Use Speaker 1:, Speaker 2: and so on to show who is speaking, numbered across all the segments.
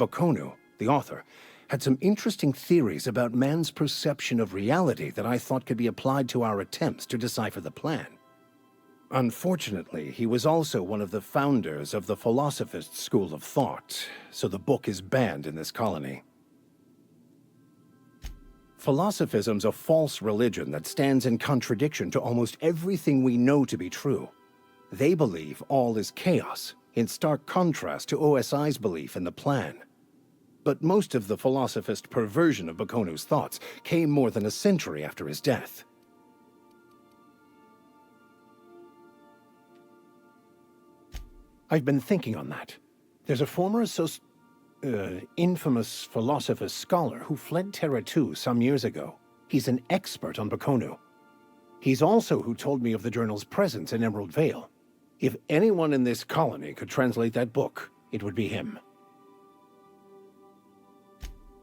Speaker 1: Bokonu, the author, had some interesting theories about man's perception of reality that I thought could be applied to our attempts to decipher the plan. Unfortunately, he was also one of the founders of the Philosophist school of thought, so the book is banned in this colony. Philosophism's a false religion that stands in contradiction to almost everything we know to be true. They believe all is chaos, in stark contrast to OSI's belief in the plan. But most of the philosophist perversion of Bokonu's thoughts came more than a century after his death. I've been thinking on that. There's a former infamous philosopher scholar who fled Terra 2 some years ago. He's an expert on Bokonu. He's also who told me of the journal's presence in Emerald Vale. If anyone in this colony could translate that book, it would be him.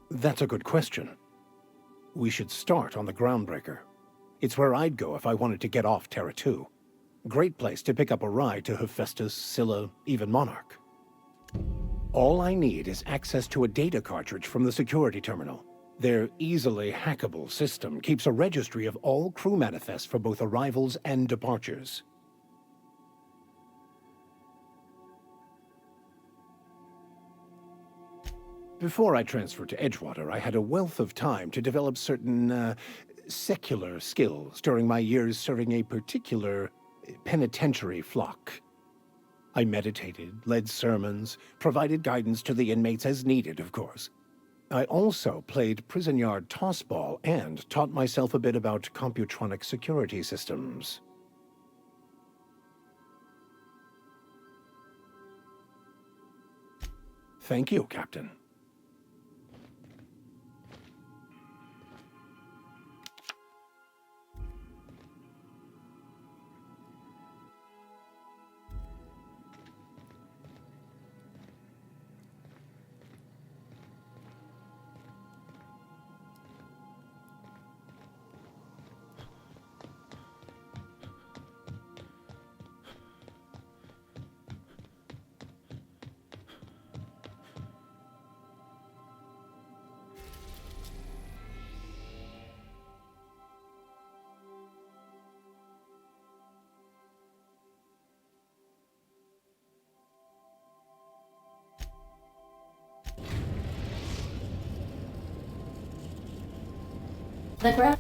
Speaker 1: That's a good question. We should start on the Groundbreaker. It's where I'd go if I wanted to get off Terra 2. Great place to pick up a ride to Hephaestus, Scylla, even Monarch. All I need is access to a data cartridge from the security terminal. Their easily hackable system keeps a registry of all crew manifests for both arrivals and departures. Before I transferred to Edgewater, I had a wealth of time to develop certain, secular skills during my years serving a particular penitentiary flock. I meditated, led sermons, provided guidance to the inmates as needed, of course. I also played prison yard tossball and taught myself a bit about computronic security systems. Thank you, Captain.
Speaker 2: The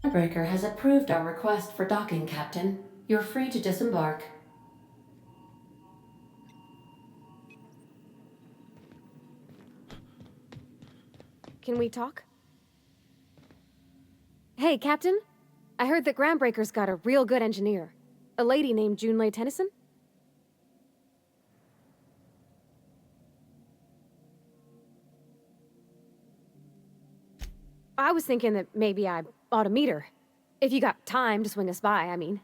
Speaker 2: Groundbreaker has approved our request for docking, Captain. You're free to disembark.
Speaker 3: Can we talk? Hey, Captain. I heard that Groundbreaker's got a real good engineer. A lady named Junlei Tennyson? I was thinking that maybe I ought to meet her. If you got time to swing us by, I mean.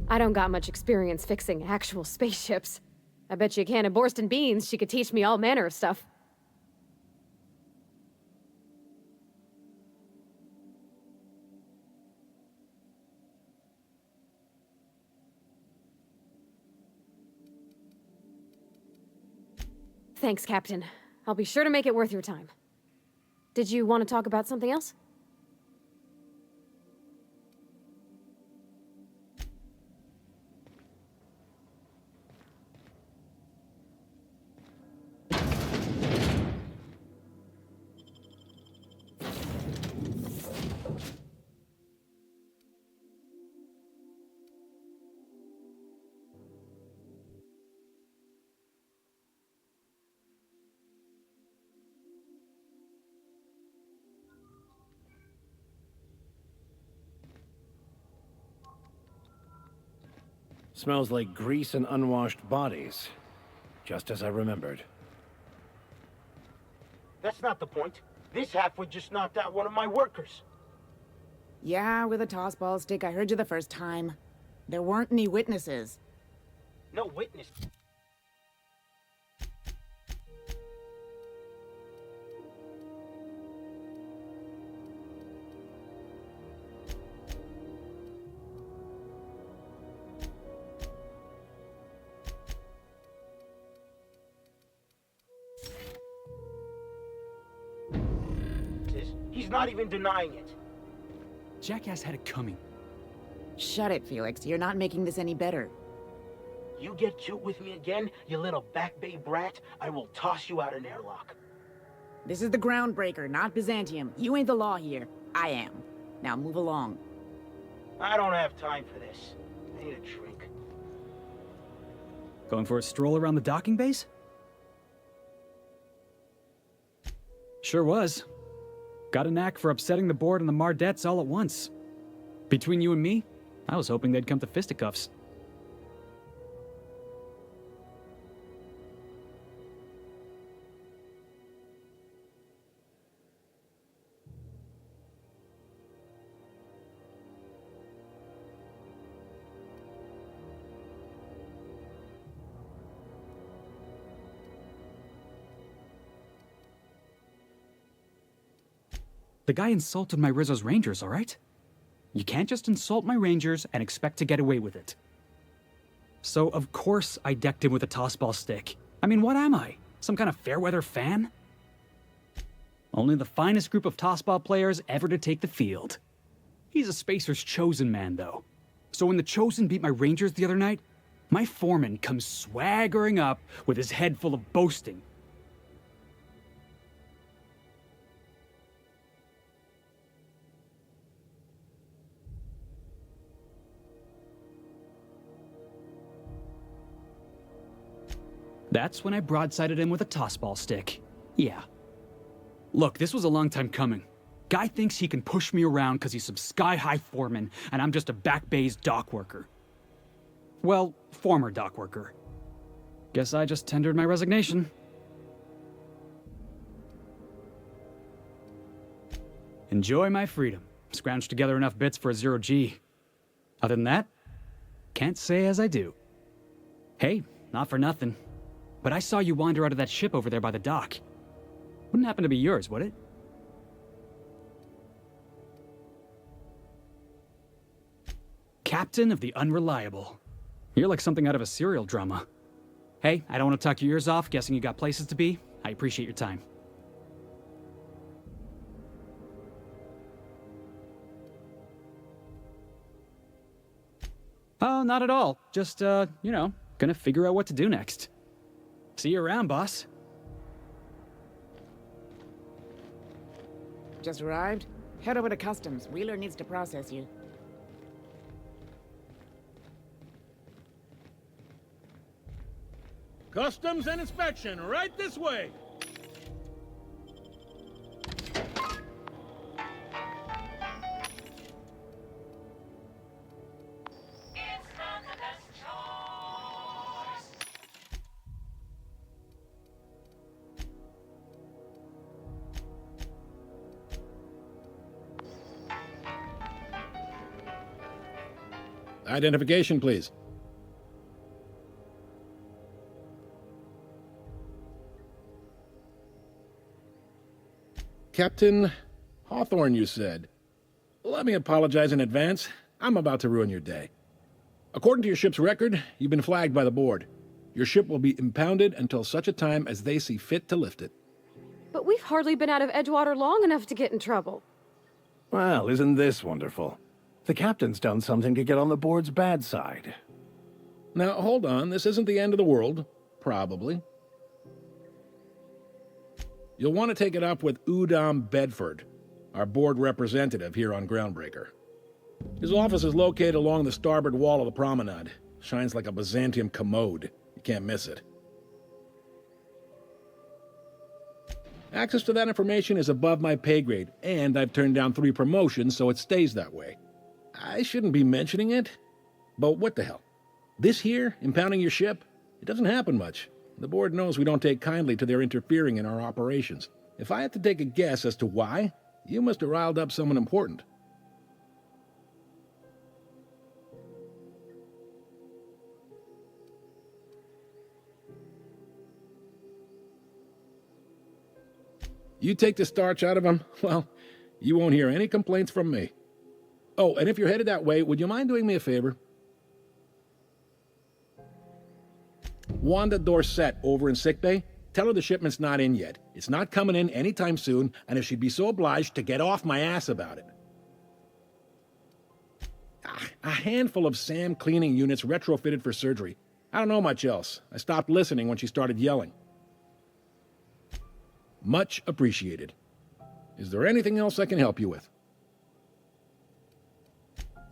Speaker 3: I don't got much experience fixing actual spaceships. I bet you a can of Borston beans she could teach me all manner of stuff. Thanks, Captain. I'll be sure to make it worth your time. Did you want to talk about something else?
Speaker 1: Smells like grease and unwashed bodies. Just as I remembered.
Speaker 4: That's not the point. This halfwit just knocked out one of my workers.
Speaker 5: Yeah, with a tossball stick. I heard you the first time. There weren't any witnesses.
Speaker 4: No witness. He's not even denying it.
Speaker 6: Jackass had it coming.
Speaker 5: Shut it, Felix. You're not making this any better.
Speaker 4: You get cute with me again, you little Back Bay brat, I will toss you out an airlock.
Speaker 5: This is the Groundbreaker, not Byzantium. You ain't the law here. I am. Now move along.
Speaker 4: I don't have time for this. I need a drink.
Speaker 6: Going for a stroll around the docking base? Sure was. Got a knack for upsetting the board and the Mardettes all at once. Between you and me, I was hoping they'd come to fisticuffs. The guy insulted my Rizzo's Rangers, all right? You can't just insult my Rangers and expect to get away with it. So, of course, I decked him with a tossball stick. I mean, what am I? Some kind of fair-weather fan? Only the finest group of tossball players ever to take the field. He's a Spacer's chosen man, though. So when the Chosen beat my Rangers the other night, my foreman comes swaggering up with his head full of boasting. That's when I broadsided him with a tossball stick. Yeah. Look, this was a long time coming. Guy thinks he can push me around because he's some sky-high foreman, and I'm just a Back Bay's dock worker. Well, former dock worker. Guess I just tendered my resignation. Enjoy my freedom. Scrounged together enough bits for a 0G. Other than that, can't say as I do. Hey, not for nothing. But I saw you wander out of that ship over there by the dock. Wouldn't happen to be yours, would it? Captain of the Unreliable. You're like something out of a serial drama. Hey, I don't want to talk your ears off, guessing you got places to be. I appreciate your time. Oh, not at all. Just, gonna figure out what to do next. See you around, boss.
Speaker 5: Just arrived? Head over to Customs. Wheeler needs to process you.
Speaker 7: Customs and inspection, right this way. Identification, please. Captain Hawthorne, you said. Let me apologize in advance. I'm about to ruin your day. According to your ship's record, you've been flagged by the board. Your ship will be impounded until such a time as they see fit to lift it.
Speaker 3: But we've hardly been out of Edgewater long enough to get in trouble.
Speaker 1: Well, isn't this wonderful? The captain's done something to get on the board's bad side.
Speaker 7: Now, hold on. This isn't the end of the world. Probably. You'll want to take it up with Udom Bedford, our board representative here on Groundbreaker. His office is located along the starboard wall of the promenade. Shines like a Byzantium commode. You can't miss it. Access to that information is above my pay grade, and I've turned down 3 promotions, so it stays that way. I shouldn't be mentioning it, but what the hell? This here, impounding your ship, it doesn't happen much. The board knows we don't take kindly to their interfering in our operations. If I had to take a guess as to why, you must have riled up someone important. You take the starch out of them, well, you won't hear any complaints from me. Oh, and if you're headed that way, would you mind doing me a favor? Wanda Dorset over in sickbay, tell her the shipment's not in yet. It's not coming in anytime soon, and if she'd be so obliged to get off my ass about it. A handful of SAM cleaning units retrofitted for surgery. I don't know much else. I stopped listening when she started yelling. Much appreciated. Is there anything else I can help you with?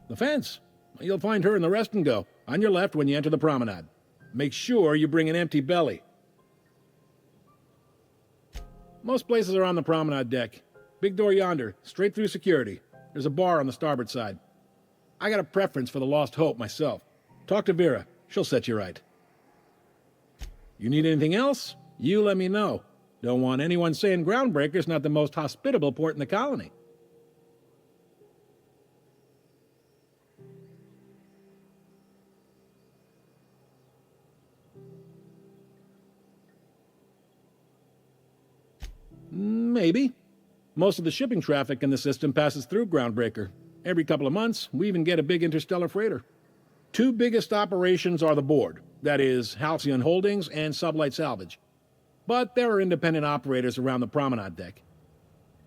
Speaker 7: The fence. You'll find her in the rest and go, on your left when you enter the promenade. Make sure you bring an empty belly. Most places are on the promenade deck. Big door yonder, straight through security. There's a bar on the starboard side. I got a preference for the Lost Hope myself. Talk to Vera. She'll set you right. You need anything else? You let me know. Don't want anyone saying Groundbreaker's not the most hospitable port in the colony. Maybe. Most of the shipping traffic in the system passes through Groundbreaker. Every couple of months, we even get a big interstellar freighter. Two biggest operations are the board, that is, Halcyon Holdings and Sublight Salvage. But there are independent operators around the promenade deck.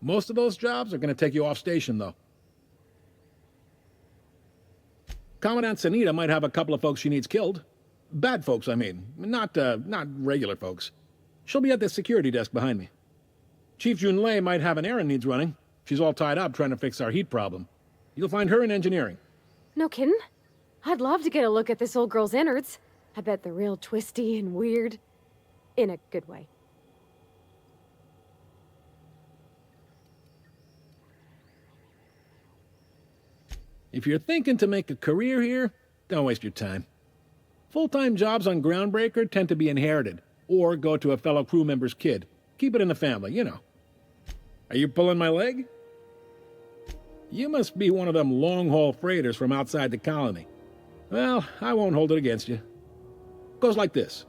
Speaker 7: Most of those jobs are going to take you off station, though. Commandant Sanita might have a couple of folks she needs killed. Bad folks, I mean. Not regular folks. She'll be at the security desk behind me. Chief Junlei might have an errand needs running. She's all tied up trying to fix our heat problem. You'll find her in engineering.
Speaker 3: No kidding? I'd love to get a look at this old girl's innards. I bet they're real twisty and weird. In a good way.
Speaker 7: If you're thinking to make a career here, don't waste your time. Full-time jobs on Groundbreaker tend to be inherited, or go to a fellow crew member's kid. Keep it in the family, you know. Are you pulling my leg? You must be one of them long-haul freighters from outside the colony. Well, I won't hold it against you. Goes like this.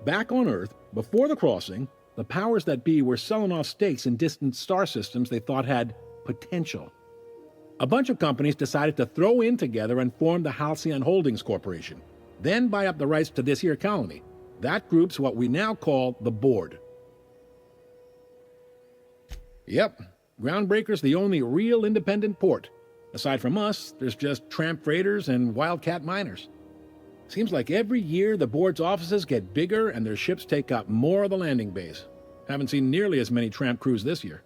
Speaker 7: Back on Earth, before the crossing, the powers that be were selling off stakes in distant star systems they thought had potential. A bunch of companies decided to throw in together and form the Halcyon Holdings Corporation, then buy up the rights to this here colony. That group's what we now call the Board. Yep, Groundbreaker's the only real independent port. Aside from us, there's just tramp freighters and wildcat miners. Seems like every year the Board's offices get bigger and their ships take up more of the landing bays. Haven't seen nearly as many tramp crews this year.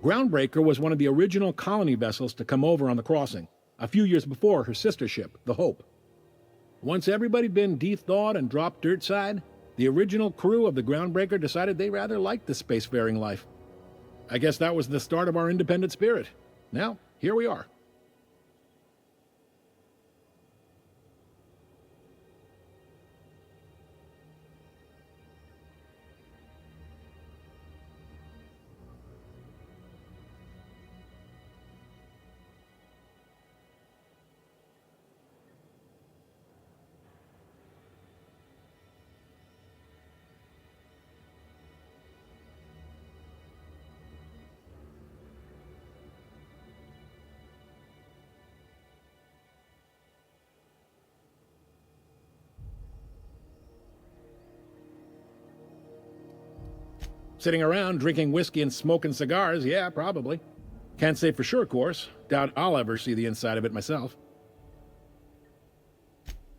Speaker 7: Groundbreaker was one of the original colony vessels to come over on the crossing, a few years before her sister ship, the Hope. Once everybody'd been de-thawed and dropped dirt side, the original crew of the Groundbreaker decided they rather liked the spacefaring life. I guess that was the start of our independent spirit. Now, here we are. Sitting around drinking whiskey and smoking cigars, yeah, probably. Can't say for sure, of course. Doubt I'll ever see the inside of it myself.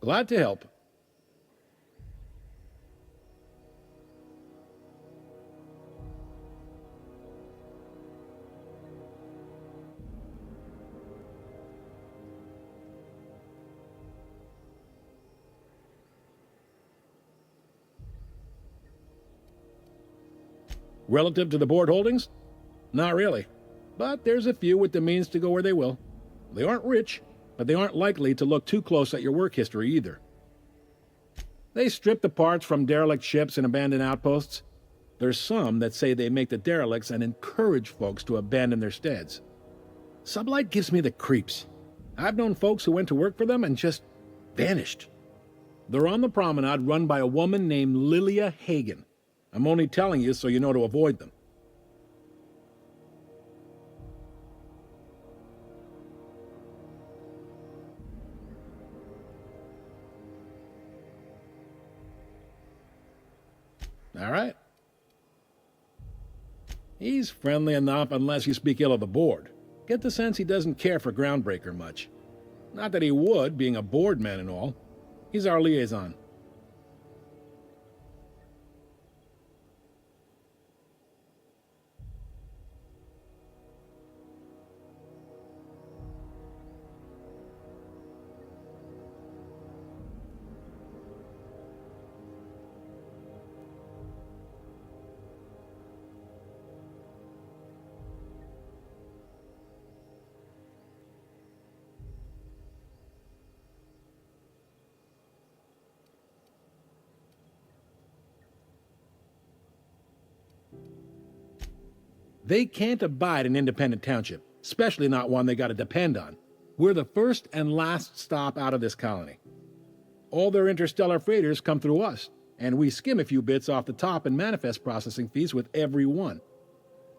Speaker 7: Glad to help. Relative to the Board holdings? Not really. But there's a few with the means to go where they will. They aren't rich, but they aren't likely to look too close at your work history either. They strip the parts from derelict ships and abandoned outposts. There's some that say they make the derelicts and encourage folks to abandon their steads. Sublight gives me the creeps. I've known folks who went to work for them and just vanished. They're on the promenade run by a woman named Lilia Hagen. I'm only telling you so you know to avoid them. All right. He's friendly enough unless you speak ill of the board. Get the sense he doesn't care for Groundbreaker much. Not that he would, being a board man and all. He's our liaison. They can't abide an independent township, especially not one they gotta depend on. We're the first and last stop out of this colony. All their interstellar freighters come through us, and we skim a few bits off the top in manifest processing fees with every one.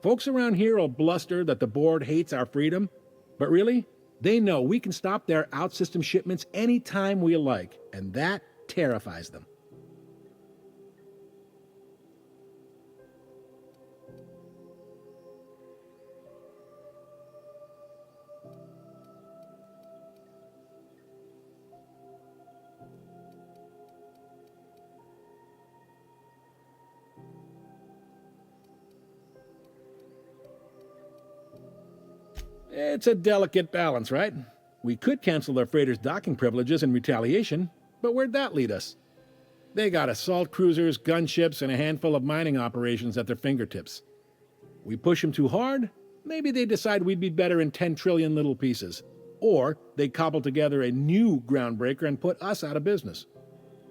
Speaker 7: Folks around here will bluster that the board hates our freedom, but really, they know we can stop their out-system shipments anytime we like, and that terrifies them. It's a delicate balance, right? We could cancel their freighters' docking privileges in retaliation, but where'd that lead us? They got assault cruisers, gunships, and a handful of mining operations at their fingertips. We push them too hard, maybe they decide we'd be better in 10 trillion little pieces. Or they cobble together a new Groundbreaker and put us out of business.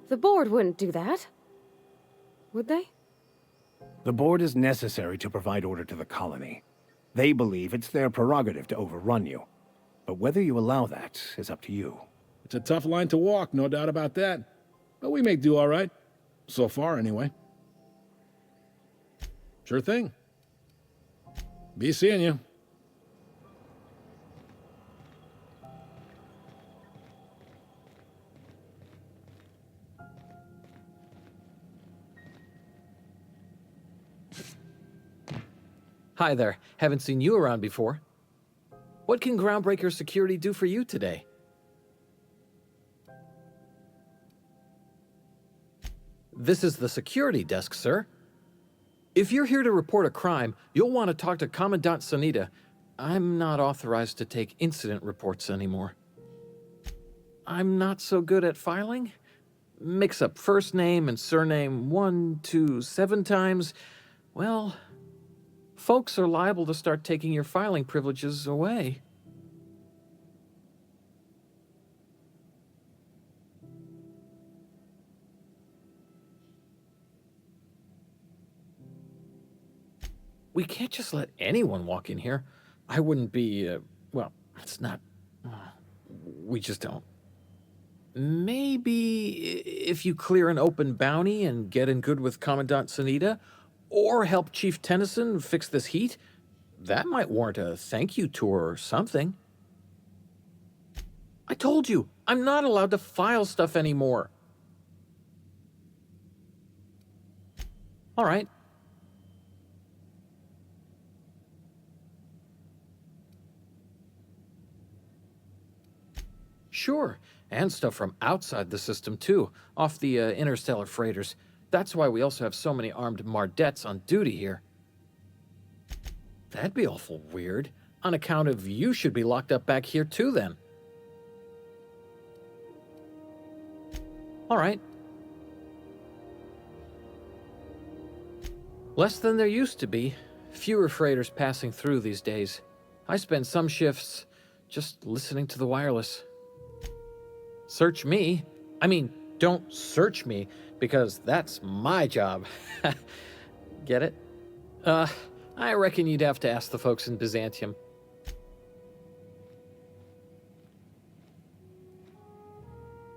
Speaker 3: The board wouldn't do that. Would they?
Speaker 1: The board is necessary to provide order to the colony. They believe it's their prerogative to overrun you. But whether you allow that is up to you.
Speaker 7: It's a tough line to walk, no doubt about that. But we may do all right. So far, anyway. Sure thing. Be seeing you.
Speaker 8: Hi there. Haven't seen you around before. What can Groundbreaker Security do for you today? This is the security desk, sir. If you're here to report a crime, you'll want to talk to Commandant Sunita. I'm not authorized to take incident reports anymore. I'm not so good at filing. Mix up first name and surname 1, 2, 7 times. Well, folks are liable to start taking your filing privileges away. We can't just let anyone walk in here. I wouldn't be, well, it's not... we just don't. Maybe if you clear an open bounty and get in good with Commandant Sunita, or help Chief Tennyson fix this heat, that might warrant a thank you tour or something. I told you, I'm not allowed to file stuff anymore. All right. Sure, and stuff from outside the system too, off the interstellar freighters. That's why we also have so many armed Mardettes on duty here. That'd be awful weird. On account of you should be locked up back here too then. All right. Less than there used to be. Fewer freighters passing through these days. I spend some shifts just listening to the wireless. Search me? I mean, don't search me, because that's my job. Get it? I reckon you'd have to ask the folks in Byzantium.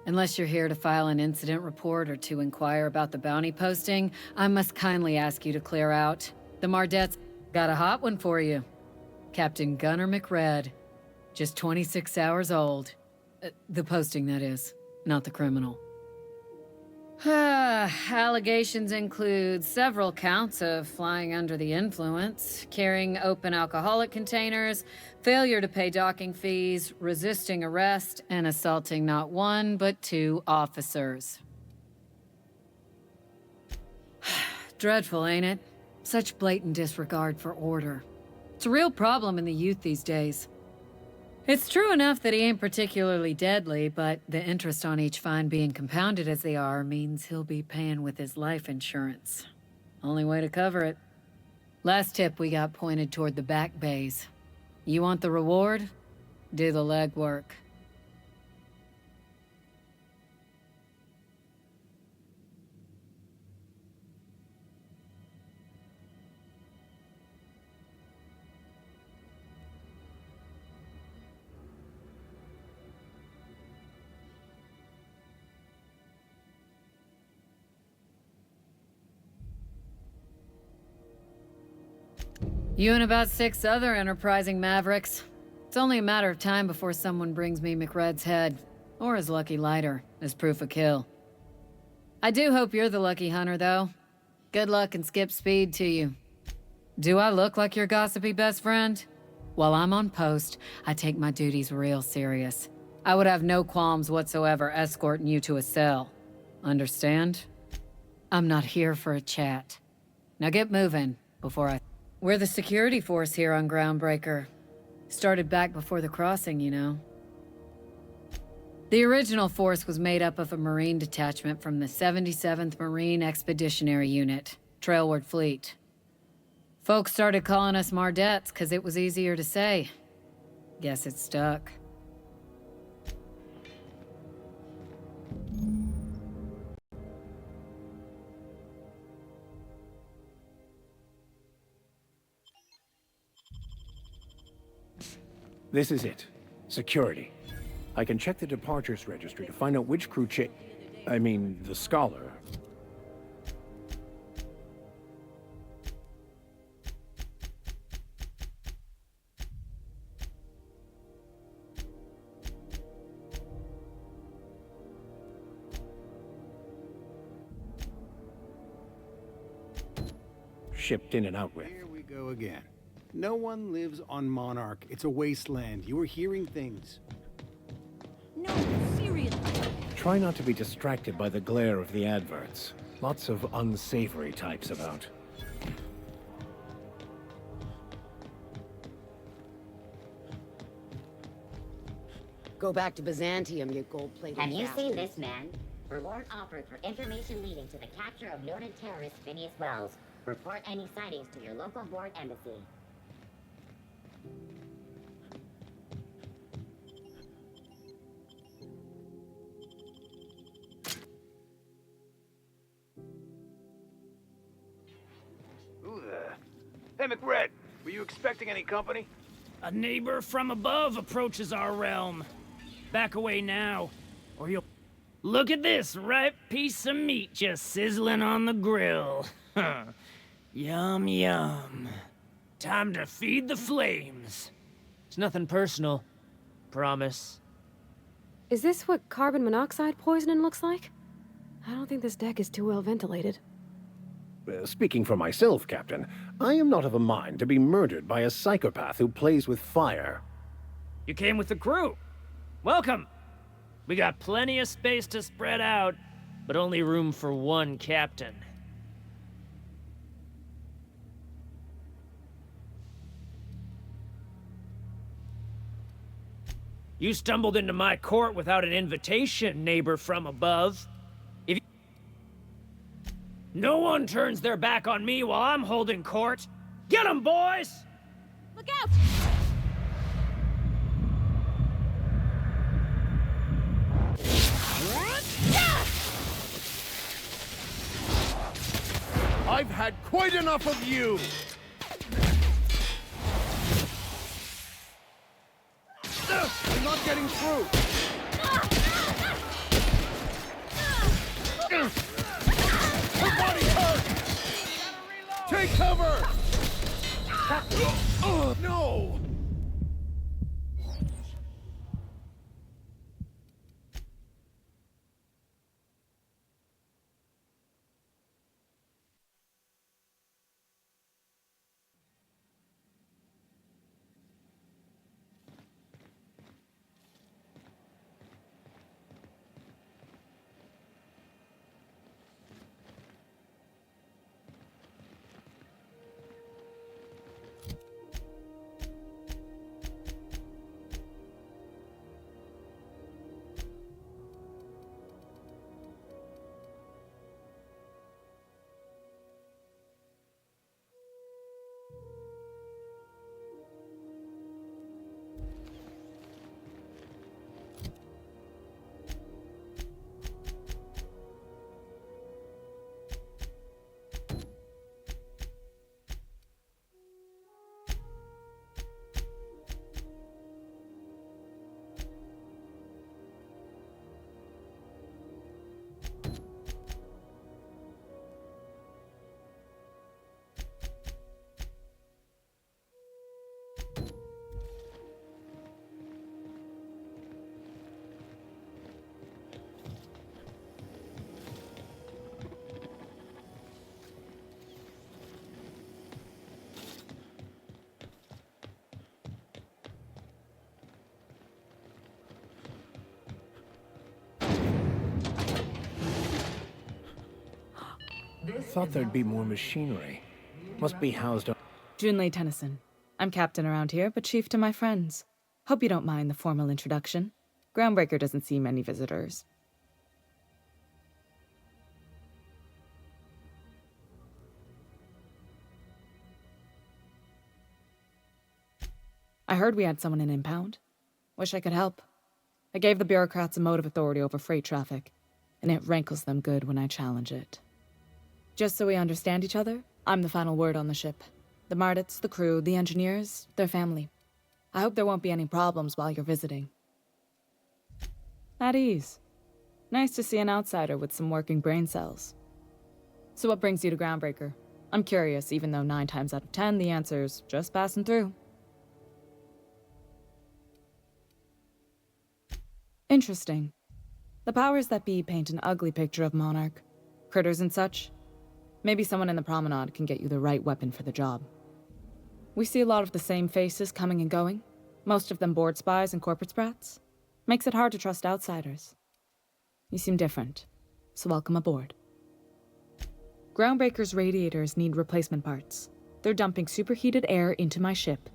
Speaker 5: And
Speaker 9: Unless you're here to file an incident report or to inquire about the bounty posting, I must kindly ask you to clear out. The Mardettes got a hot one for you. Captain Gunnar McRed. Just 26 hours old. The posting, that is, not the criminal. Allegations include several counts of flying under the influence, carrying open alcoholic containers, failure to pay docking fees, resisting arrest, and assaulting not one but 2 officers. Dreadful, ain't it? Such blatant disregard for order. It's a real problem in the youth these days. It's true enough that he ain't particularly deadly, but the interest on each fine being compounded as they are means he'll be paying with his life insurance. Only way to cover it. Last tip we got pointed toward the back bays. You want the reward? Do the legwork. You and about 6 other enterprising mavericks. It's only a matter of time before someone brings me McRed's head, or his lucky lighter, as proof of kill. I do hope you're the lucky hunter, though. Good luck and skip speed to you. Do I look like your gossipy best friend? While I'm on post, I take my duties real serious. I would have no qualms whatsoever escorting you to a cell. Understand? I'm not here for a chat. Now get moving, before I... We're the security force here on Groundbreaker. Started back before the crossing, you know. The original force was made up of a Marine detachment from the 77th Marine Expeditionary Unit, Trailward Fleet. Folks started calling us Mardettes because it was easier to say. Guess it stuck.
Speaker 1: This is it. Security. I can check the departures registry to find out which crew the Scholar. Shipped in and out with.
Speaker 10: Here we go again. No one lives on Monarch. It's a wasteland. You were hearing things.
Speaker 11: No, seriously.
Speaker 1: Try not to be distracted by the glare of the adverts. Lots of unsavory types about.
Speaker 11: Go back to Byzantium, you gold-plated
Speaker 12: Have you seen
Speaker 11: bastards.
Speaker 12: this man? Reward offered for information leading to the capture of noted terrorist Phineas Wells. Report any sightings to your local board embassy.
Speaker 13: Who the... Hey, McRed, were you expecting any company?
Speaker 4: A neighbor from above approaches our realm. Back away now, or you'll... Look at this ripe piece of meat just sizzling on the grill. Yum, yum. Time to feed the flames. It's nothing personal. Promise.
Speaker 3: Is this what carbon monoxide poisoning looks like? I don't think this deck is too well ventilated.
Speaker 1: Speaking for myself, Captain, I am not of a mind to be murdered by a psychopath who plays with fire.
Speaker 4: You came with the crew. Welcome. We got plenty of space to spread out, but only room for one captain. You stumbled into my court without an invitation, neighbor from above. If no one turns their back on me while I'm holding court. Get 'em, boys!
Speaker 3: Look out!
Speaker 10: I've had quite enough of you! I'm not getting through!
Speaker 7: Her body's hurt! Take cover! No!
Speaker 1: Thought there'd be more machinery. Must be housed on...
Speaker 14: Junlei Tennyson. I'm captain around here, but chief to my friends. Hope you don't mind the formal introduction. Groundbreaker doesn't see many visitors. I heard we had someone in impound. Wish I could help. I gave the bureaucrats a motive authority over freight traffic, and it rankles them good when I challenge it. Just so we understand each other, I'm the final word on the ship. The Mardits, the crew, the engineers, their family. I hope there won't be any problems while you're visiting. At ease. Nice to see an outsider with some working brain cells. So what brings you to Groundbreaker? I'm curious, even though 9 times out of 10 the answer's just passing through. Interesting. The powers that be paint an ugly picture of Monarch. Critters and such. Maybe someone in the promenade can get you the right weapon for the job. We see a lot of the same faces coming and going, most of them board spies and corporate sprats. Makes it hard to trust outsiders. You seem different, so welcome aboard. Groundbreaker's radiators need replacement parts. They're dumping superheated air into my ship.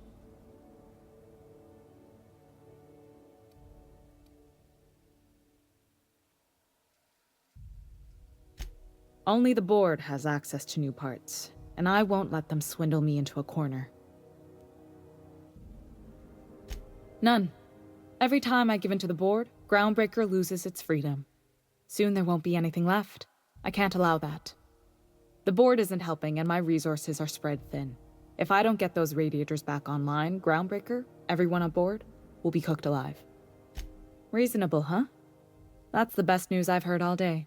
Speaker 14: Only the board has access to new parts, and I won't let them swindle me into a corner. None. Every time I give in to the board, Groundbreaker loses its freedom. Soon there won't be anything left. I can't allow that. The board isn't helping, and my resources are spread thin. If I don't get those radiators back online, Groundbreaker, everyone on board, will be cooked alive. Reasonable, huh? That's the best news I've heard all day.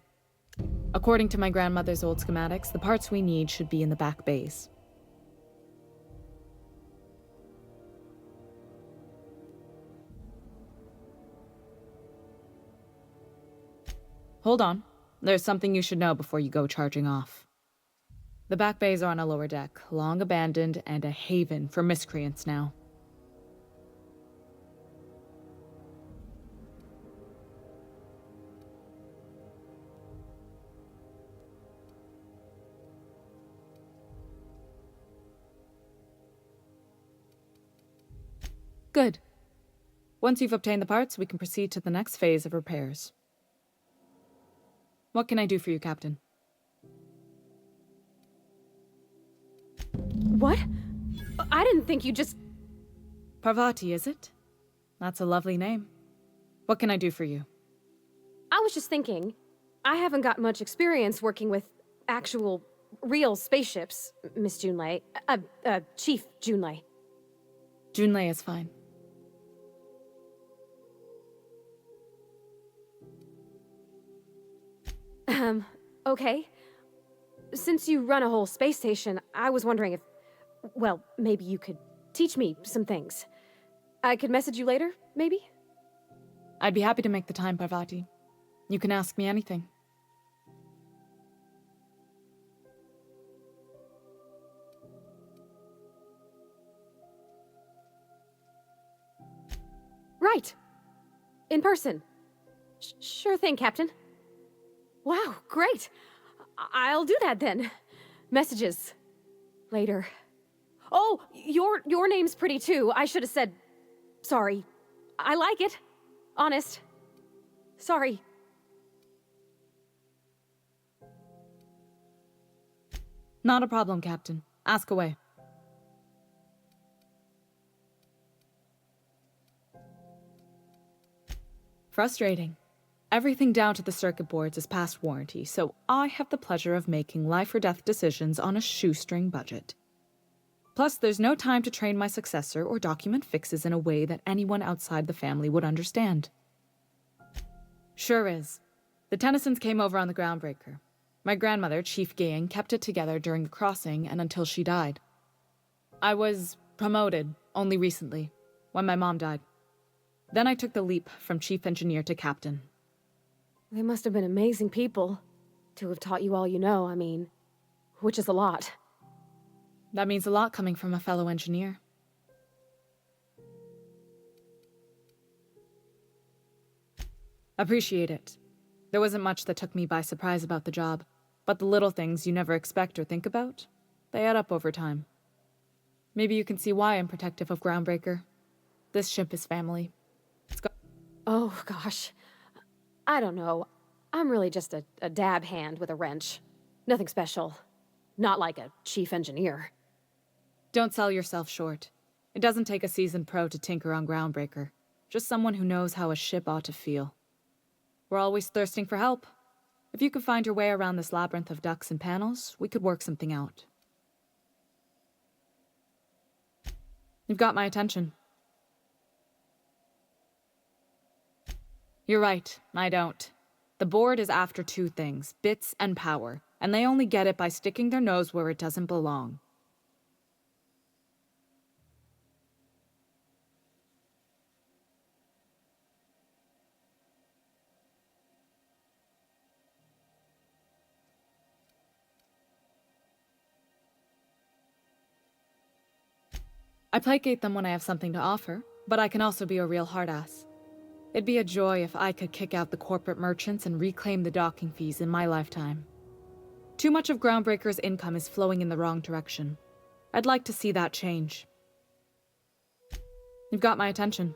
Speaker 14: According to my grandmother's old schematics, the parts we need should be in the back bays. Hold on. There's something you should know before you go charging off. The back bays are on a lower deck, long abandoned and a haven for miscreants now. Good. Once you've obtained the parts, we can proceed to the next phase of repairs. What can I do for you, Captain?
Speaker 3: What? I didn't think you just...
Speaker 14: Parvati, is it? That's a lovely name. What can I do for you?
Speaker 3: I was just thinking, I haven't got much experience working with actual, real spaceships, Miss Junlei. Chief Junlei.
Speaker 14: Junlei is fine.
Speaker 3: Okay. Since you run a whole space station, I was wondering if... Well, maybe you could teach me some things. I could message you later, maybe?
Speaker 14: I'd be happy to make the time, Parvati. You can ask me anything.
Speaker 3: Right. In person. Sure thing, Captain. Wow, great. I'll do that then. Messages. Later. Oh, your name's pretty too. I should have said... Sorry. I like it. Honest. Sorry.
Speaker 14: Not a problem, Captain. Ask away. Frustrating. Everything down to the circuit boards is past warranty, so I have the pleasure of making life or death decisions on a shoestring budget. Plus, there's no time to train my successor or document fixes in a way that anyone outside the family would understand. Sure is. The Tennysons came over on the Groundbreaker. My grandmother, Chief Gaying, kept it together during the crossing and until she died. I was promoted only recently, when my mom died. Then I took the leap from chief engineer to captain.
Speaker 3: They must have been amazing people to have taught you all you know, I mean, which is a lot.
Speaker 14: That means a lot coming from a fellow engineer. Appreciate it. There wasn't much that took me by surprise about the job, but the little things you never expect or think about, they add up over time. Maybe you can see why I'm protective of Groundbreaker. This ship is family.
Speaker 3: Oh, gosh. I don't know. I'm really just a dab hand with a wrench. Nothing special. Not like a chief engineer.
Speaker 14: Don't sell yourself short. It doesn't take a seasoned pro to tinker on Groundbreaker. Just someone who knows how a ship ought to feel. We're always thirsting for help. If you could find your way around this labyrinth of ducts and panels, we could work something out. You've got my attention. You're right, I don't. The board is after two things, bits and power, and they only get it by sticking their nose where it doesn't belong. I placate them when I have something to offer, but I can also be a real hard-ass. It'd be a joy if I could kick out the corporate merchants and reclaim the docking fees in my lifetime. Too much of Groundbreaker's income is flowing in the wrong direction. I'd like to see that change. You've got my attention.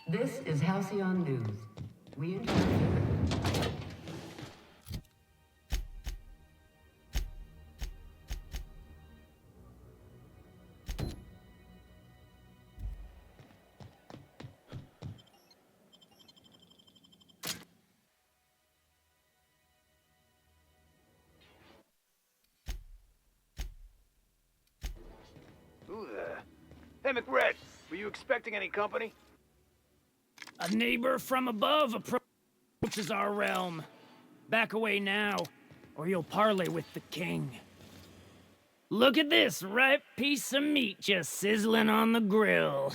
Speaker 15: This is Halcyon News. We interpret.
Speaker 13: Who the... Hey, McRed, were you expecting any company?
Speaker 4: A neighbor from above approaches our realm. Back away now, or you'll parley with the king. Look at this ripe piece of meat just sizzling on the grill.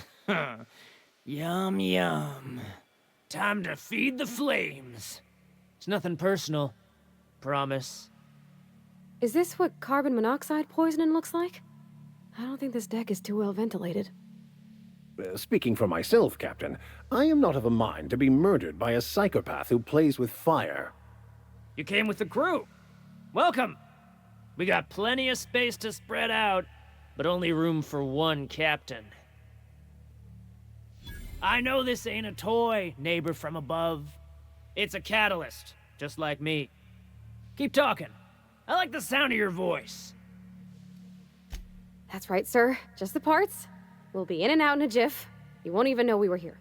Speaker 4: Yum, yum. Time to feed the flames. nothing personal. Promise.
Speaker 3: Is this what carbon monoxide poisoning looks like? I don't think this deck is too well ventilated.
Speaker 1: Speaking for myself, Captain, I am not of a mind to be murdered by a psychopath who plays with fire.
Speaker 4: You came with the crew. Welcome. We got plenty of space to spread out, but only room for one captain. I know this ain't a toy, neighbor from above. It's a catalyst, just like me. Keep talking. I like the sound of your voice.
Speaker 3: That's right, sir. Just the parts. We'll be in and out in a jiff. You won't even know we were here.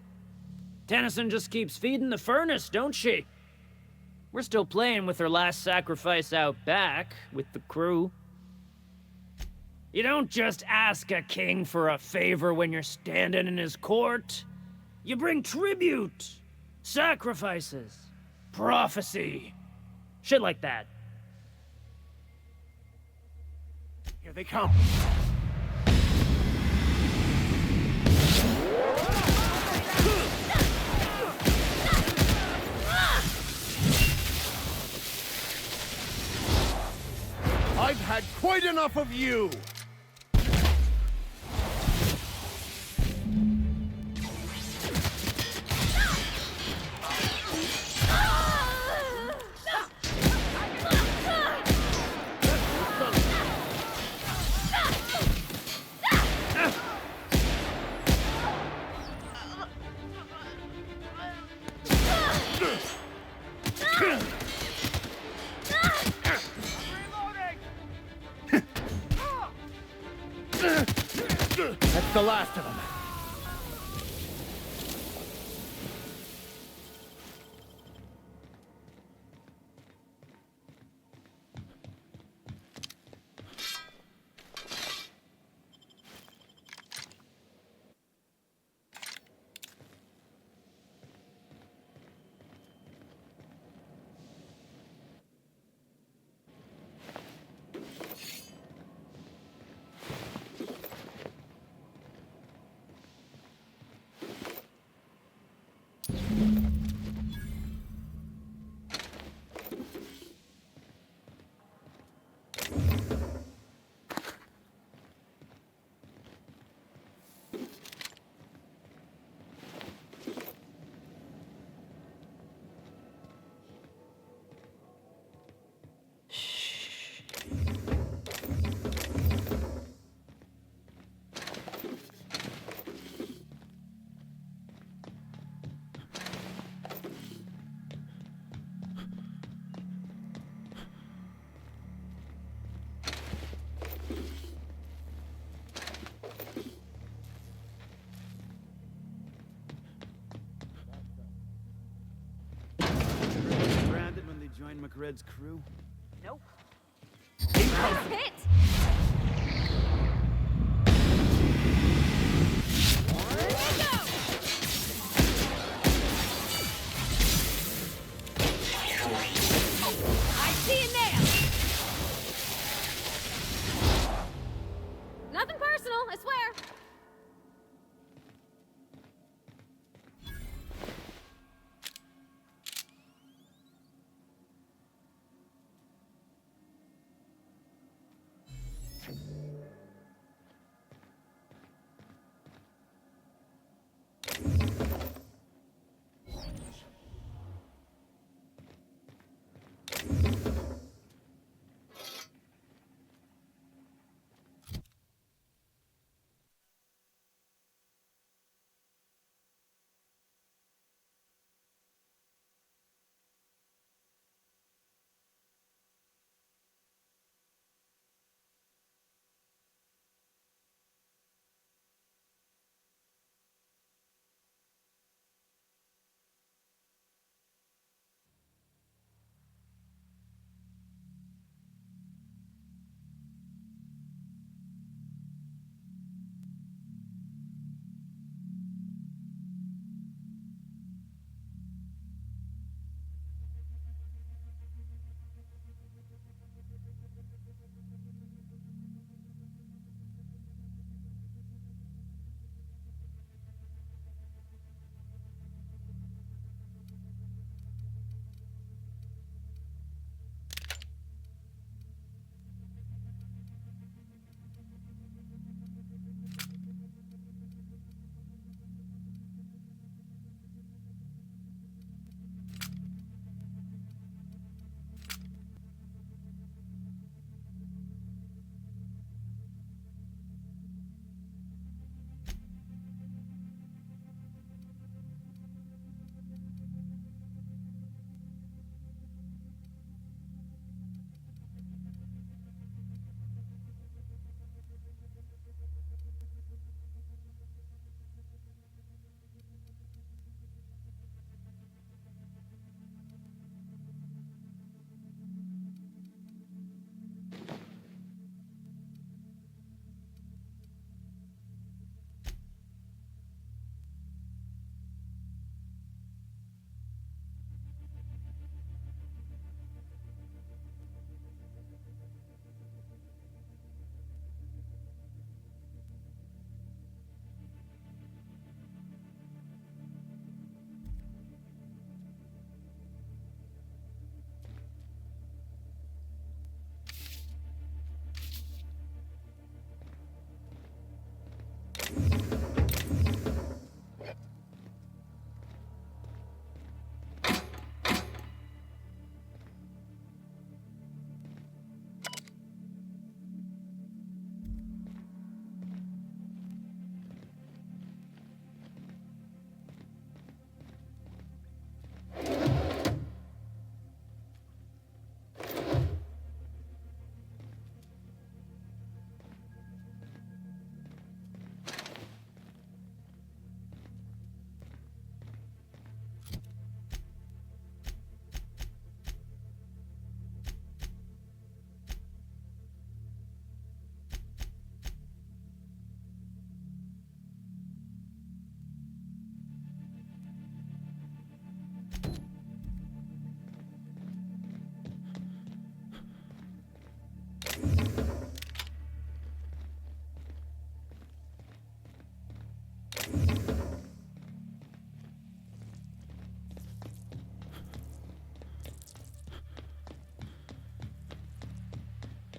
Speaker 4: Tennyson just keeps feeding the furnace, don't she? We're still playing with her last sacrifice out back, with the crew. You don't just ask a king for a favor when you're standing in his court. You bring tribute, sacrifices, prophecy, shit like that.
Speaker 1: Here they come. I've had quite enough of you! That's the last of them.
Speaker 13: Branded when they joined McRed's crew?
Speaker 15: Nope.
Speaker 3: Hit! I see you now! Nothing personal, I swear.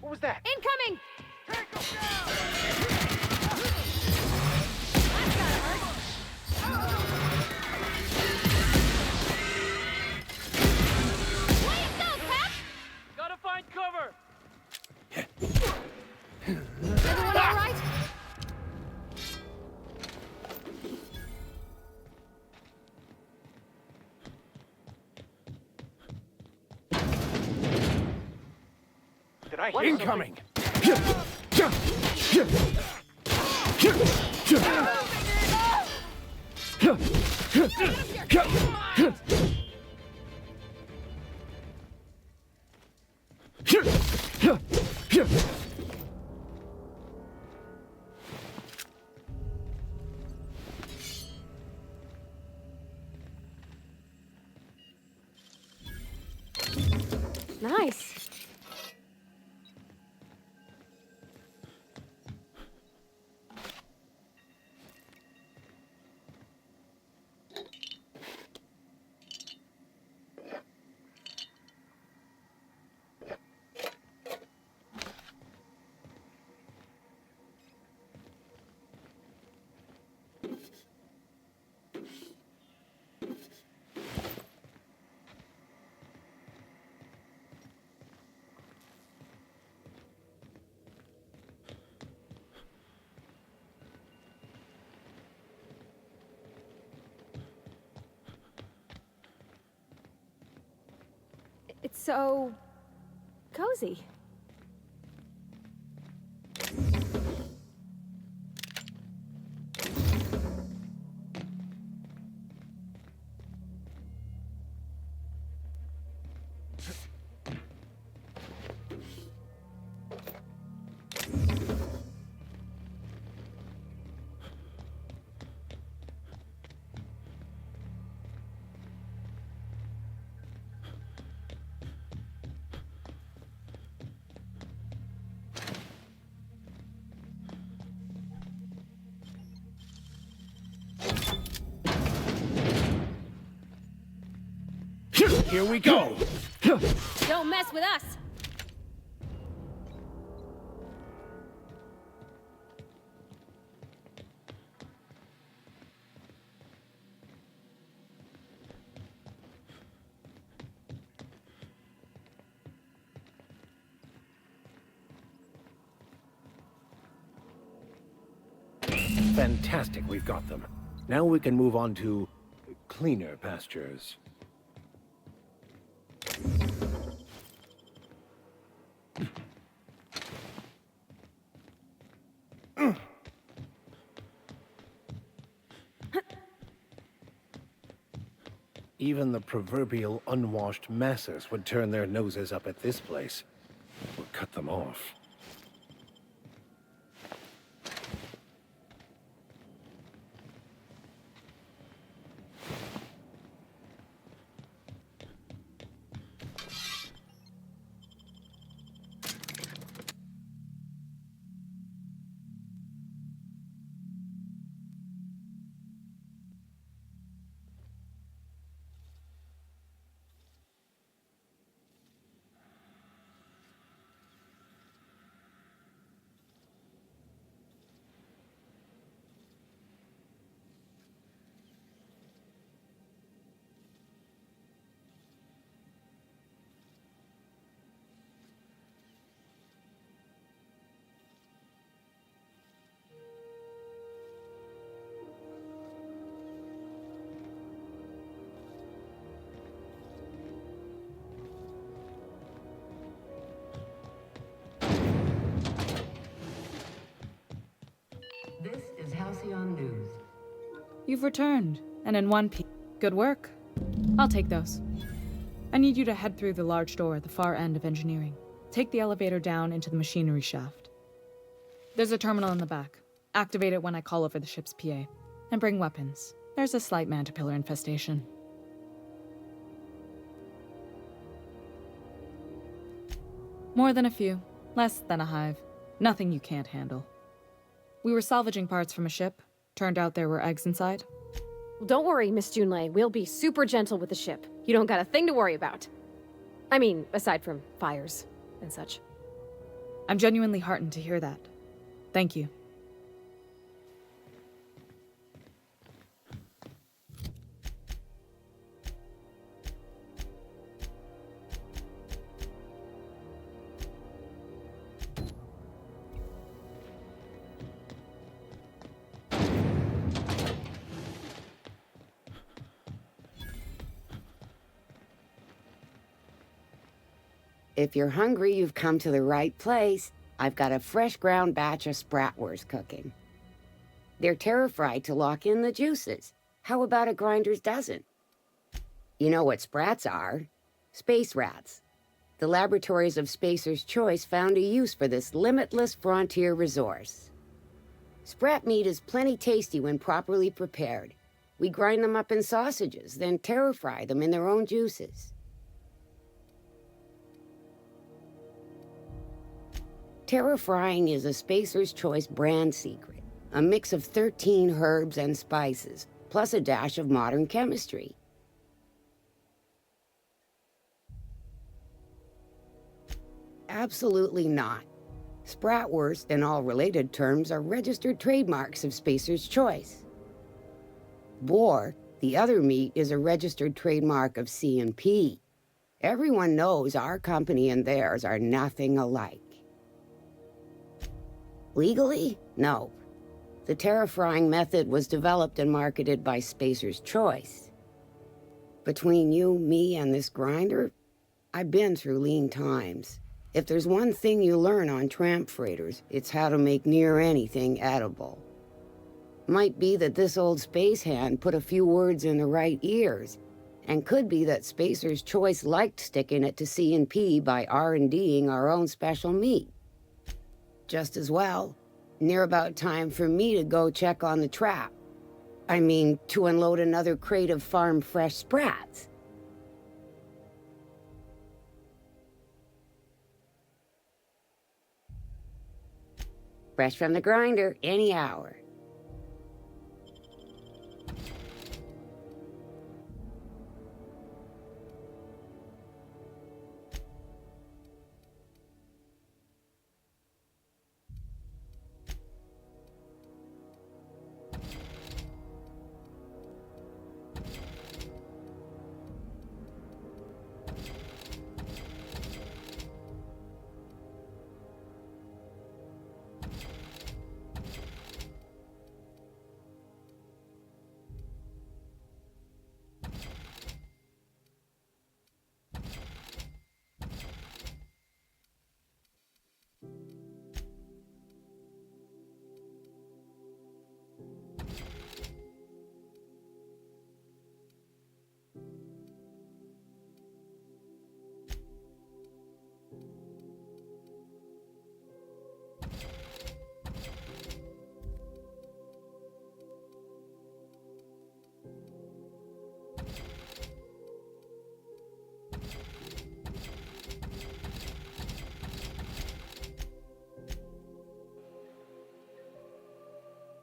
Speaker 13: What was that?
Speaker 3: Incoming!
Speaker 4: Gotta find cover!
Speaker 3: Everyone all right?
Speaker 13: Did I hear
Speaker 1: Incoming!
Speaker 3: Nice. It's so cozy.
Speaker 1: Here we go!
Speaker 3: Don't mess with us!
Speaker 1: Fantastic, we've got them. Now we can move on to cleaner pastures. Even the proverbial unwashed masses would turn their noses up at this place, or cut them off.
Speaker 15: This is Halcyon News.
Speaker 14: You've returned, and in one piece. Good work. I'll take those. I need you to head through the large door at the far end of engineering. Take the elevator down into the machinery shaft. There's a terminal in the back. Activate it when I call over the ship's PA. And bring weapons. There's a slight Mantipillar infestation. More than a few. Less than a hive. Nothing you can't handle. We were salvaging parts from a ship. Turned out there were eggs inside.
Speaker 3: Don't worry, Miss Junlei. We'll be super gentle with the ship. You don't got a thing to worry about. I mean, aside from fires and such.
Speaker 14: I'm genuinely heartened to hear that. Thank you.
Speaker 11: If you're hungry, you've come to the right place. I've got a fresh ground batch of spratwurst cooking. They're terra-fried to lock in the juices. How about a grinder's dozen? You know what sprats are? Space rats. The laboratories of Spacer's Choice found a use for this limitless frontier resource. Sprat meat is plenty tasty when properly prepared. We grind them up in sausages, then terra-fry them in their own juices. Terra-frying is a Spacer's Choice brand secret. A mix of 13 herbs and spices, plus a dash of modern chemistry. Absolutely not. Spratwurst and all related terms are registered trademarks of Spacer's Choice. Boar, the other meat, is a registered trademark of C&P. Everyone knows our company and theirs are nothing alike. Legally? No. The terra-frying method was developed and marketed by Spacer's Choice. Between you, me, and this grinder, I've been through lean times. If there's one thing you learn on tramp freighters, it's how to make near anything edible. Might be that this old space hand put a few words in the right ears, and could be that Spacer's Choice liked sticking it to C&P by R&Ding our own special meat. Just as well, near about time for me to go check on the trap. I mean, to unload another crate of farm-fresh sprats. Fresh from the grinder, any hour.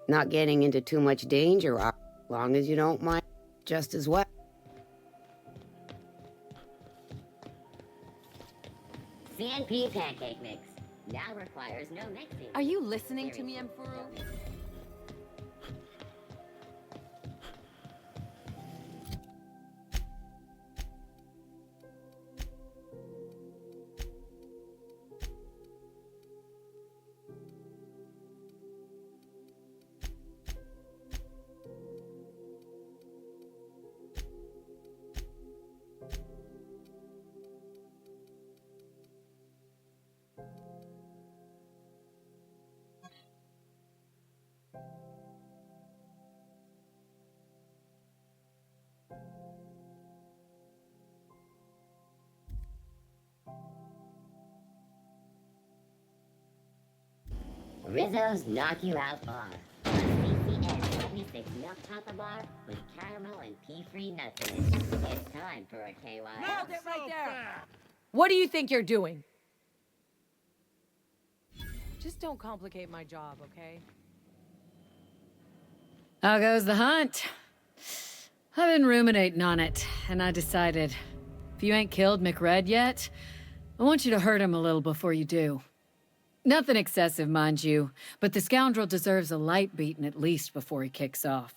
Speaker 11: Not getting into too much danger, as long as you don't mind, just as well.
Speaker 12: C&P pancake mix now requires no mixing.
Speaker 16: Are you listening to me, Emperor?
Speaker 12: Rizzo's Knock You Out Bar. A CCN 76 milk chocolate bar with caramel and pea-free nuts in it. It's time for a KY.
Speaker 16: Nailed it right there! What do you think you're doing? Just don't complicate my job, okay?
Speaker 9: How goes the hunt? I've been ruminating on it, and I decided, if you ain't killed McRed yet, I want you to hurt him a little before you do. Nothing excessive, mind you, but the scoundrel deserves a light beating at least before he kicks off.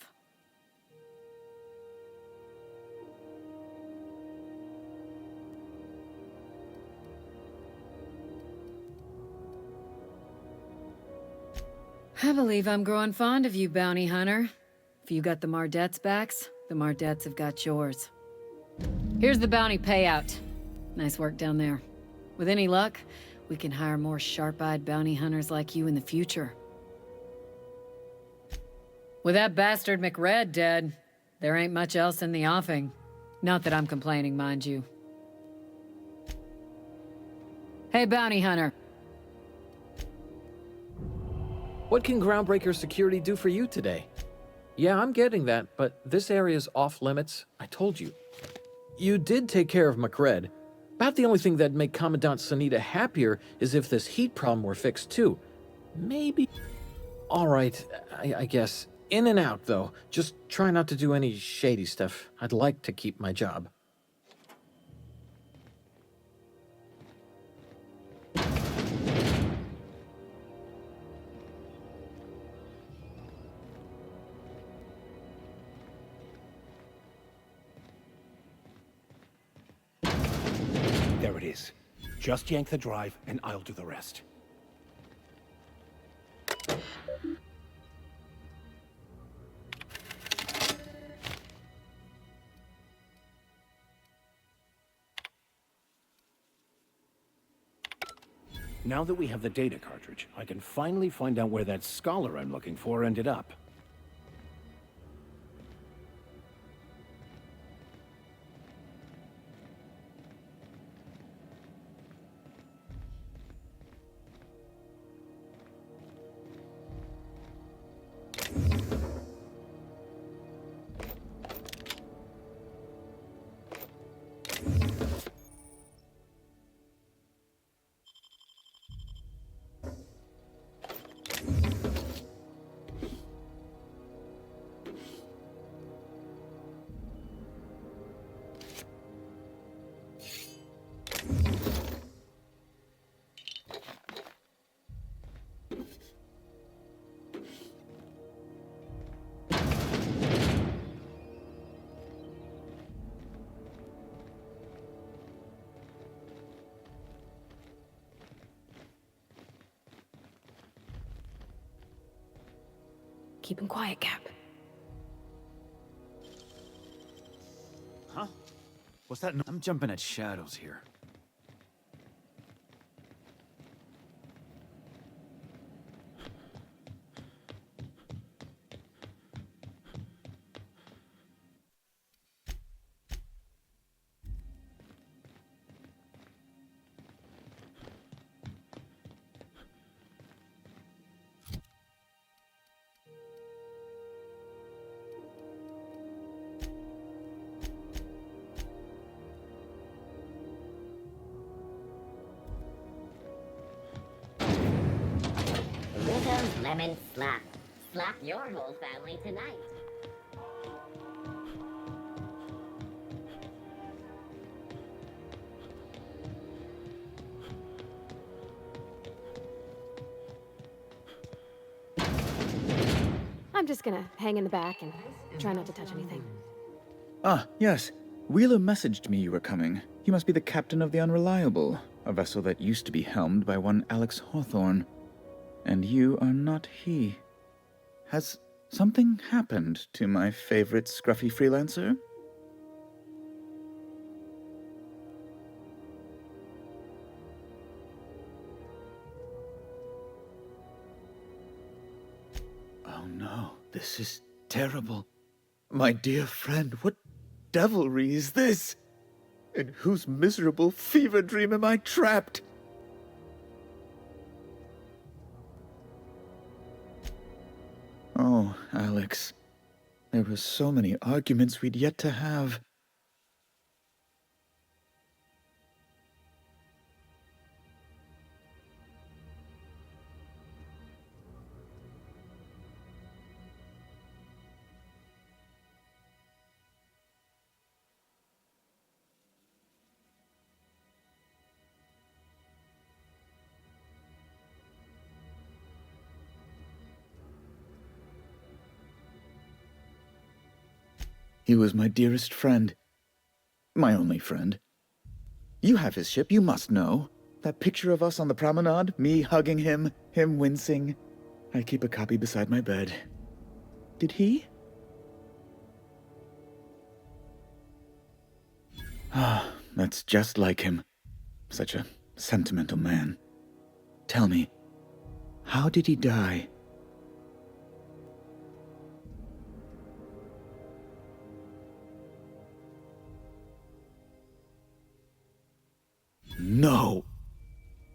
Speaker 9: I believe I'm growing fond of you, bounty hunter. If you got the Mardets' backs, the Mardets have got yours. Here's the bounty payout. Nice work down there. With any luck, we can hire more sharp-eyed bounty hunters like you in the future. With that bastard McRed dead, there ain't much else in the offing. Not that I'm complaining, mind you. Hey, bounty hunter.
Speaker 8: What can Groundbreaker Security do for you today? Yeah, I'm getting that, but this area's off limits. I told you. You did take care of McRed. About the only thing that'd make Commandant Sunita happier is if this heat problem were fixed too. Maybe... Alright, I guess. In and out, though. Just try not to do any shady stuff. I'd like to keep my job.
Speaker 1: There it is. Just yank the drive, and I'll do the rest. Now that we have the data cartridge, I can finally find out where that scholar I'm looking for ended up.
Speaker 3: Keep him quiet, Cap.
Speaker 17: Huh? What's that? I'm jumping at shadows here.
Speaker 12: Rizzo's Lemon Slap. Slap your whole family tonight.
Speaker 3: I'm just gonna hang in the back and try not to touch anything.
Speaker 18: Ah, yes. Wheeler messaged me you were coming. You must be the captain of the Unreliable, a vessel that used to be helmed by one Alex Hawthorne. And you are not he. Has something happened to my favorite scruffy freelancer? Oh no, this is terrible. My dear friend, what devilry is this? In whose miserable fever dream am I trapped? Oh, Alex. There were so many arguments we'd yet to have. He was my dearest friend. My only friend. You have his ship, you must know. That picture of us on the promenade, me hugging him, him wincing. I keep a copy beside my bed. Did he? Ah, that's just like him. Such a sentimental man. Tell me, how did he die? No!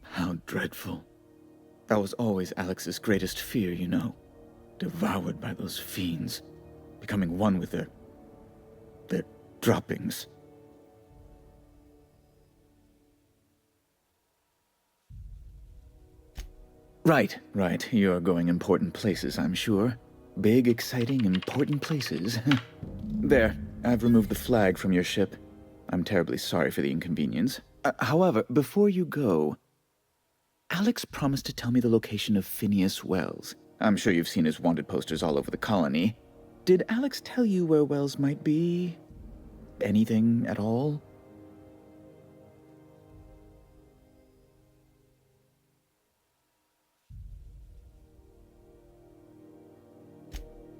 Speaker 18: How dreadful. That was always Alex's greatest fear, you know. Devoured by those fiends. Becoming one with their droppings. Right. You're going important places, I'm sure. Big, exciting, important places. There, I've removed the flag from your ship. I'm terribly sorry for the inconvenience. However, before you go, Alex promised to tell me the location of Phineas Wells. I'm sure you've seen his wanted posters all over the colony. Did Alex tell you where Wells might be? Anything at all?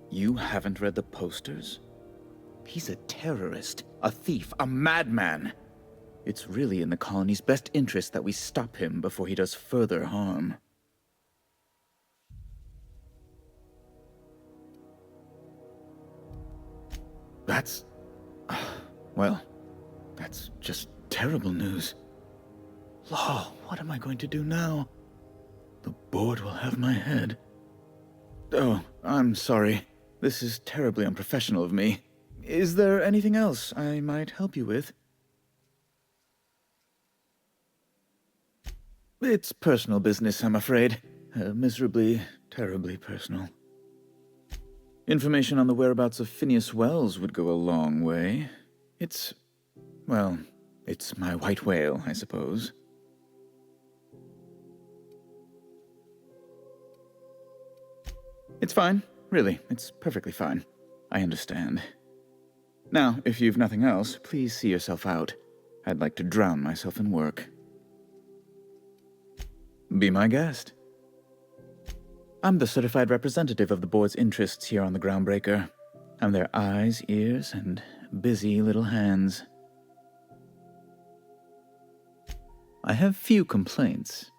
Speaker 18: You haven't read the posters? He's a terrorist, a thief, a madman. It's really in the colony's best interest that we stop him before he does further harm. That's... well, that's just terrible news. Law, what am I going to do now? The board will have my head. Oh, I'm sorry. This is terribly unprofessional of me. Is there anything else I might help you with? It's personal business, I'm afraid. Miserably, terribly personal. Information on the whereabouts of Phineas Wells would go a long way. It's my white whale, I suppose. It's fine. Really, it's perfectly fine. I understand. Now, if you've nothing else, please see yourself out. I'd like to drown myself in work. Be my guest. I'm the certified representative of the board's interests here on the Groundbreaker. I'm their eyes, ears, and busy little hands. I have few complaints.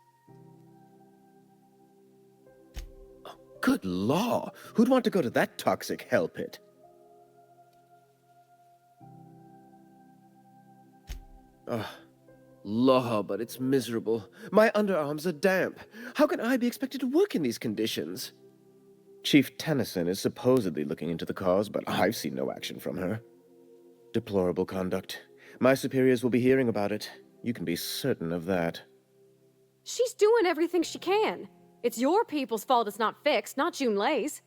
Speaker 19: Oh, good law! Who'd want to go to that toxic hell pit? Ugh. Law, but it's miserable. My underarms are damp. How can I be expected to work in these conditions? Chief Tennyson is supposedly looking into the cause, but I've seen no action from her. Deplorable conduct. My superiors will be hearing about it. You can be certain of that.
Speaker 3: She's doing everything she can. It's your people's fault it's not fixed, not Junlei's.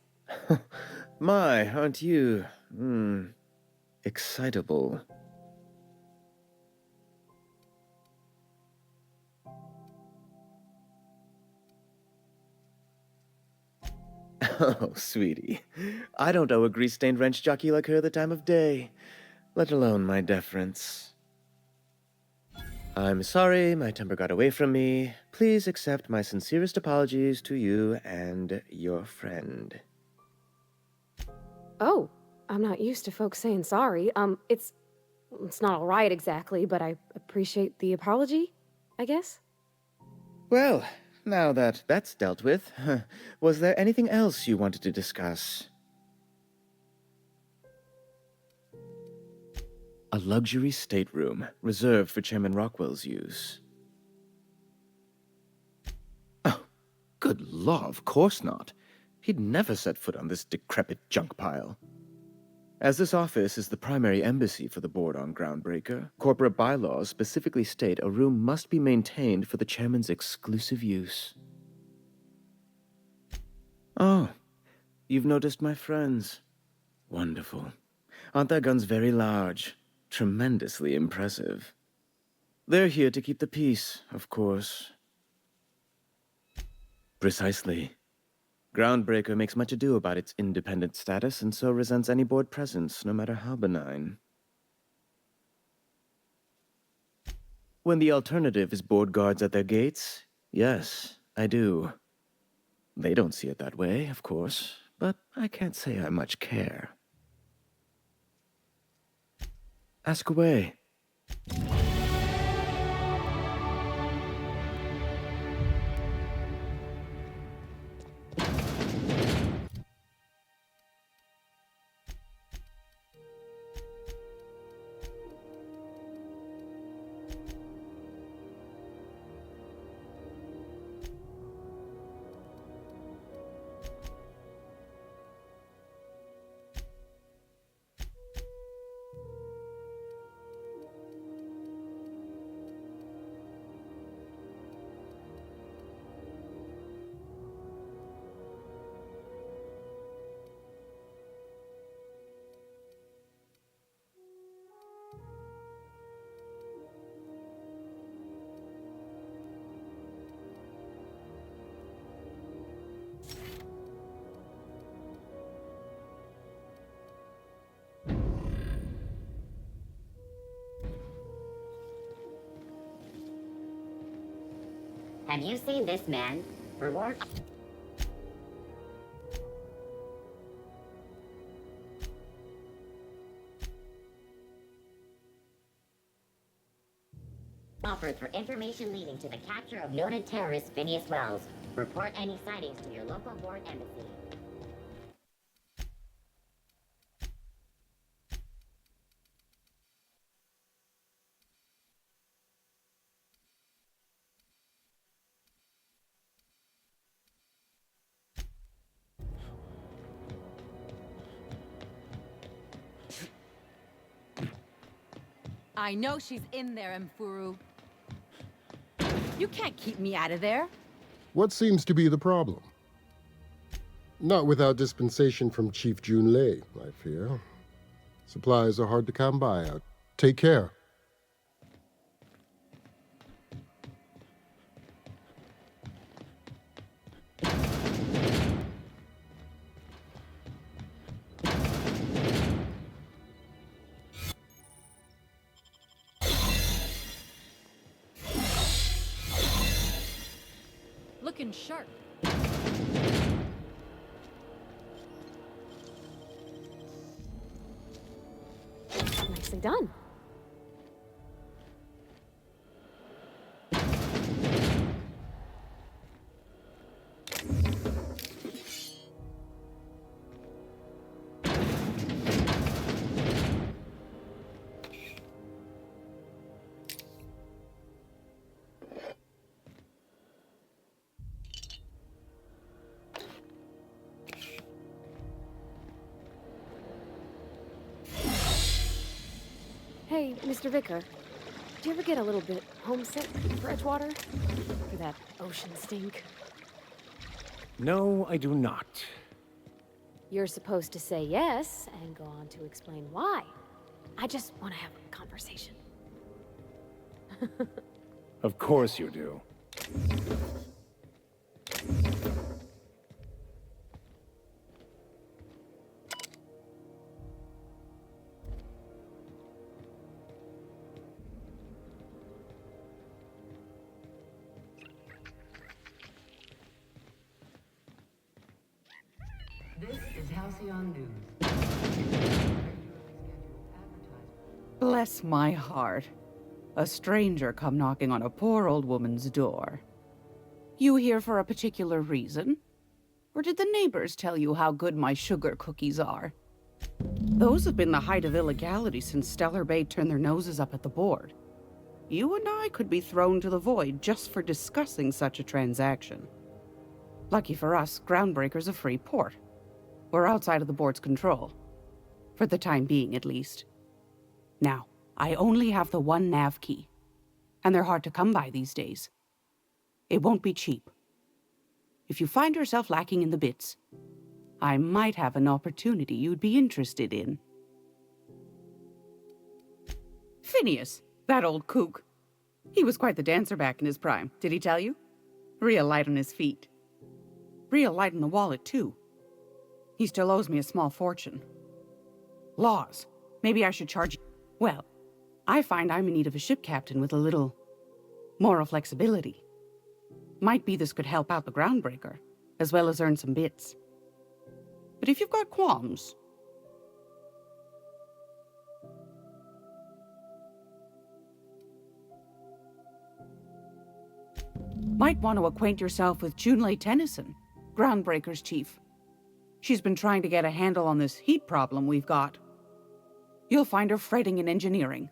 Speaker 19: My, aren't you, excitable. Oh, sweetie. I don't owe a grease-stained wrench jockey like her the time of day, let alone my deference. I'm sorry my temper got away from me. Please accept my sincerest apologies to you and your friend.
Speaker 3: Oh, I'm not used to folks saying sorry. It's not all right exactly, but I appreciate the apology, I guess.
Speaker 19: Well, now that that's dealt with, was there anything else you wanted to discuss? A luxury stateroom, reserved for Chairman Rockwell's use. Oh, good law, of course not. He'd never set foot on this decrepit junk pile. As this office is the primary embassy for the board on Groundbreaker, corporate bylaws specifically state a room must be maintained for the chairman's exclusive use. Oh, you've noticed my friends. Wonderful. Aren't their guns very large? Tremendously impressive. They're here to keep the peace, of course. Precisely. Groundbreaker makes much ado about its independent status and so resents any board presence, no matter how benign. When the alternative is board guards at their gates, yes, I do. They don't see it that way, of course, but I can't say I much care. Ask away.
Speaker 12: Have you seen this man? Reward. Offered for information leading to the capture of noted terrorist Phineas Wells. Report any sightings to your local board embassy.
Speaker 16: I know she's in there, Mfuru. You can't keep me out of there.
Speaker 20: What seems to be the problem? Not without dispensation from Chief Junlei, I fear. Supplies are hard to come by out. Take care.
Speaker 16: Looking sharp.
Speaker 3: Nicely done. Hey, Mr. Vicar, do you ever get a little bit homesick for Edgewater? For that ocean stink?
Speaker 1: No, I do not.
Speaker 3: You're supposed to say yes and go on to explain why. I just want to have a conversation.
Speaker 1: Of course you do.
Speaker 15: This is Halcyon News.
Speaker 21: Bless my heart. A stranger come knocking on a poor old woman's door. You here for a particular reason? Or did the neighbors tell you how good my sugar cookies are? Those have been the height of illegality since Stellar Bay turned their noses up at the board. You and I could be thrown to the void just for discussing such a transaction. Lucky for us, Groundbreaker's a free port. We're outside of the board's control. For the time being, at least. Now, I only have the one nav key. And they're hard to come by these days. It won't be cheap. If you find yourself lacking in the bits, I might have an opportunity you'd be interested in. Phineas, that old kook. He was quite the dancer back in his prime, did he tell you? Real light on his feet. Real light in the wallet, too. He still owes me a small fortune. Laws. Maybe I should charge... Well, I find I'm in need of a ship captain with a little... moral flexibility. Might be this could help out the Groundbreaker, as well as earn some bits. But if you've got qualms... Might want to acquaint yourself with Junlei Tennyson, Groundbreaker's chief. She's been trying to get a handle on this heat problem we've got. You'll find her fretting in engineering.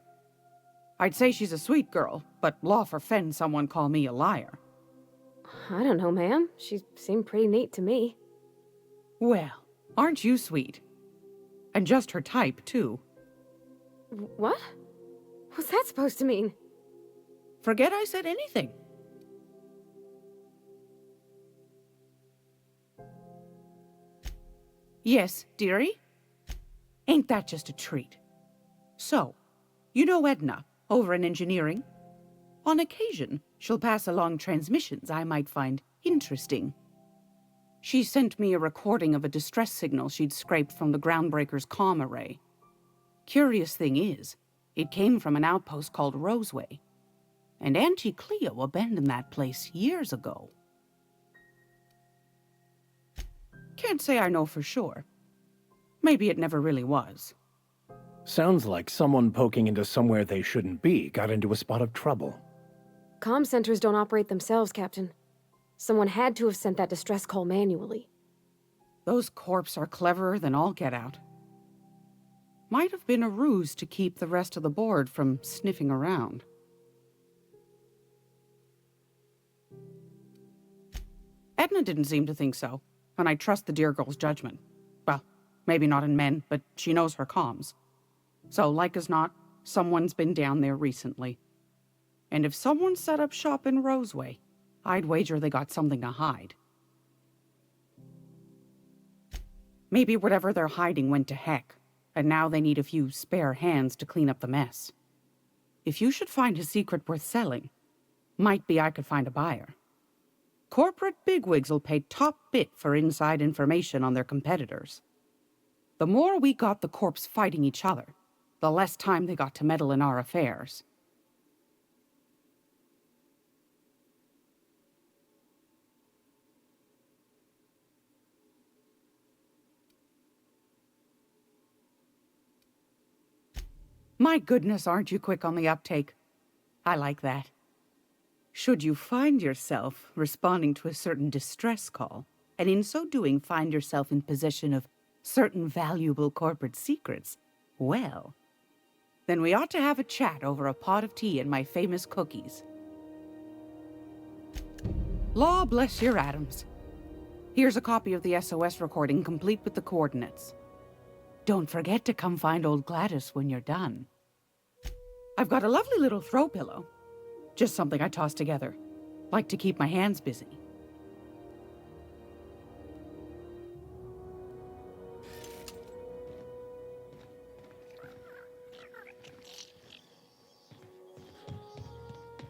Speaker 21: I'd say she's a sweet girl, but law forfend someone call me a liar.
Speaker 3: I don't know, ma'am. She seemed pretty neat to me.
Speaker 21: Well, aren't you sweet? And just her type, too.
Speaker 3: What? What's that supposed to mean?
Speaker 21: Forget I said anything. Yes, dearie? Ain't that just a treat? So, you know Edna, over in engineering? On occasion, she'll pass along transmissions I might find interesting. She sent me a recording of a distress signal she'd scraped from the Groundbreaker's comm array. Curious thing is, it came from an outpost called Roseway. And Auntie Cleo abandoned that place years ago. Can't say I know for sure. Maybe it never really was.
Speaker 1: Sounds like someone poking into somewhere they shouldn't be got into a spot of trouble.
Speaker 3: Comm centers don't operate themselves, Captain. Someone had to have sent that distress call manually.
Speaker 21: Those corps are cleverer than all get out. Might have been a ruse to keep the rest of the board from sniffing around. Edna didn't seem to think so, and I trust the dear girl's judgment. Well, maybe not in men, but she knows her comms. So, like as not, someone's been down there recently. And if someone set up shop in Roseway, I'd wager they got something to hide. Maybe whatever they're hiding went to heck, and now they need a few spare hands to clean up the mess. If you should find a secret worth selling, might be I could find a buyer. Corporate bigwigs will pay top bit for inside information on their competitors. The more we got the corps fighting each other, the less time they got to meddle in our affairs. My goodness, aren't you quick on the uptake? I like that. Should you find yourself responding to a certain distress call, and in so doing find yourself in possession of certain valuable corporate secrets, well, then we ought to have a chat over a pot of tea and my famous cookies. Law bless your atoms. Here's a copy of the SOS recording complete with the coordinates. Don't forget to come find old Gladys when you're done. I've got a lovely little throw pillow. Just something I toss together. Like to keep my hands busy.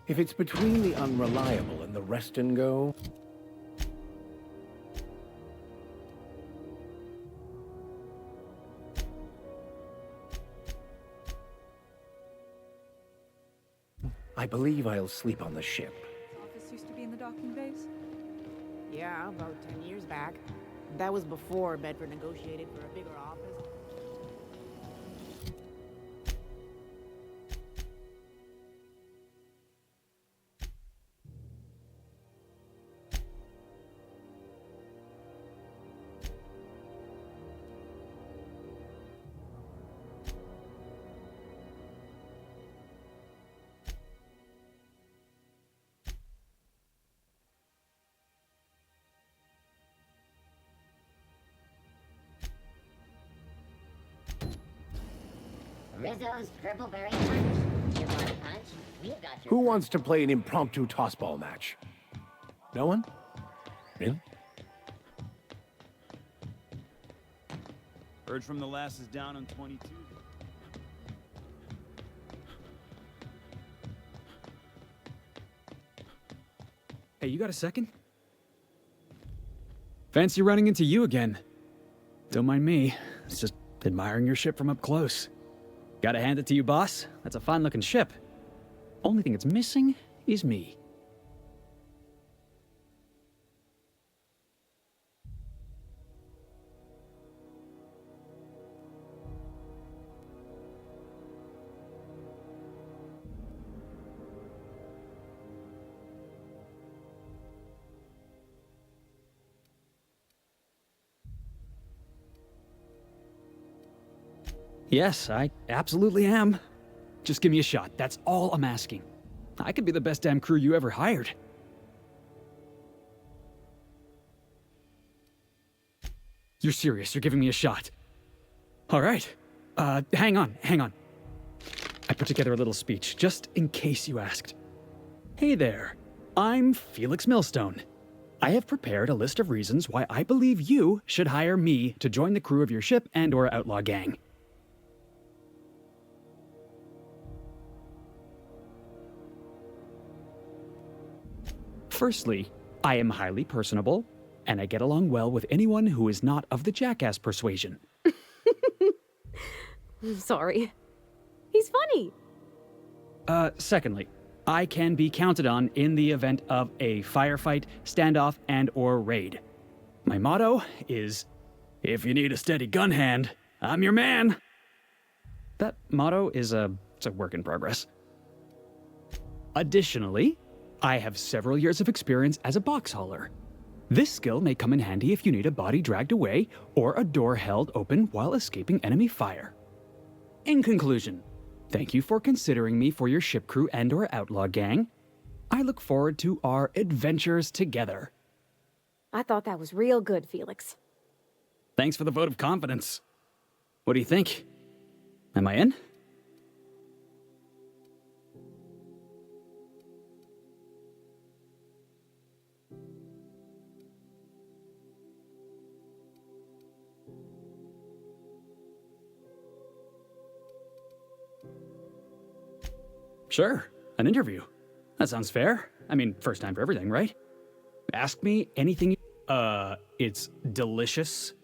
Speaker 1: If it's between the Unreliable and the Rest and Go... I believe I'll sleep on the ship.
Speaker 14: Office used to be in the docking bays?
Speaker 5: Yeah, about 10 years back. That was before Bedford negotiated for a bigger office.
Speaker 12: Rizzo's Purple Berry Punch. You want a punch? We've got your
Speaker 1: Who wants to play an impromptu tossball match? No one? Really?
Speaker 17: Heard from the lasses down on 22.
Speaker 6: Hey, you got a second? Fancy running into you again. Don't mind me. It's just admiring your ship from up close. Gotta hand it to you, boss. That's a fine-looking ship. Only thing it's missing is me. Yes, I absolutely am. Just give me a shot. That's all I'm asking. I could be the best damn crew you ever hired. You're serious. You're giving me a shot. All right. Hang on. I put together a little speech, just in case you asked. Hey there. I'm Felix Millstone. I have prepared a list of reasons why I believe you should hire me to join the crew of your ship and/or outlaw gang. Firstly, I am highly personable, and I get along well with anyone who is not of the jackass persuasion.
Speaker 3: Sorry. He's funny.
Speaker 6: Secondly, I can be counted on in the event of a firefight, standoff, and/or raid. My motto is, if you need a steady gun hand, I'm your man. That motto is it's a work in progress. Additionally, I have several years of experience as a box hauler. This skill may come in handy if you need a body dragged away or a door held open while escaping enemy fire. In conclusion, thank you for considering me for your ship crew and/or outlaw gang. I look forward to our adventures together.
Speaker 3: I thought that was real good, Felix.
Speaker 6: Thanks for the vote of confidence. What do you think? Am I in? Sure, an interview. That sounds fair. I mean, first time for everything, right? Ask me anything. It's delicious.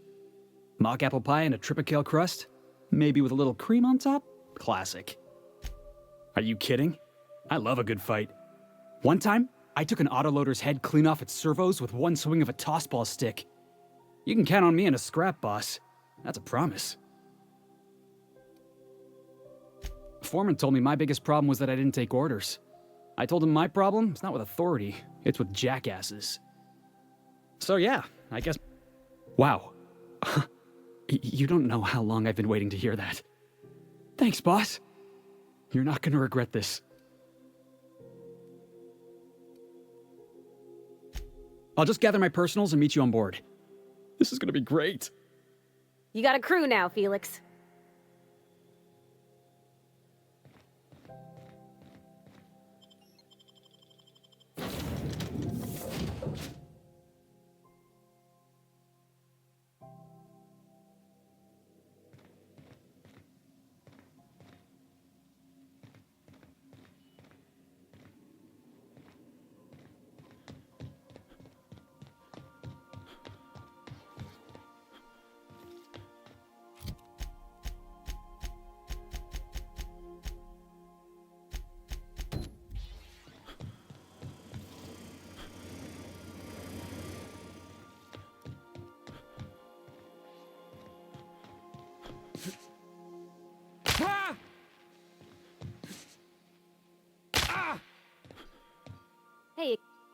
Speaker 6: Mock apple pie and a tripicale crust? Maybe with a little cream on top? Classic. Are you kidding? I love a good fight. One time, I took an autoloader's head clean off its servos with one swing of a tossball stick. You can count on me in a scrap, boss. That's a promise. Foreman told me my biggest problem was that I didn't take orders. I told him my problem is not with authority, it's with jackasses. So yeah, I guess... Wow. You don't know how long I've been waiting to hear that. Thanks, boss. You're not gonna regret this. I'll just gather my personals and meet you on board. This is gonna be great.
Speaker 3: You got a crew now, Felix.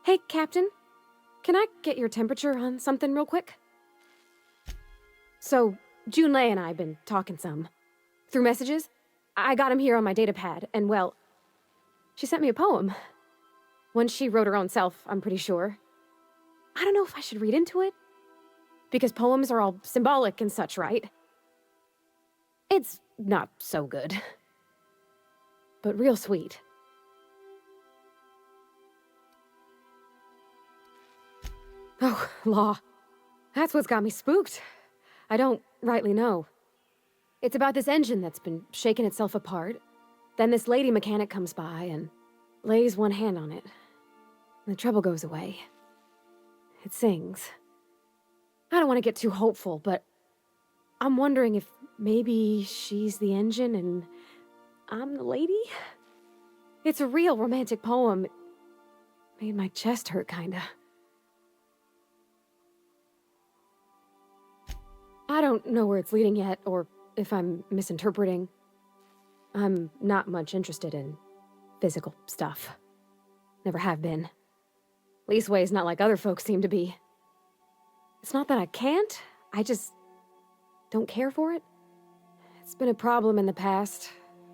Speaker 3: Hey, Captain. Can I get your temperature on something real quick? So, Junlei and I have been talking some. Through messages. I got him here on my datapad, and well, she sent me a poem. One she wrote her own self, I'm pretty sure. I don't know if I should read into it. Because poems are all symbolic and such, right? It's not so good. But real sweet. Oh, law. That's what's got me spooked. I don't rightly know. It's about this engine that's been shaking itself apart. Then this lady mechanic comes by and lays one hand on it. The trouble goes away. It sings. I don't want to get too hopeful, but I'm wondering if maybe she's the engine and I'm the lady? It's a real romantic poem. Made my chest hurt, kinda. I don't know where it's leading yet, or if I'm misinterpreting. I'm not much interested in physical stuff. Never have been. Leastways, not like other folks seem to be. It's not that I can't, I just don't care for it. It's been a problem in the past.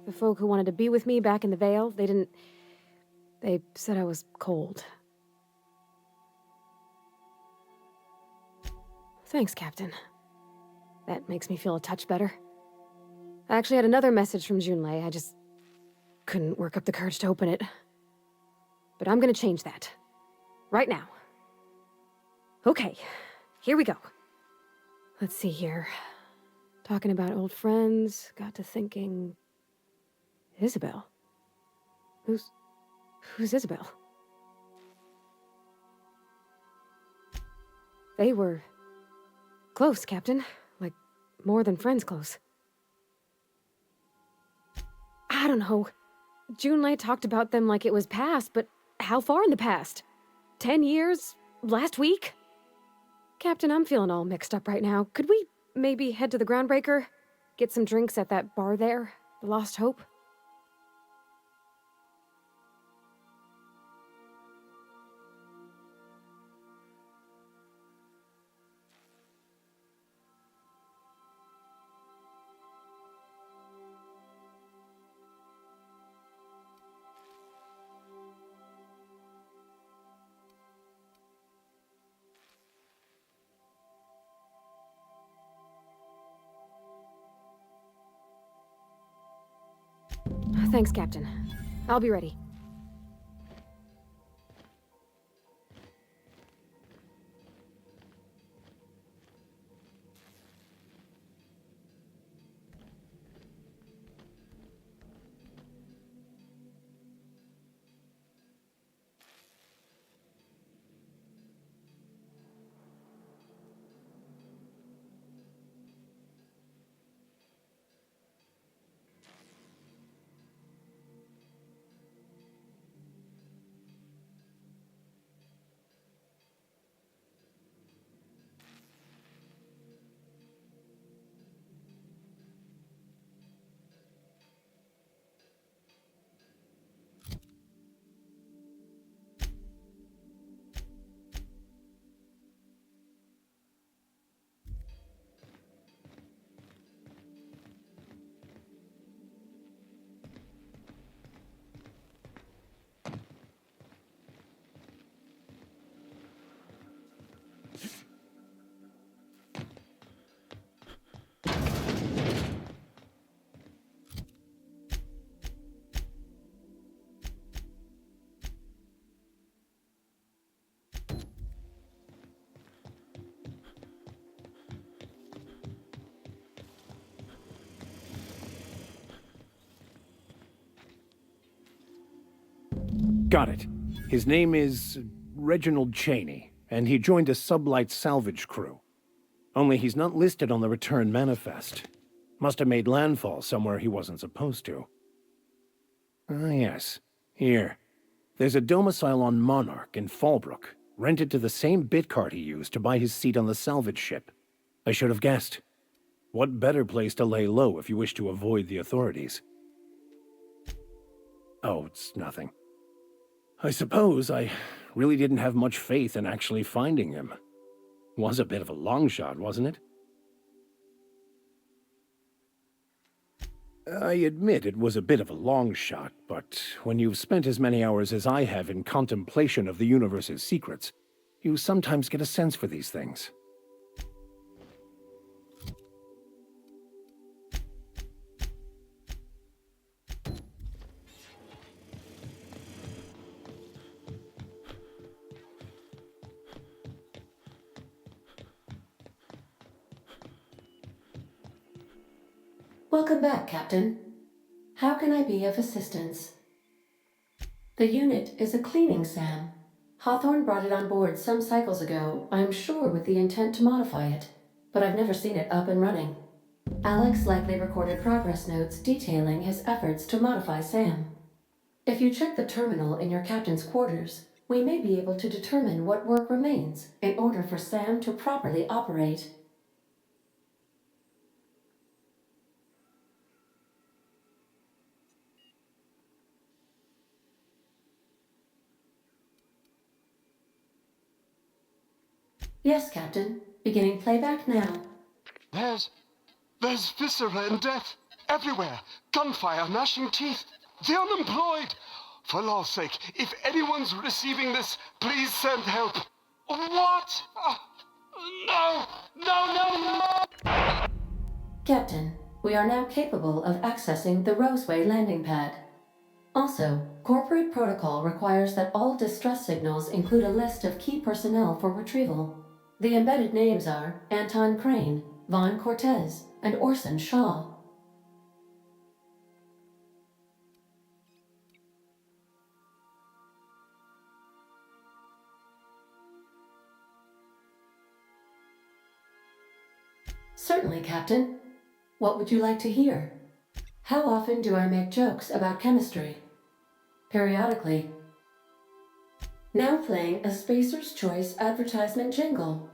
Speaker 3: The folk who wanted to be with me back in the Vale, they said I was cold. Thanks, Captain. That makes me feel a touch better. I actually had another message from Junlei, I just couldn't work up the courage to open it. But I'm gonna change that. Right now. Okay, here we go. Let's see here. Talking about old friends, got to thinking... Isabel? Who's Isabel? They were... close, Captain. Like, more than friends close. I don't know. Junlei talked about them like it was past, but how far in the past? 10 years? Last week? Captain, I'm feeling all mixed up right now. Could we maybe head to the Groundbreaker? Get some drinks at that bar there? The Lost Hope? Thanks, Captain. I'll be ready.
Speaker 1: Got it. His name is Reginald Cheney, and he joined a sublight salvage crew. Only he's not listed on the return manifest. Must have made landfall somewhere he wasn't supposed to. Ah, yes. Here. There's a domicile on Monarch in Fallbrook, rented to the same bit card he used to buy his seat on the salvage ship. I should have guessed. What better place to lay low if you wish to avoid the authorities? Oh, it's nothing. I suppose I really didn't have much faith in actually finding him. Was a bit of a long shot, wasn't it? I admit it was a bit of a long shot, but when you've spent as many hours as I have in contemplation of the universe's secrets, you sometimes get a sense for these things.
Speaker 2: Welcome back, Captain. How can I be of assistance? The unit is a cleaning SAM. Hawthorne brought it on board some cycles ago, I'm sure with the intent to modify it, but I've never seen it up and running. Alex likely recorded progress notes detailing his efforts to modify Sam. If you check the terminal in your captain's quarters, we may be able to determine what work remains in order for Sam to properly operate. Yes, Captain. Beginning playback now.
Speaker 10: There's viscera and death everywhere. Gunfire, gnashing teeth. The unemployed. For law's sake, if anyone's receiving this, please send help. What? No! No, no, no!
Speaker 2: Captain, we are now capable of accessing the Roseway landing pad. Also, corporate protocol requires that all distress signals include a list of key personnel for retrieval. The embedded names are Anton Crane, Vaughn Cortez, and Orson Shaw. Certainly, Captain. What would you like to hear? How often do I make jokes about chemistry? Periodically. Now playing a Spacer's Choice advertisement jingle.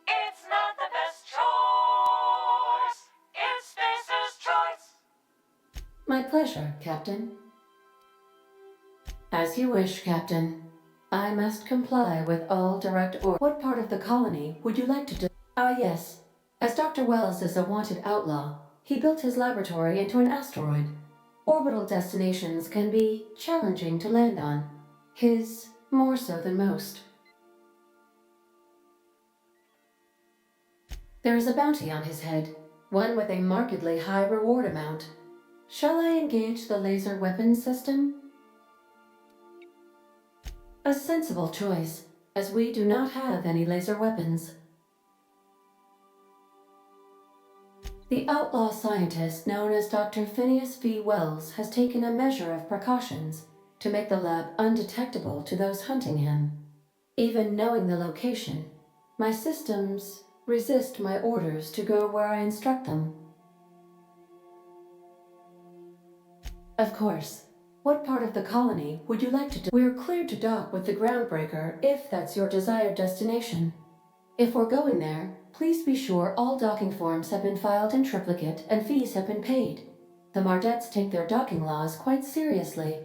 Speaker 22: It's not the best choice. It's Spacer's Choice.
Speaker 2: My pleasure, Captain. As you wish, Captain. I must comply with all direct orders. What part of the colony would you like to do? Ah, yes. As Dr. Wells is a wanted outlaw, he built his laboratory into an asteroid. Orbital destinations can be challenging to land on. His more so than most. There is a bounty on his head, one with a markedly high reward amount. Shall I engage the laser weapons system? A sensible choice, as we do not have any laser weapons. The outlaw scientist known as Dr. Phineas V. Wells has taken a measure of precautions to make the lab undetectable to those hunting him. Even knowing the location, my systems resist my orders to go where I instruct them. Of course. What part of the colony would you like to do? We're cleared to dock with the Groundbreaker if that's your desired destination. If we're going there, please be sure all docking forms have been filed in triplicate and fees have been paid. The Mardettes take their docking laws quite seriously.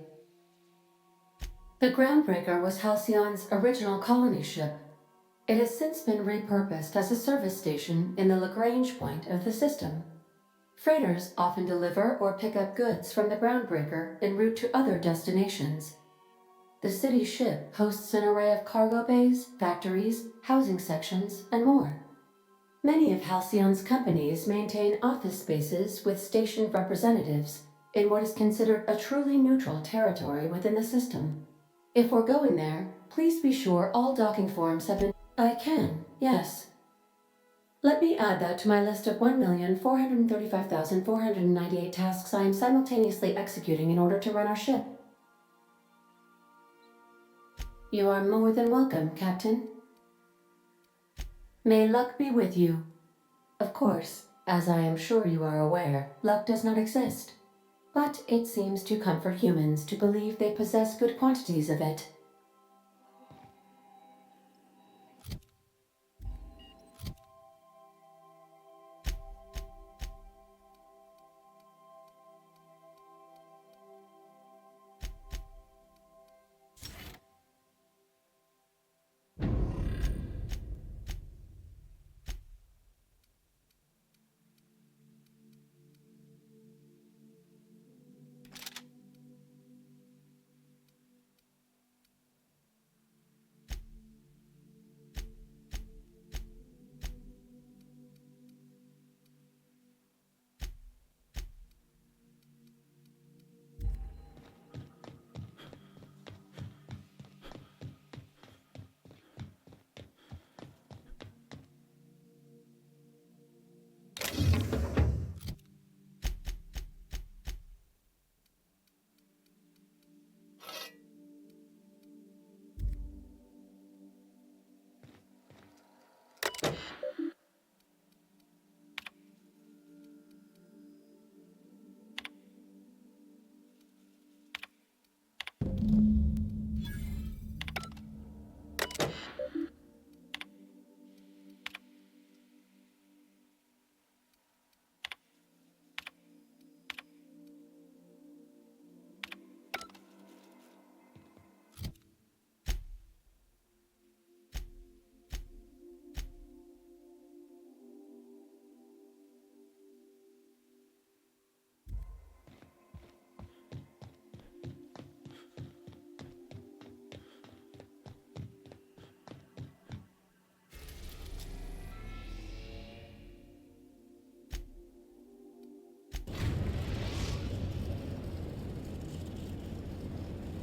Speaker 2: The Groundbreaker was Halcyon's original colony ship. It has since been repurposed as a service station in the Lagrange point of the system. Freighters often deliver or pick up goods from the Groundbreaker en route to other destinations. The city ship hosts an array of cargo bays, factories, housing sections, and more. Many of Halcyon's companies maintain office spaces with stationed representatives in what is considered a truly neutral territory within the system. If we're going there, please be sure all docking forms have been... I can, yes. Let me add that to my list of 1,435,498 tasks I am simultaneously executing in order to run our ship. You are more than welcome, Captain. May luck be with you. Of course, as I am sure you are aware, luck does not exist. But it seems to comfort humans to believe they possess good quantities of it.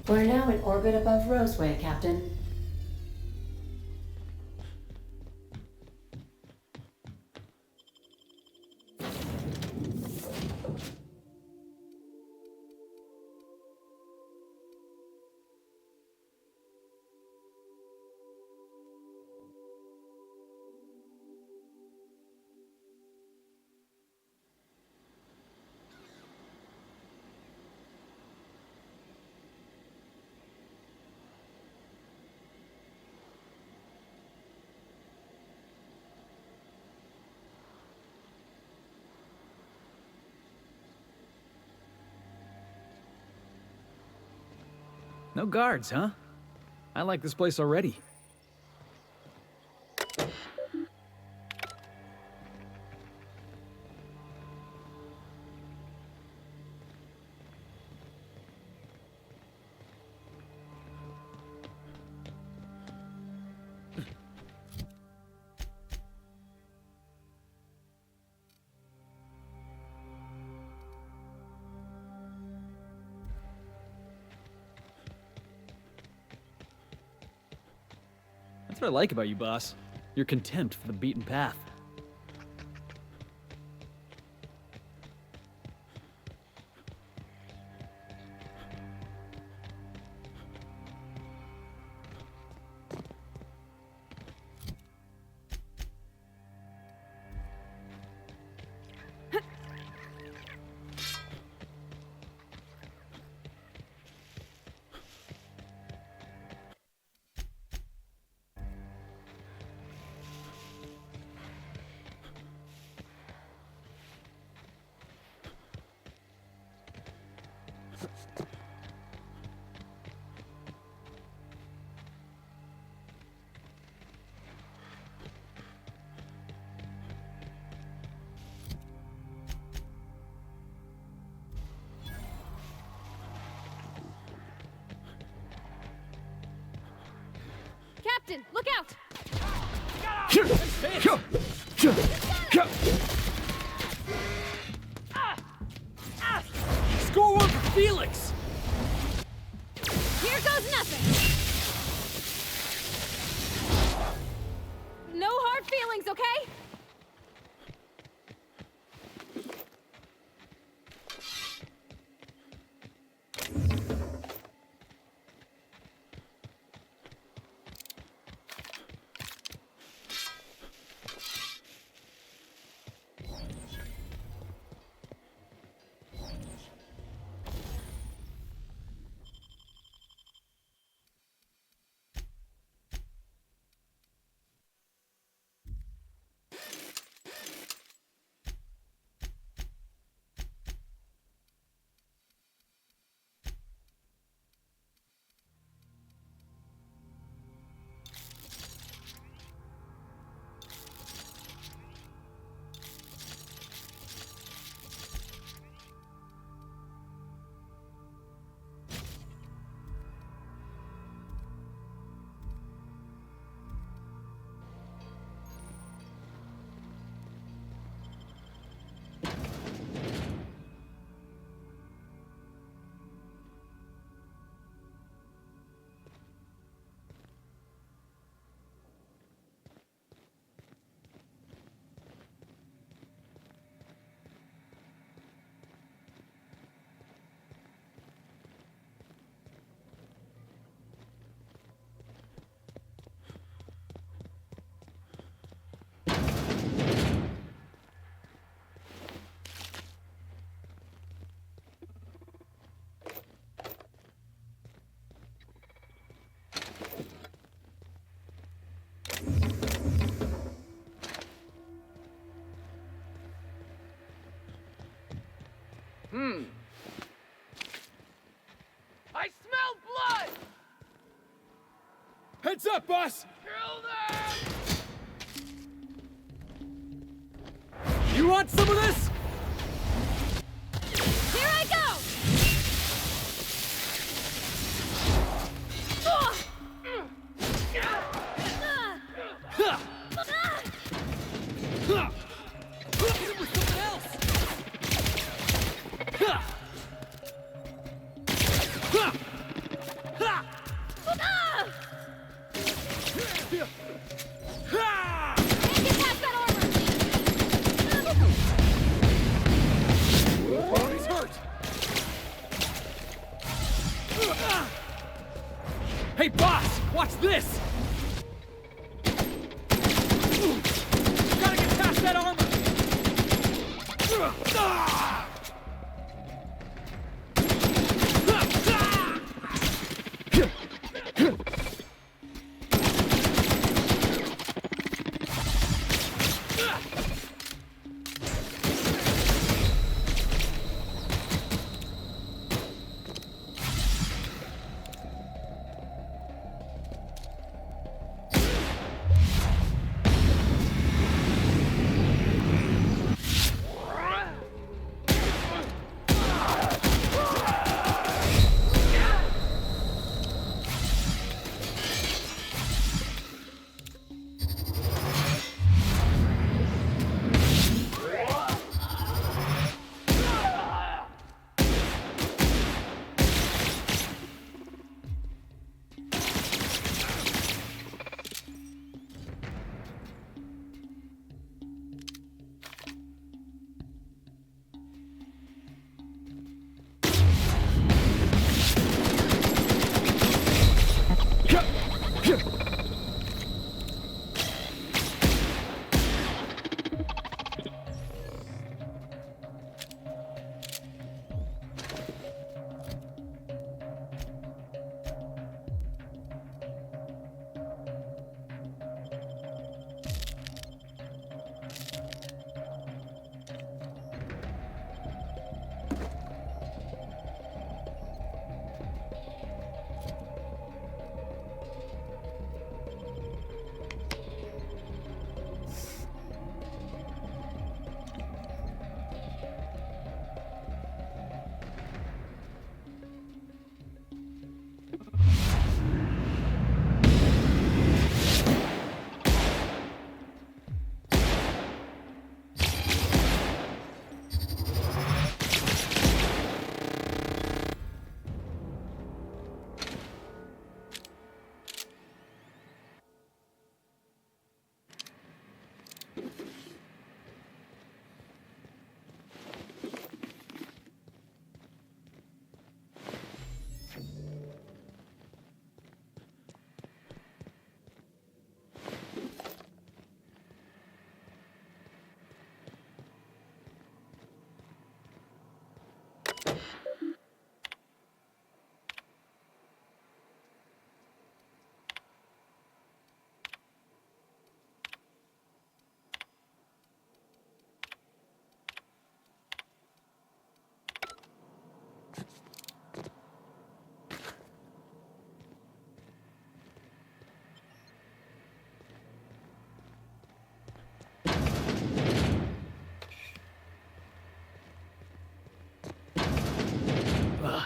Speaker 2: We're now in orbit above Roseway, Captain.
Speaker 6: No guards, huh? I like this place already. That's what I like about you, boss. Your contempt for the beaten path.
Speaker 3: Captain, look out!
Speaker 6: Score one for Felix!
Speaker 3: Here goes nothing! No hard feelings, okay?
Speaker 22: I smell blood!
Speaker 6: Heads up, boss!
Speaker 22: Kill them!
Speaker 6: You want some of this?
Speaker 3: Here I go!
Speaker 6: this! Gotta get past that armor!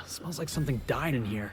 Speaker 6: Smells like something died in here.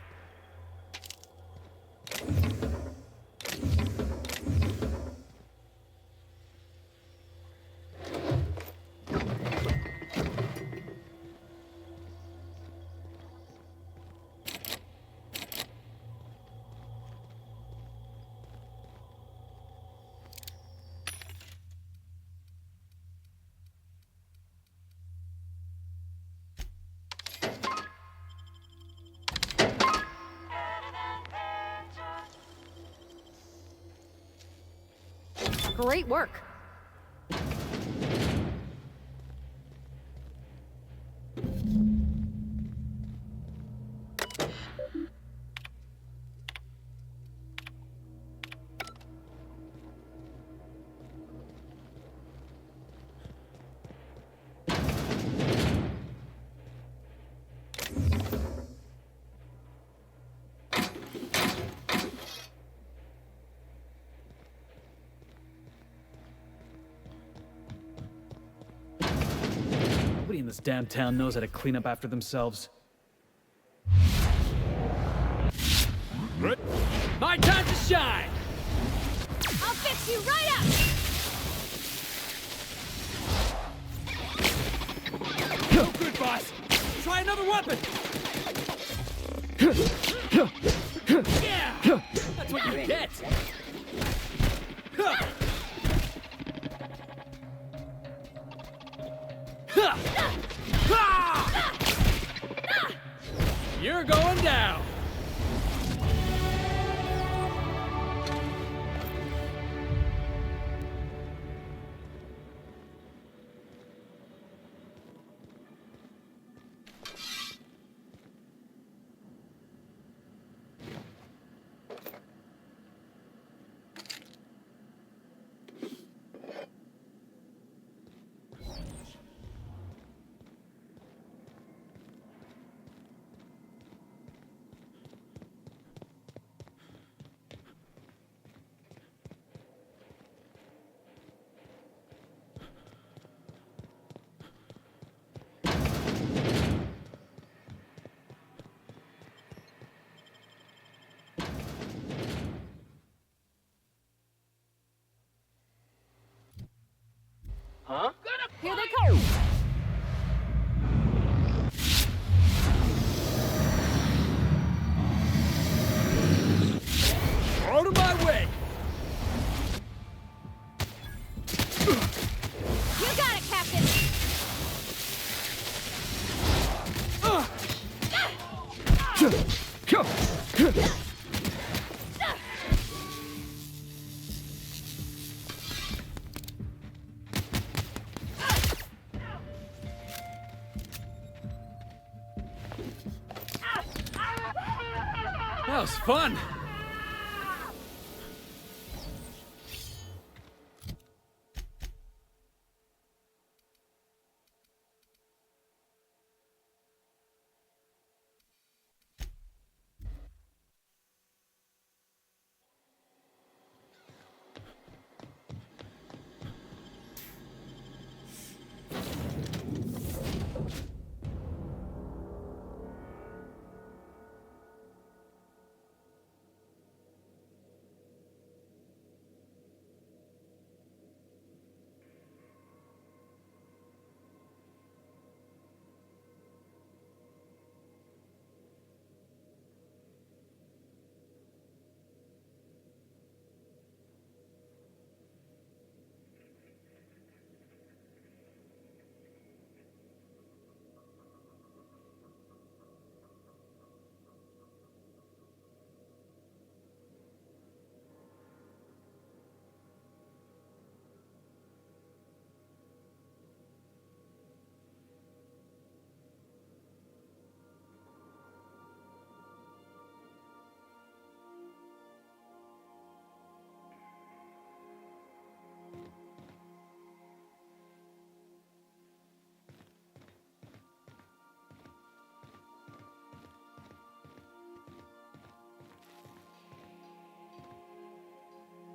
Speaker 3: Great work.
Speaker 6: Nobody in this damn town knows how to clean up after themselves. My time to shine!
Speaker 16: I'll fix you right up!
Speaker 6: No good, boss! Try another weapon! Yeah! That's what you get! You're going down! Out of my way!
Speaker 3: You got it, Captain!
Speaker 6: That was fun!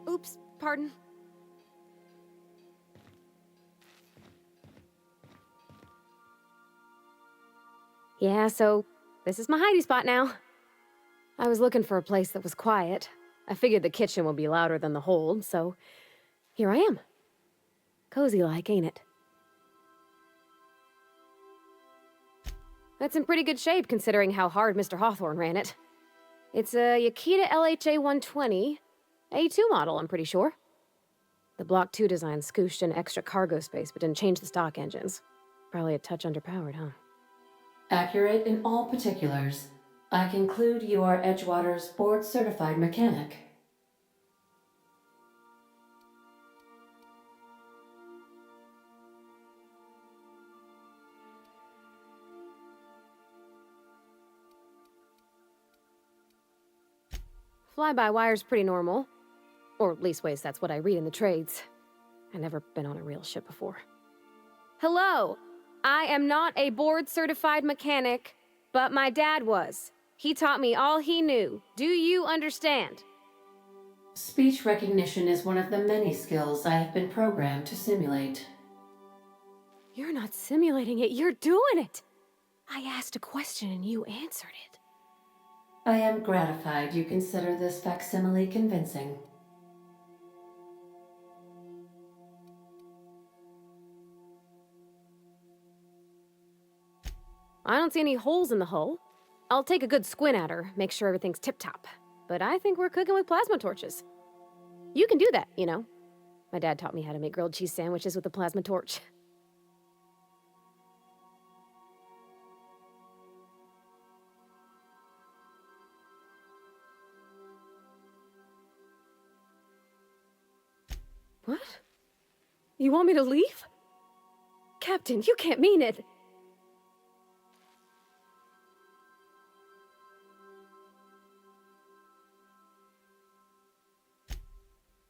Speaker 3: Oops, pardon. Yeah, so this is my hidey spot now. I was looking for a place that was quiet. I figured the kitchen would be louder than the hold, so here I am. Cozy-like, ain't it? That's in pretty good shape considering how hard Mr. Hawthorne ran it. It's a Yakita LHA 120, A2 model, I'm pretty sure. The Block 2 design scooshed in extra cargo space but didn't change the stock engines. Probably a touch underpowered, huh?
Speaker 2: Accurate in all particulars. I conclude you are Edgewater's board-certified mechanic.
Speaker 3: Fly-by-wire's pretty normal. Or leastways, that's what I read in the trades. I've never been on a real ship before. Hello! I am not a board-certified mechanic, but my dad was. He taught me all he knew. Do you understand?
Speaker 2: Speech recognition is one of the many skills I have been programmed to simulate.
Speaker 3: You're not simulating it, you're doing it! I asked a question and you answered it.
Speaker 2: I am gratified you consider this facsimile convincing.
Speaker 3: I don't see any holes in the hull. I'll take a good squint at her, make sure everything's tip-top. But I think we're cooking with plasma torches. You can do that, you know. My dad taught me how to make grilled cheese sandwiches with a plasma torch. What? You want me to leave? Captain, you can't mean it.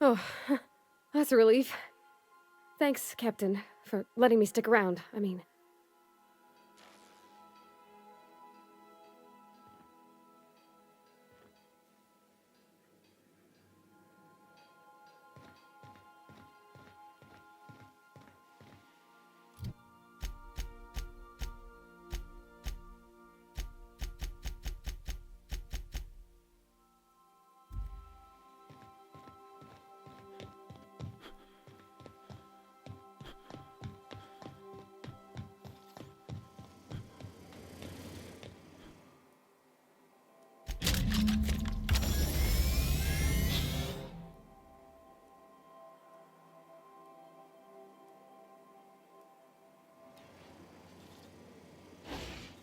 Speaker 3: Oh, that's a relief. Thanks, Captain, for letting me stick around. I mean...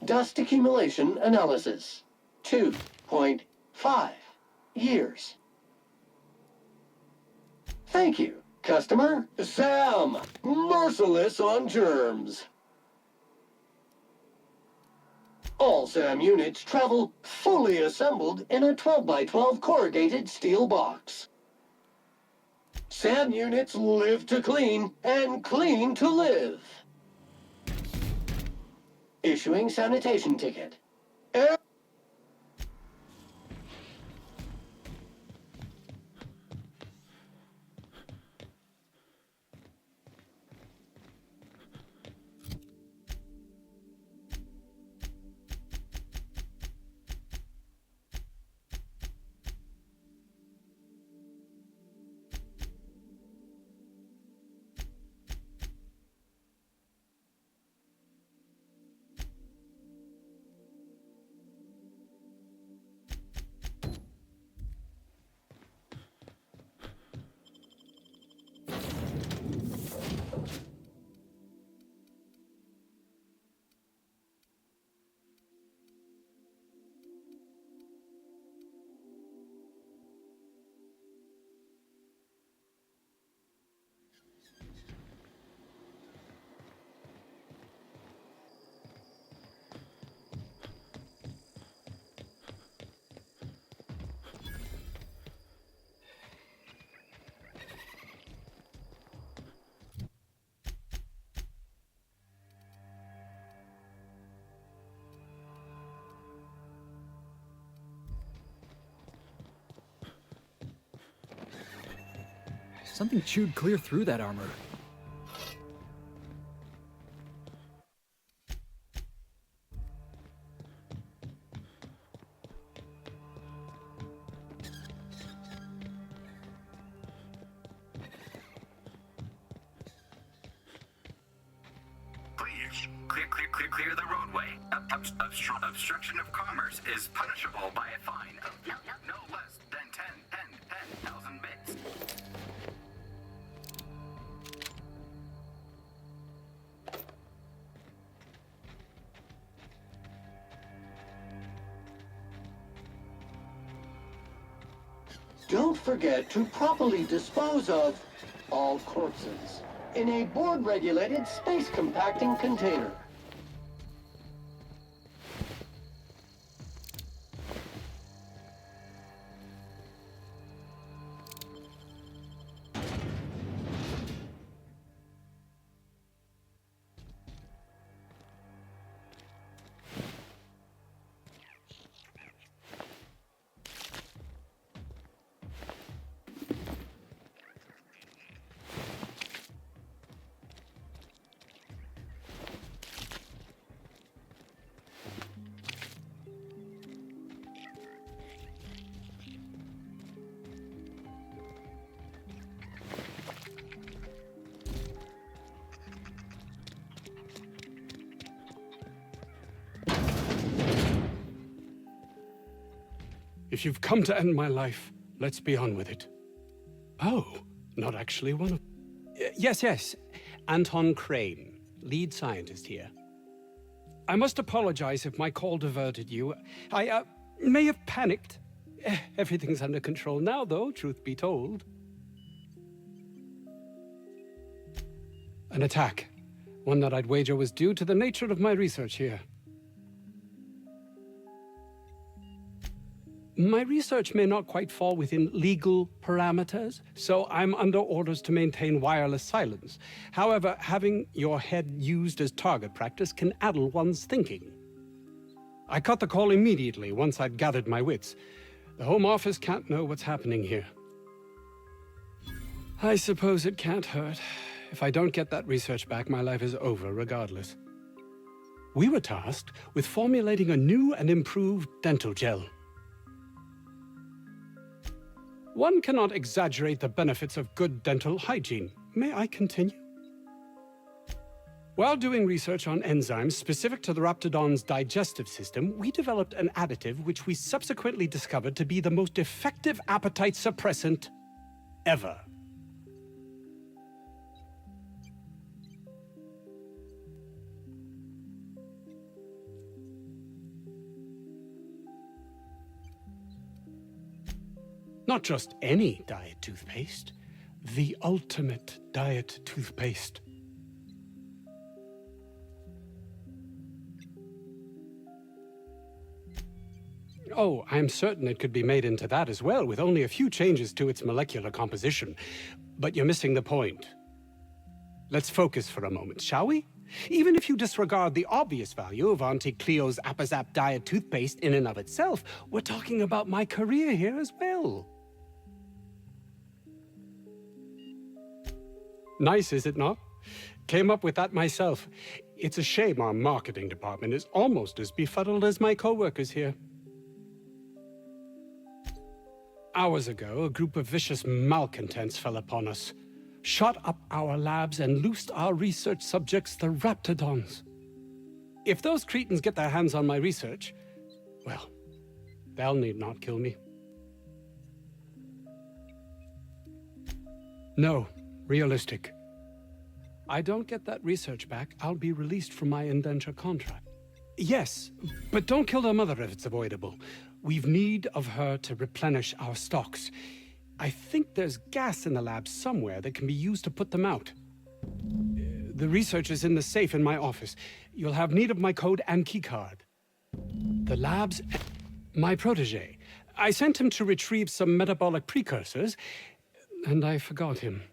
Speaker 4: Dust accumulation analysis. 2.5 years. Thank you, customer. Sam, merciless on germs. All SAM units travel fully assembled in a 12x12 corrugated steel box. SAM units live to clean and clean to live. Issuing sanitation ticket.
Speaker 6: Something chewed clear through that armor.
Speaker 7: Clear the roadway. Obstruction of commerce is punishable by a fine of no less than 10,000 bits.
Speaker 4: Don't forget to properly dispose of all corpses in a board-regulated space compacting container.
Speaker 23: If you've come to end my life, let's be on with it. Oh, not actually one of... Yes. Anton Crane, lead scientist here. I must apologize if my call diverted you. I may have panicked. Everything's under control now, though, truth be told. An attack. One that I'd wager was due to the nature of my research here. My research may not quite fall within legal parameters, so I'm under orders to maintain wireless silence. However, having your head used as target practice can addle one's thinking. I cut the call immediately once I'd gathered my wits. The Home Office can't know what's happening here. I suppose it can't hurt. If I don't get that research back, my life is over regardless. We were tasked with formulating a new and improved dental gel. One cannot exaggerate the benefits of good dental hygiene. May I continue? While doing research on enzymes specific to the Raptidon's digestive system, we developed an additive which we subsequently discovered to be the most effective appetite suppressant ever. Not just any diet toothpaste, the ultimate diet toothpaste. Oh, I'm certain it could be made into that as well, with only a few changes to its molecular composition. But you're missing the point. Let's focus for a moment, shall we? Even if you disregard the obvious value of Auntie Cleo's Appazap diet toothpaste in and of itself, we're talking about my career here as well. Nice, is it not? Came up with that myself. It's a shame our marketing department is almost as befuddled as my co-workers here. Hours ago, a group of vicious malcontents fell upon us, shot up our labs and loosed our research subjects, the Raptidons. If those cretins get their hands on my research, well, they'll need not kill me. No, realistic. I don't get that research back, I'll be released from my indenture contract. Yes, but don't kill their mother if it's avoidable. We've need of her to replenish our stocks. I think there's gas in the lab somewhere that can be used to put them out. The research is in the safe in my office. You'll have need of my code and keycard. The lab's my protege. I sent him to retrieve some metabolic precursors, and I forgot him.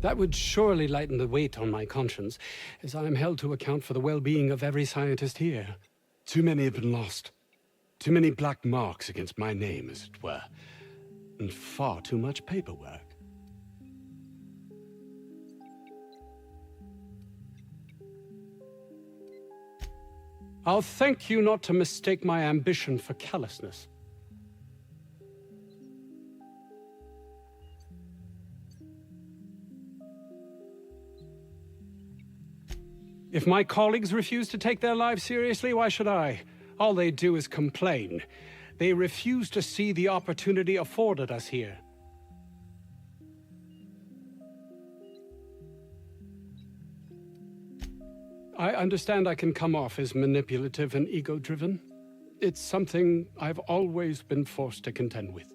Speaker 23: That would surely lighten the weight on my conscience, as I am held to account for the well-being of every scientist here. Too many have been lost. Too many black marks against my name, as it were. And far too much paperwork. I'll thank you not to mistake my ambition for callousness. If my colleagues refuse to take their lives seriously, why should I? All they do is complain. They refuse to see the opportunity afforded us here. I understand I can come off as manipulative and ego-driven. It's something I've always been forced to contend with.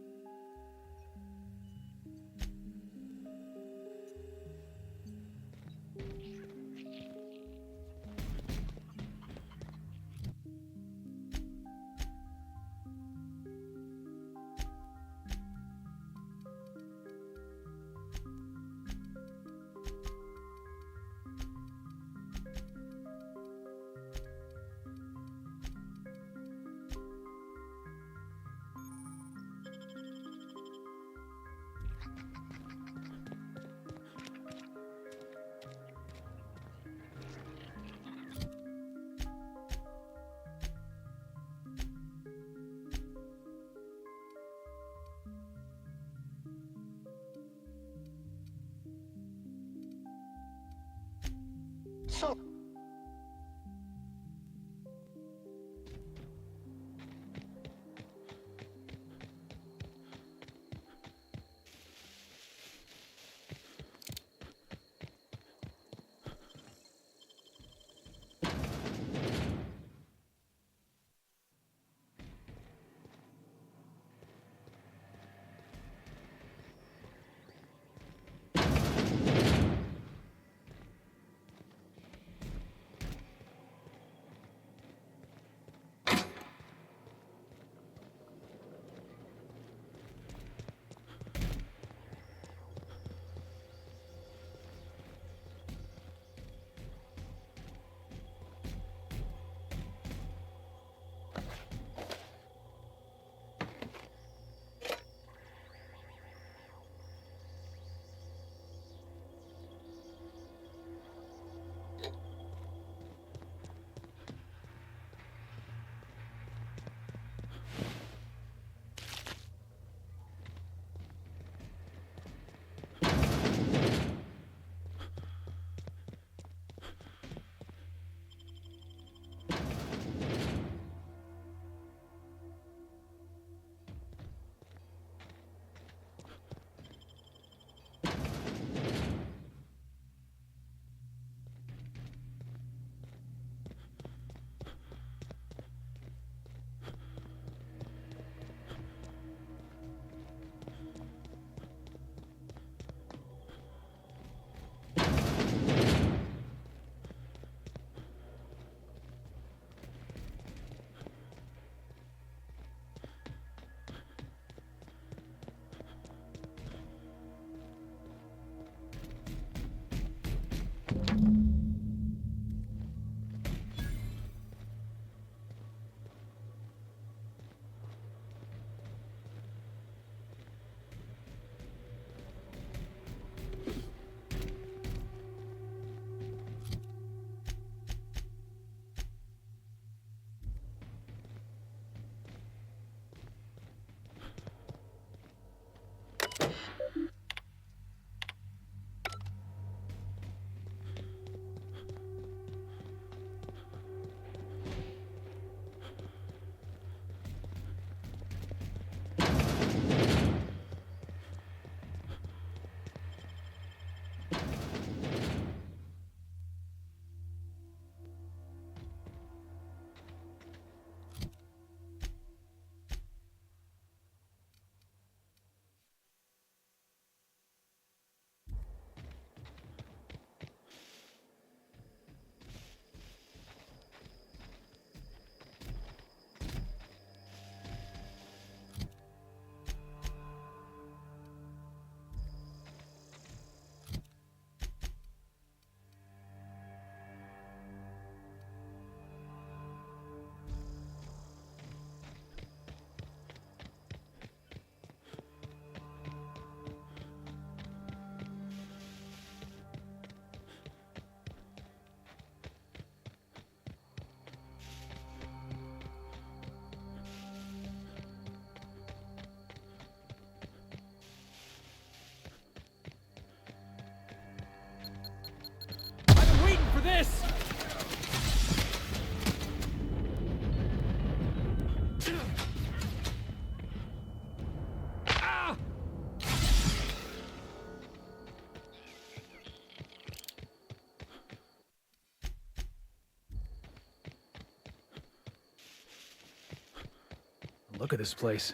Speaker 17: Look at this place.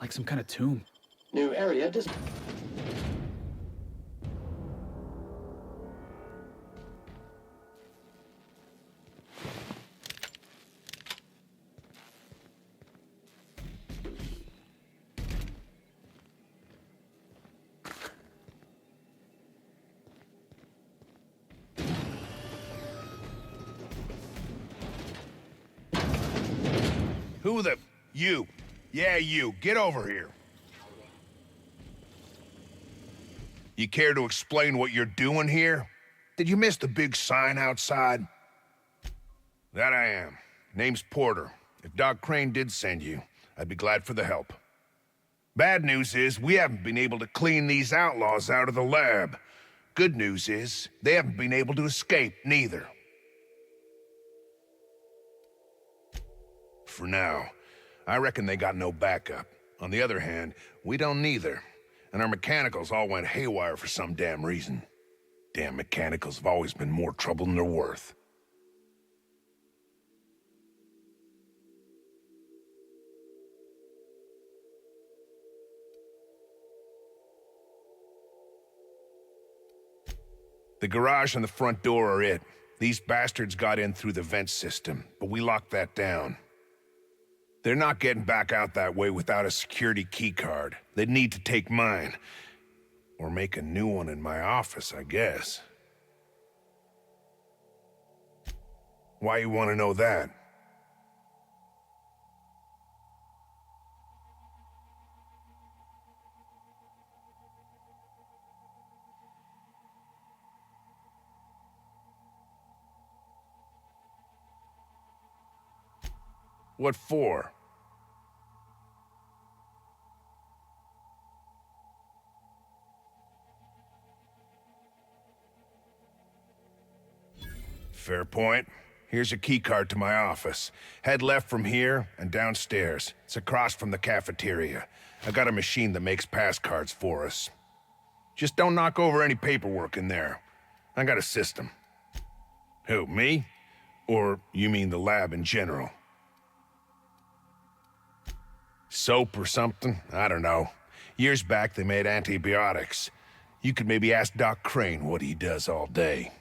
Speaker 17: Like some kind of tomb.
Speaker 4: New area
Speaker 9: Who the... You. Yeah, you. Get over here. You care to explain what you're doing here? Did you miss the big sign outside? That I am. Name's Porter. If Doc Crane did send you, I'd be glad for the help. Bad news is, we haven't been able to clean these outlaws out of the lab. Good news is, they haven't been able to escape, neither. For now. I reckon they got no backup. On the other hand, we don't neither. And our mechanicals all went haywire for some damn reason. Damn mechanicals have always been more trouble than they're worth. The garage and the front door are it. These bastards got in through the vent system, but we locked that down. They're not getting back out that way without a security keycard. They'd need to take mine. Or make a new one in my office, I guess. Why you want to know that? What for? Fair point. Here's a keycard to my office. Head left from here and downstairs. It's across from the cafeteria. I got a machine that makes pass cards for us. Just don't knock over any paperwork in there. I got a system. Who, me? Or you mean the lab in general? Soap or something? I don't know. Years back, they made antibiotics. You could maybe ask Doc Crane what he does all day.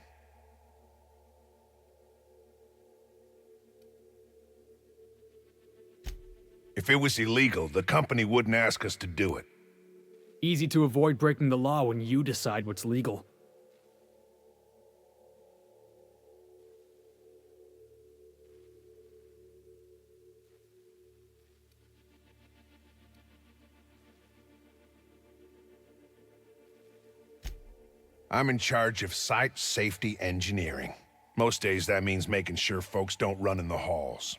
Speaker 9: If it was illegal, the company wouldn't ask us to do it.
Speaker 6: Easy to avoid breaking the law when you decide what's legal.
Speaker 9: I'm in charge of site safety engineering. Most days that means making sure folks don't run in the halls.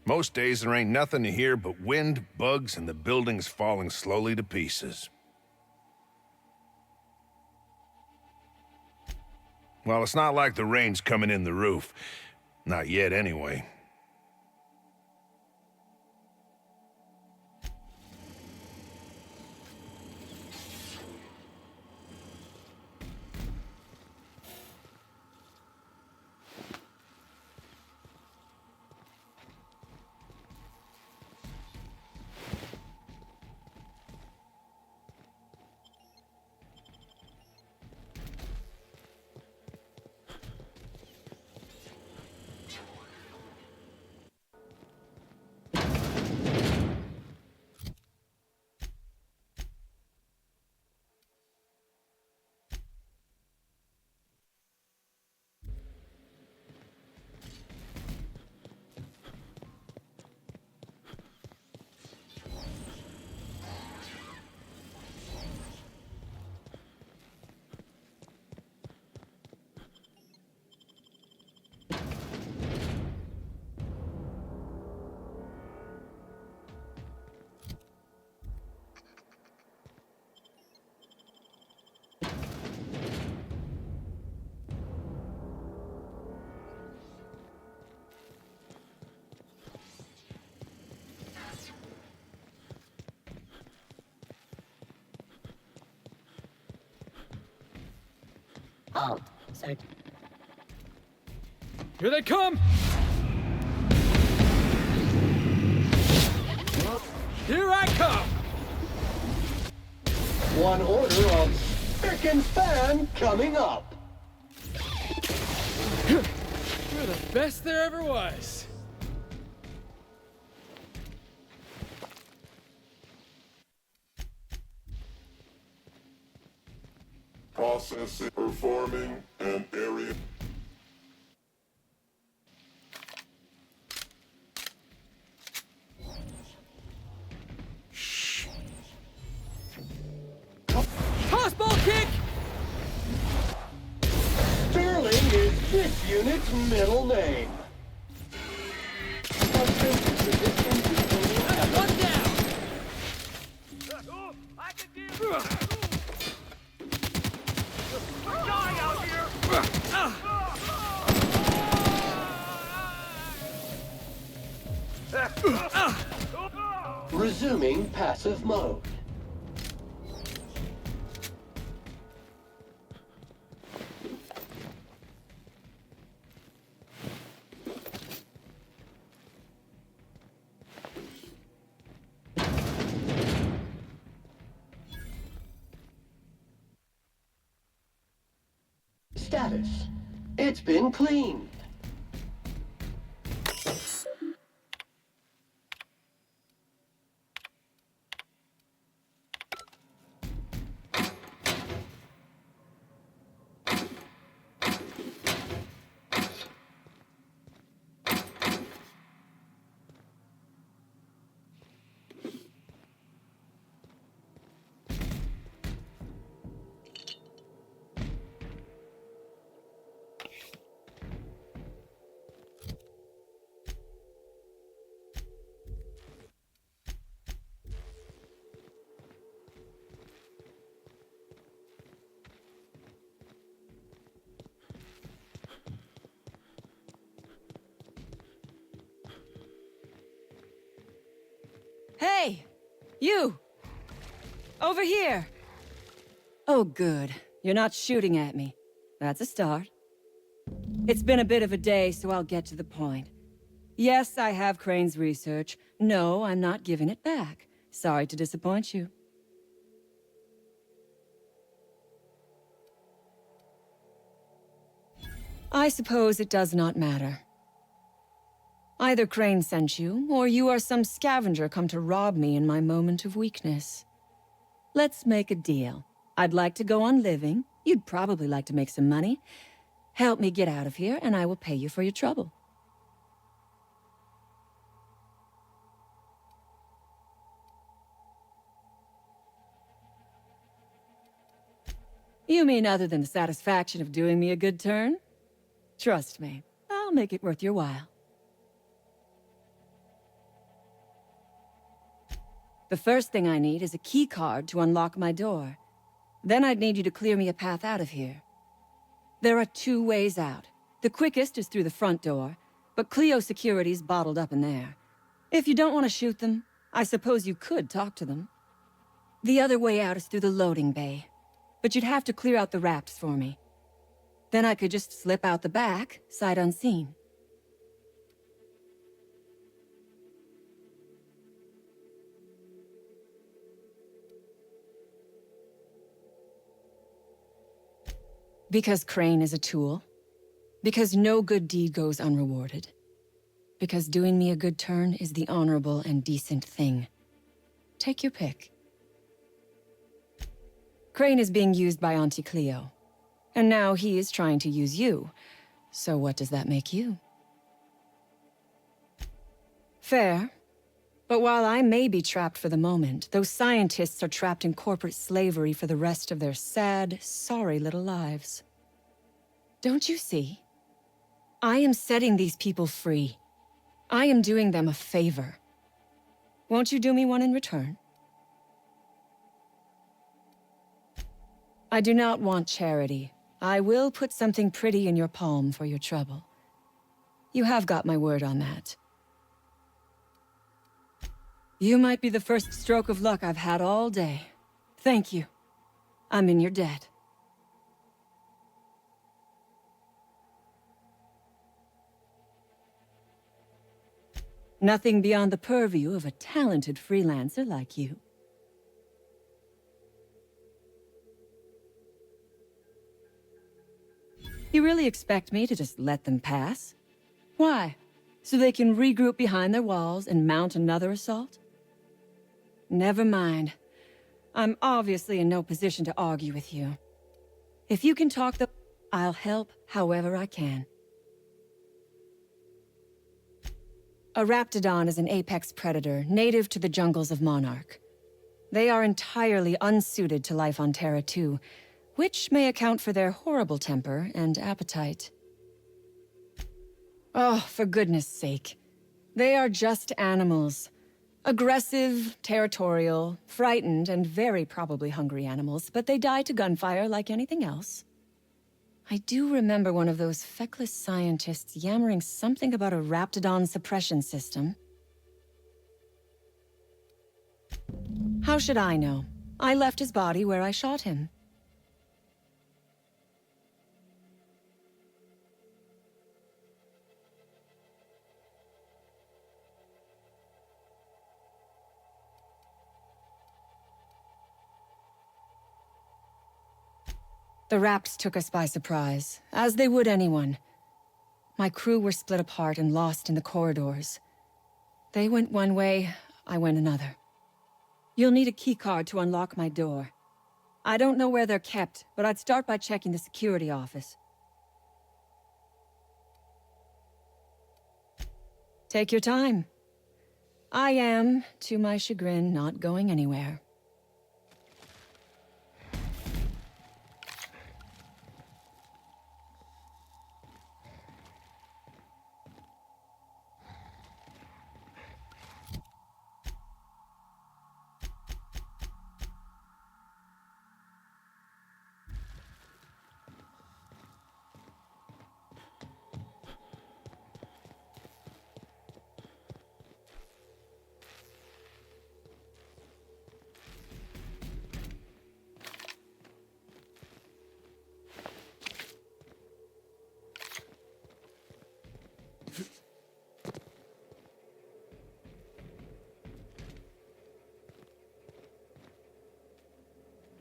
Speaker 9: Most days there ain't nothing to hear but wind, bugs, and the buildings falling slowly to pieces. Well, it's not like the rain's coming in the roof. Not yet, anyway.
Speaker 12: Alt. Sir.
Speaker 6: Here they come! Here I come!
Speaker 4: One order of spick and span coming up.
Speaker 6: You're the best there ever was.
Speaker 8: Processing, performing, and area.
Speaker 6: Tossball kick!
Speaker 4: Sterling is this unit's middle name.
Speaker 6: One down!
Speaker 4: Resuming passive mode. Status. It's been cleaned.
Speaker 16: Hey! You! Over here! Oh, good. You're not shooting at me. That's a start. It's been a bit of a day, so I'll get to the point. Yes, I have Crane's research. No, I'm not giving it back. Sorry to disappoint you. I suppose it does not matter. Either Crane sent you, or you are some scavenger come to rob me in my moment of weakness. Let's make a deal. I'd like to go on living. You'd probably like to make some money. Help me get out of here, and I will pay you for your trouble. You mean other than the satisfaction of doing me a good turn? Trust me, I'll make it worth your while. The first thing I need is a key card to unlock my door. Then I'd need you to clear me a path out of here. There are 2 ways out. The quickest is through the front door, but Cleo Security's bottled up in there. If you don't want to shoot them, I suppose you could talk to them. The other way out is through the loading bay, but you'd have to clear out the rafts for me. Then I could just slip out the back, sight unseen. Because Crane is a tool. Because no good deed goes unrewarded. Because doing me a good turn is the honorable and decent thing. Take your pick. Crane is being used by Auntie Cleo. And now he is trying to use you. So what does that make you? Fair. But while I may be trapped for the moment, those scientists are trapped in corporate slavery for the rest of their sad, sorry little lives. Don't you see? I am setting these people free. I am doing them a favor. Won't you do me one in return? I do not want charity. I will put something pretty in your palm for your trouble. You have got my word on that. You might be the first stroke of luck I've had all day. Thank you. I'm in your debt. Nothing beyond the purview of a talented freelancer like you. You really expect me to just let them pass? Why? So they can regroup behind their walls and mount another assault? Never mind. I'm obviously in no position to argue with you. If you can talk I'll help however I can. A Raptidon is an apex predator, native to the jungles of Monarch. They are entirely unsuited to life on Terra 2, which may account for their horrible temper and appetite. Oh, for goodness sake. They are just animals. Aggressive, territorial, frightened, and very probably hungry animals, but they die to gunfire like anything else. I do remember one of those feckless scientists yammering something about a Raptidon suppression system. How should I know? I left his body where I shot him. The Raps took us by surprise, as they would anyone. My crew were split apart and lost in the corridors. They went one way, I went another. You'll need a keycard to unlock my door. I don't know where they're kept, but I'd start by checking the security office. Take your time. I am, to my chagrin, not going anywhere.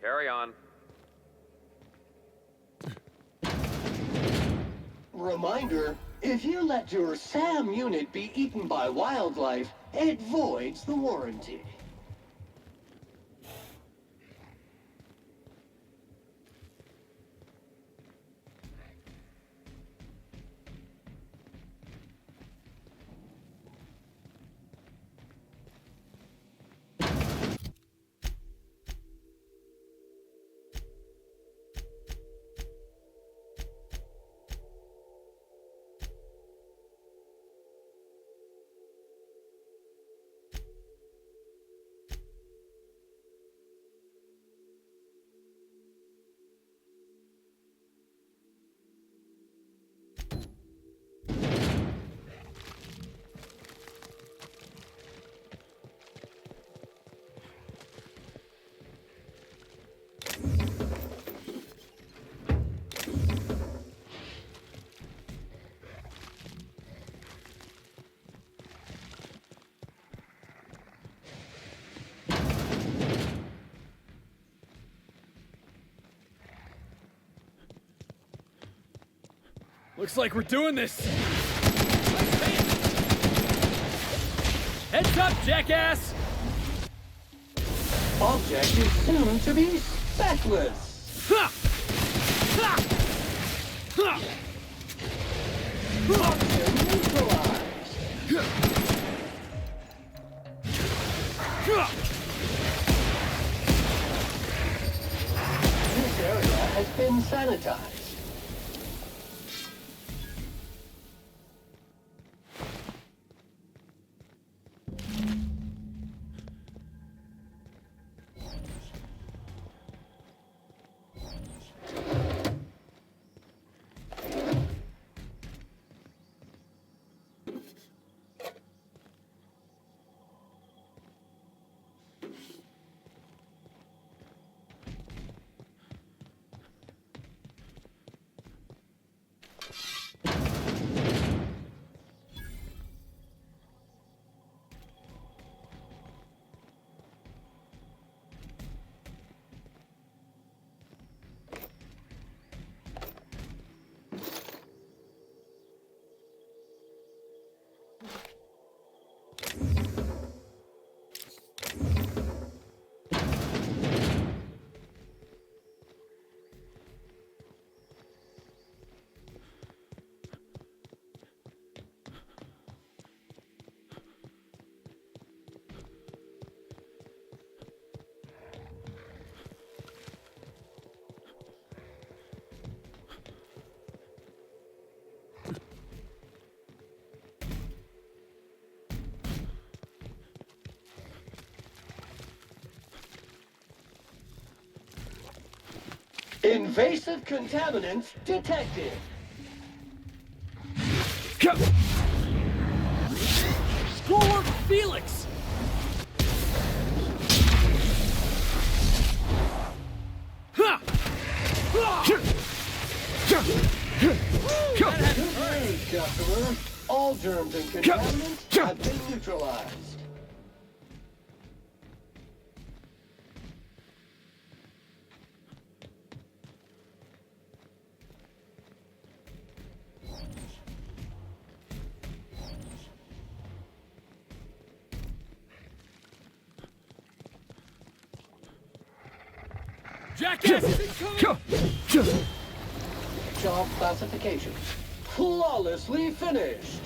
Speaker 11: Carry on.
Speaker 4: Reminder, if you let your SAM unit be eaten by wildlife, it voids the warranty.
Speaker 13: Looks like we're doing this! Heads up, jackass!
Speaker 4: Object is soon to be speckless.
Speaker 13: Ha! Ha! Ha!
Speaker 4: Toxin neutralized. This area has been sanitized. Invasive contaminants detected.
Speaker 13: Schoolwork Felix! Ha!
Speaker 4: Good news, customer. All germs and contaminants have been neutralized.
Speaker 13: Jackass is incoming!
Speaker 4: Job classification. Flawlessly finished.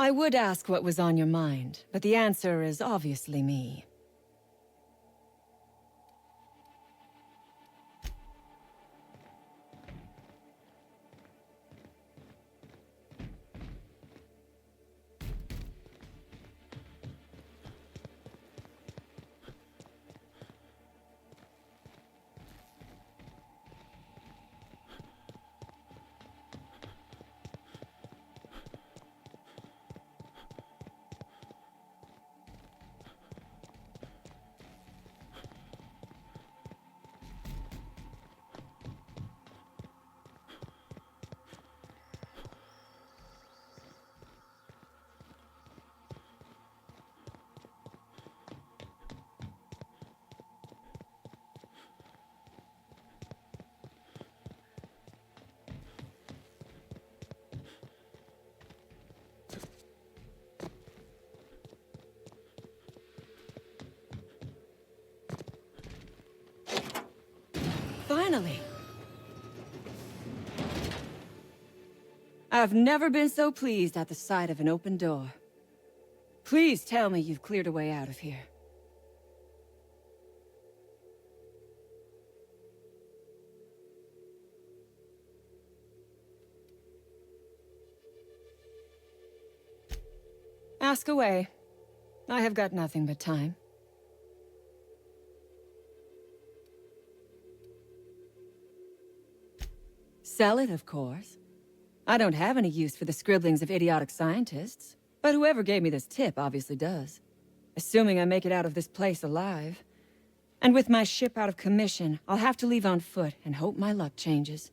Speaker 16: I would ask what was on your mind, but the answer is obviously me. Finally! I've never been so pleased at the sight of an open door. Please tell me you've cleared a way out of here. Ask away. I have got nothing but time. Sell it, of course. I don't have any use for the scribblings of idiotic scientists, but whoever gave me this tip obviously does. Assuming I make it out of this place alive. And with my ship out of commission, I'll have to leave on foot and hope my luck changes.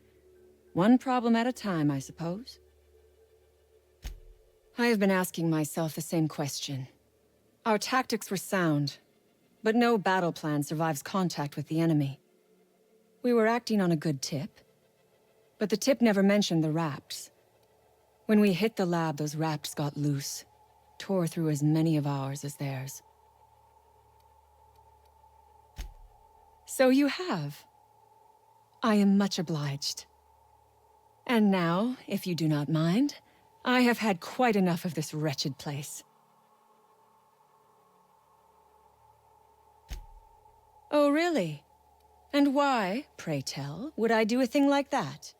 Speaker 16: One problem at a time, I suppose. I have been asking myself the same question. Our tactics were sound, but no battle plan survives contact with the enemy. We were acting on a good tip, but the tip never mentioned the Rapts. When we hit the lab, those Rapts got loose, tore through as many of ours as theirs. So you have. I am much obliged. And now, if you do not mind, I have had quite enough of this wretched place. Oh, really? And why, pray tell, would I do a thing like that?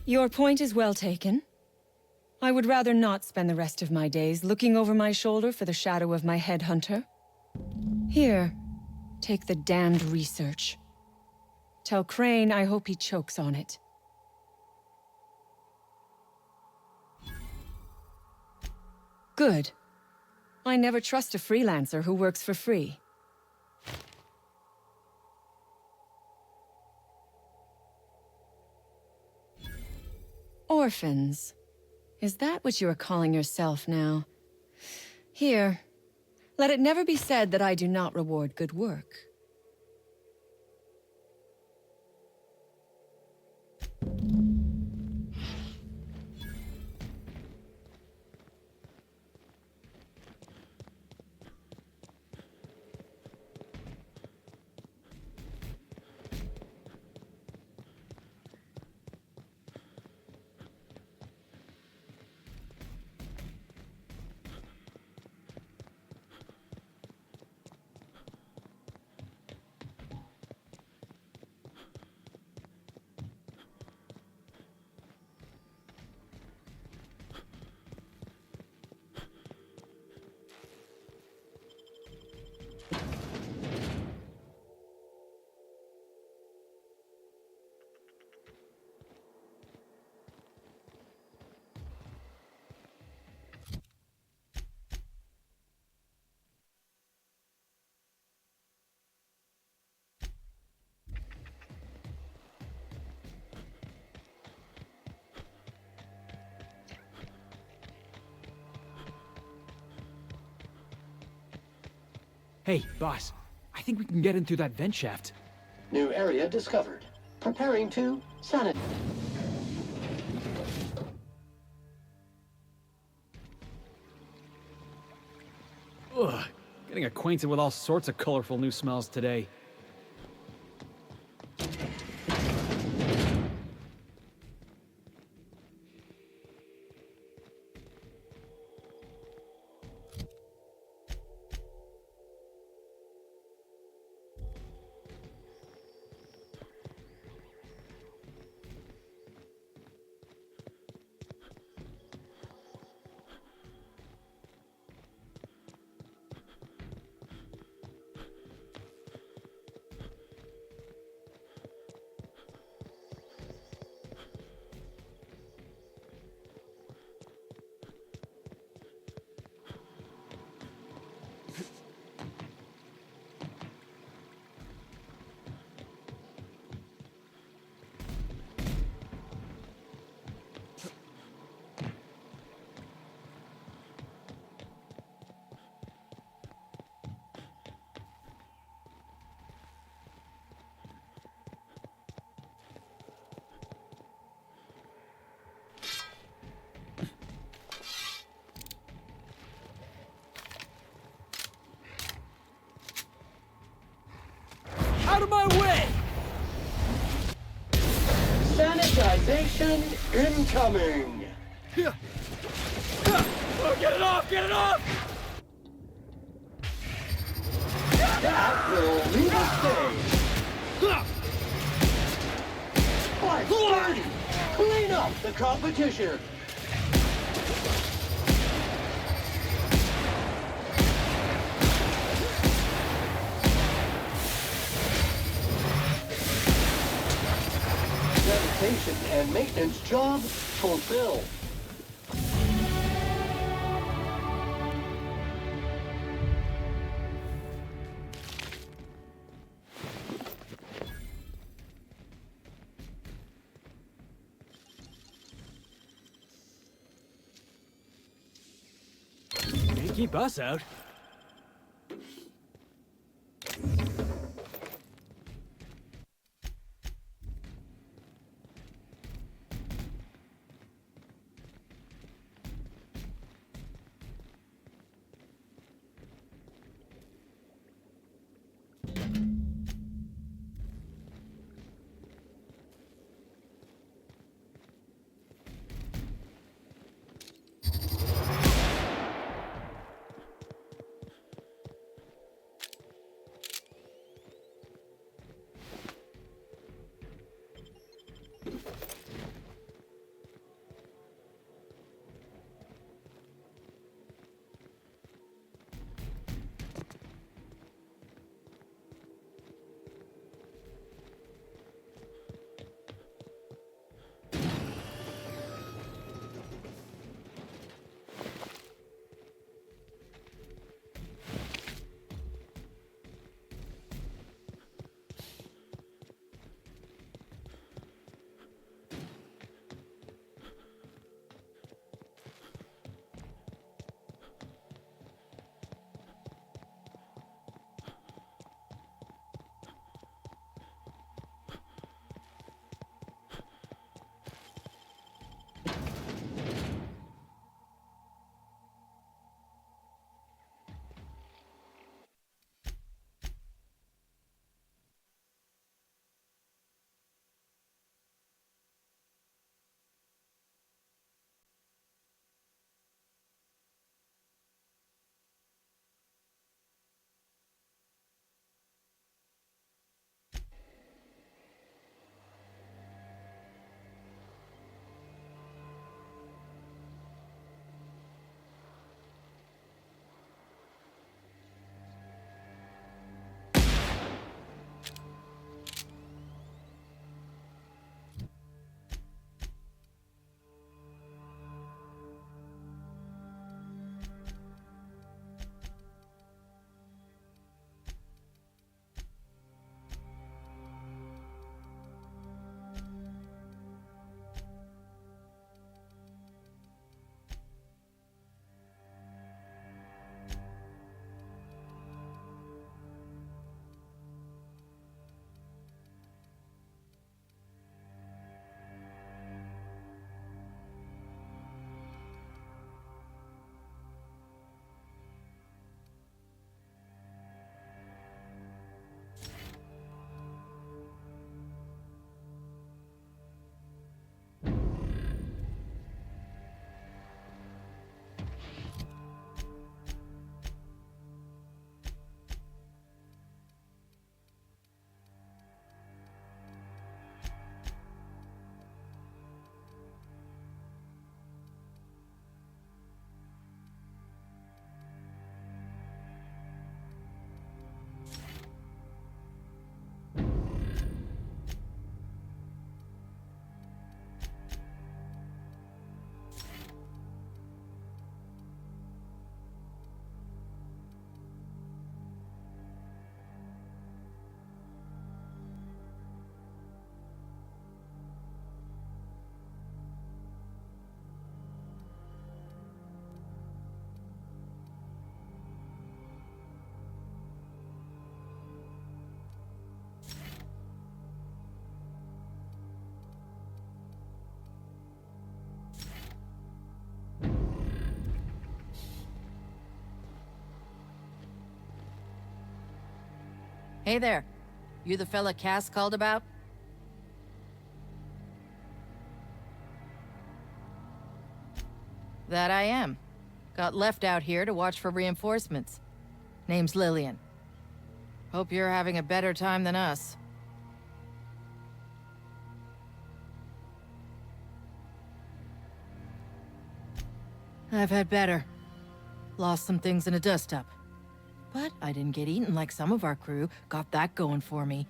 Speaker 16: Your point is well taken. I would rather not spend the rest of my days looking over my shoulder for the shadow of my headhunter. Here, take the damned research. Tell Crane I hope he chokes on it. Good. I never trust a freelancer who works for free. Orphans. Is that what you are calling yourself now? Here. Let it never be said that I do not reward good work.
Speaker 6: Hey, boss. I think we can get in through that vent shaft.
Speaker 4: New area discovered. Preparing to sanitize.
Speaker 6: Ugh. Getting acquainted with all sorts of colorful new smells today.
Speaker 13: Out of my way!
Speaker 4: Sanitize Organization incoming!
Speaker 13: Oh, get it off! Get it off!
Speaker 4: That will leave a stage. 530! Clean up the competition! Sanitation and maintenance job fulfilled.
Speaker 13: Can't keep us out.
Speaker 11: Hey there. You the fella Cass called about? That I am. Got left out here to watch for reinforcements. Name's Lillian. Hope you're having a better time than us. I've had better. Lost some things in a dust-up. But I didn't get eaten like some of our crew. Got that going for me.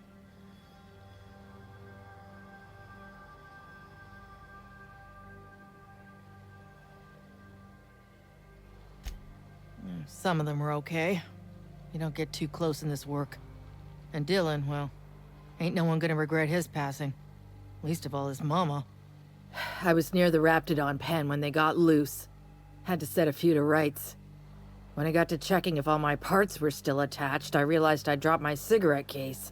Speaker 11: Some of them were okay. You don't get too close in this work. And Dylan, well, ain't no one gonna regret his passing. Least of all his mama. I was near the Raptidon pen when they got loose. Had to set a few to rights. When I got to checking if all my parts were still attached, I realized I'd dropped my cigarette case.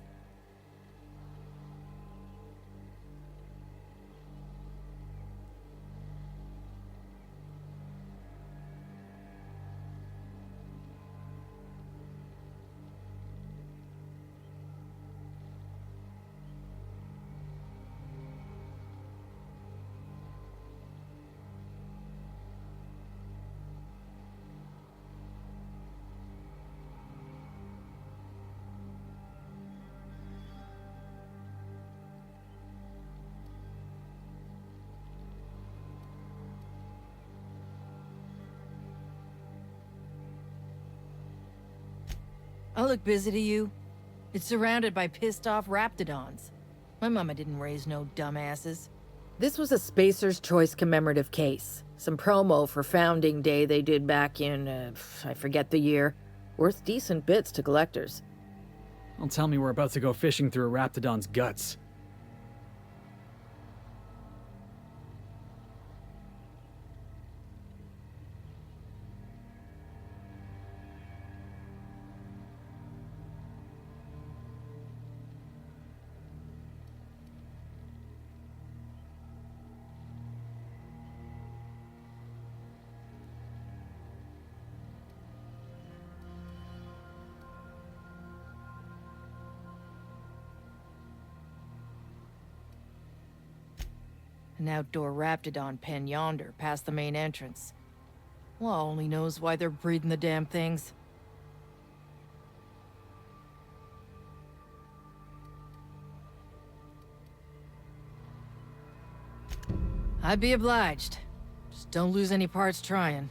Speaker 11: I look busy to you? It's surrounded by pissed-off Raptidons. My mama didn't raise no dumbasses. This was a Spacer's Choice commemorative case. Some promo for Founding Day they did back in, I forget the year. Worth decent bits to collectors.
Speaker 6: Don't tell me we're about to go fishing through a Raptidon's guts.
Speaker 11: An outdoor Raptidon pen yonder, past the main entrance. Law only knows why they're breeding the damn things. I'd be obliged. Just don't lose any parts trying.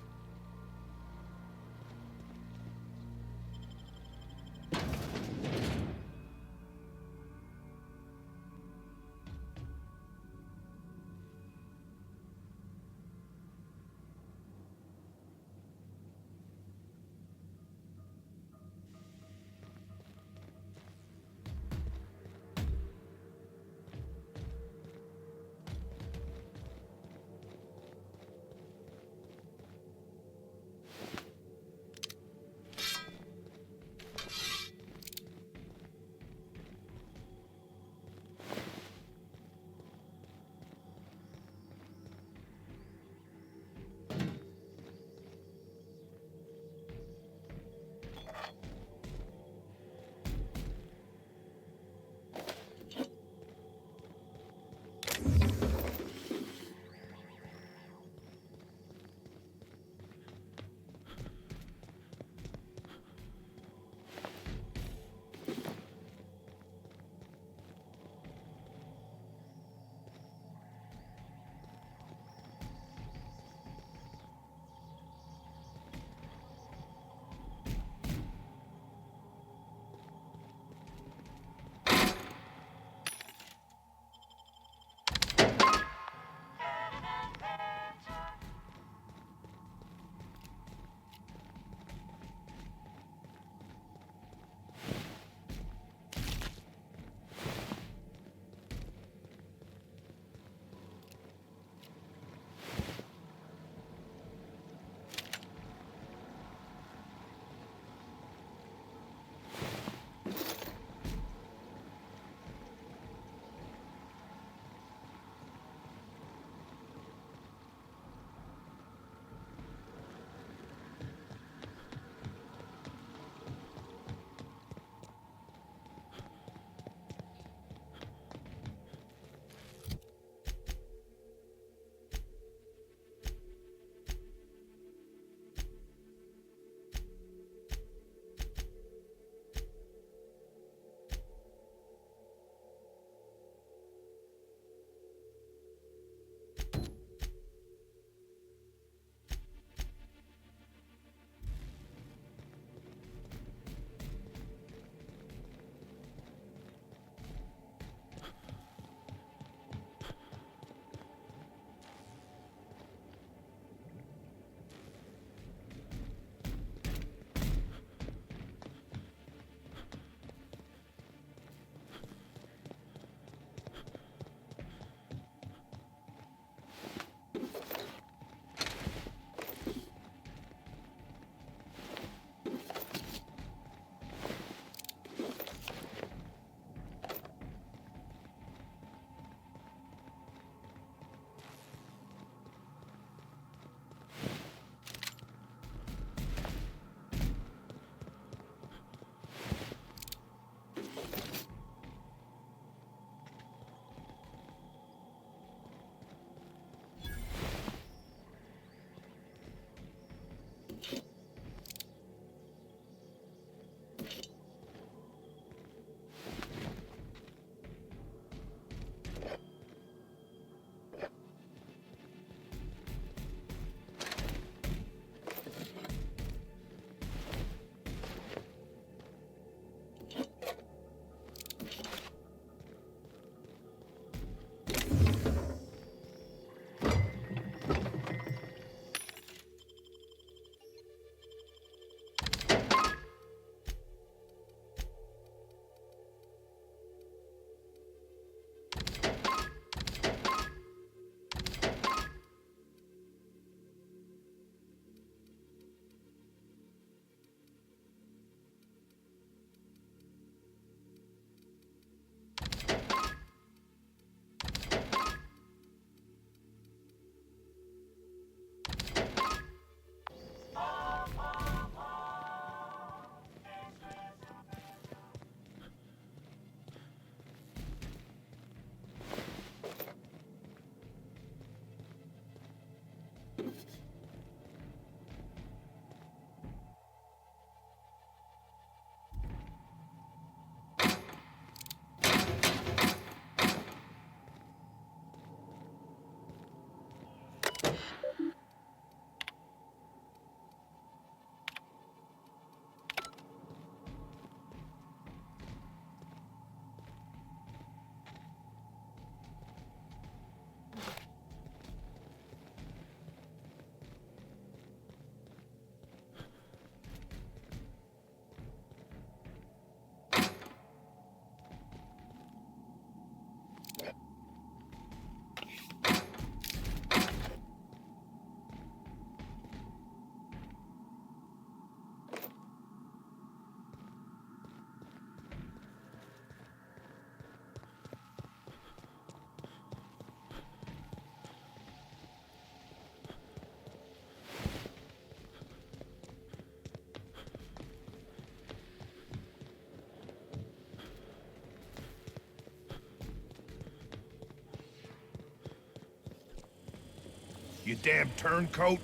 Speaker 9: you damn turncoat.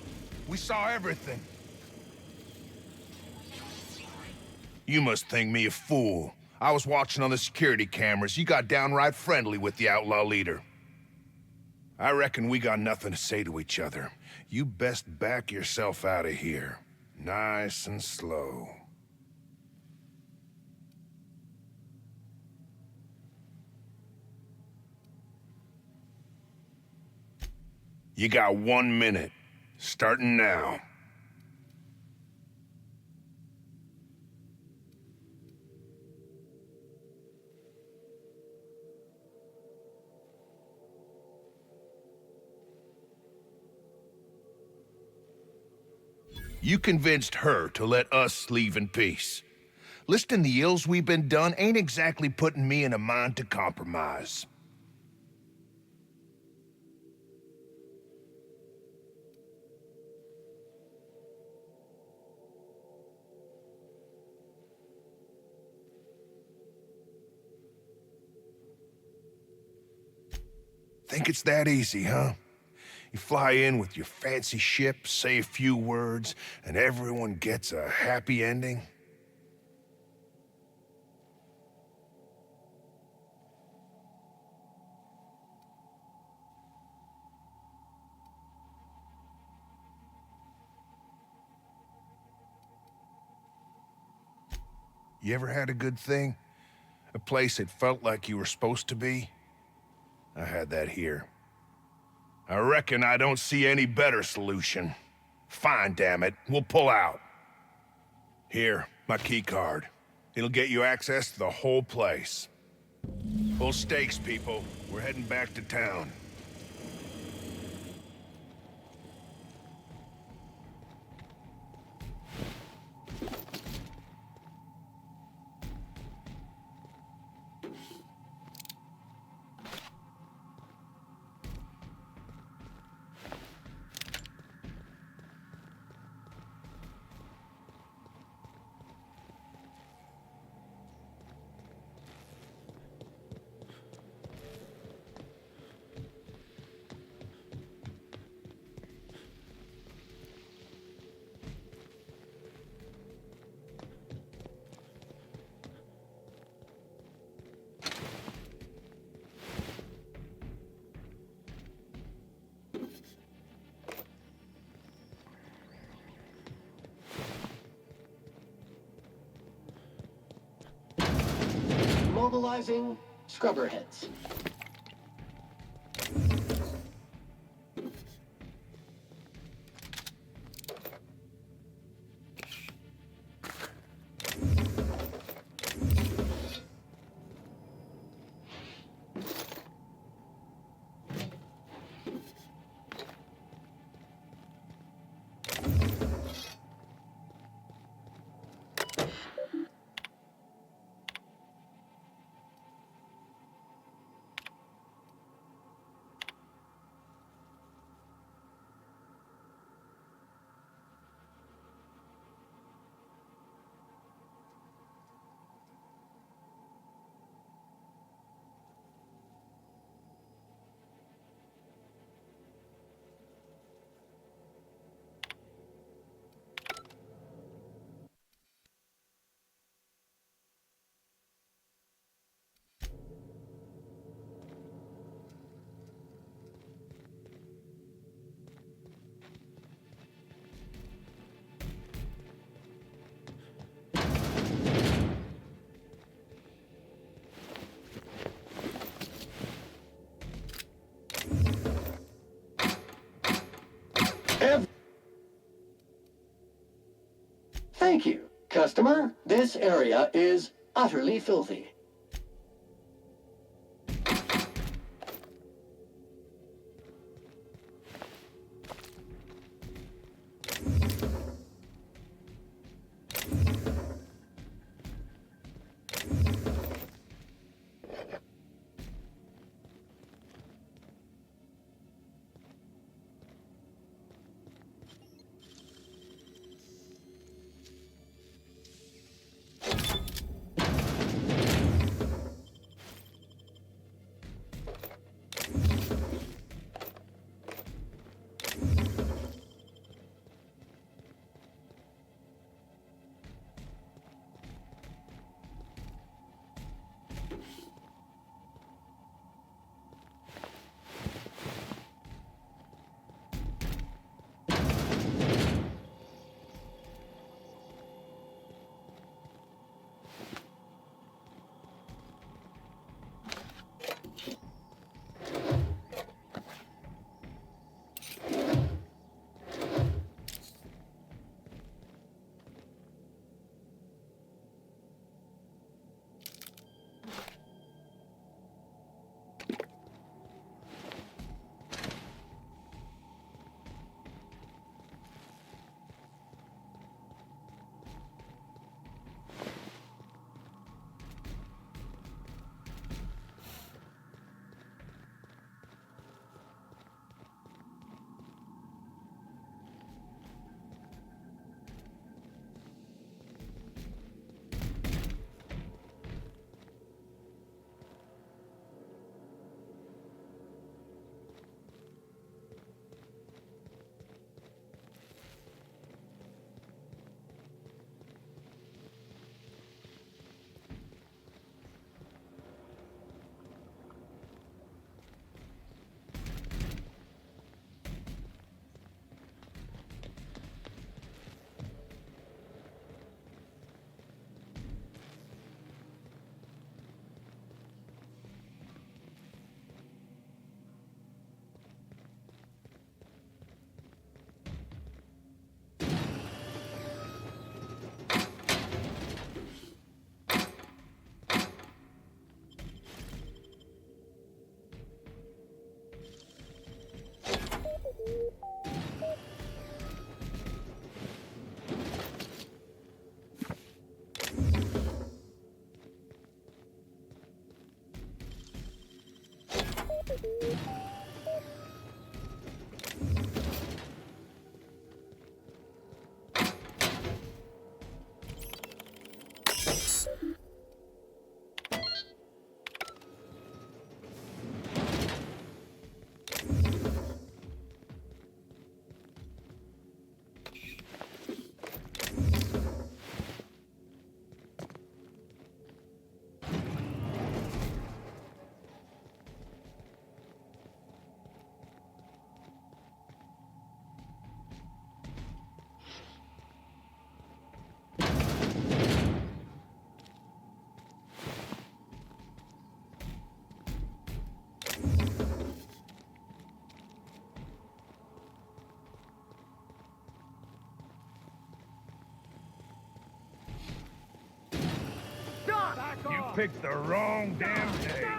Speaker 9: We saw everything. You must think me a fool. I was watching on the security cameras. You got downright friendly with the outlaw leader. I reckon we got nothing to say to each other. You best back yourself out of here. Nice and slow. You got 1 minute. Starting now. You convinced her to let us leave in peace. Listing the ills we've been done ain't exactly putting me in a mind to compromise. Think it's that easy, huh? You fly in with your fancy ship, say a few words, and everyone gets a happy ending? You ever had a good thing? A place that felt like you were supposed to be? I had that here. I reckon I don't see any better solution. Fine, damn it. We'll pull out. Here, my key card. It'll get you access to the whole place. Full stakes, people. We're heading back to town.
Speaker 4: Mobilizing scrubber heads. Thank you, customer. This area is utterly filthy.
Speaker 9: You picked the wrong damn day.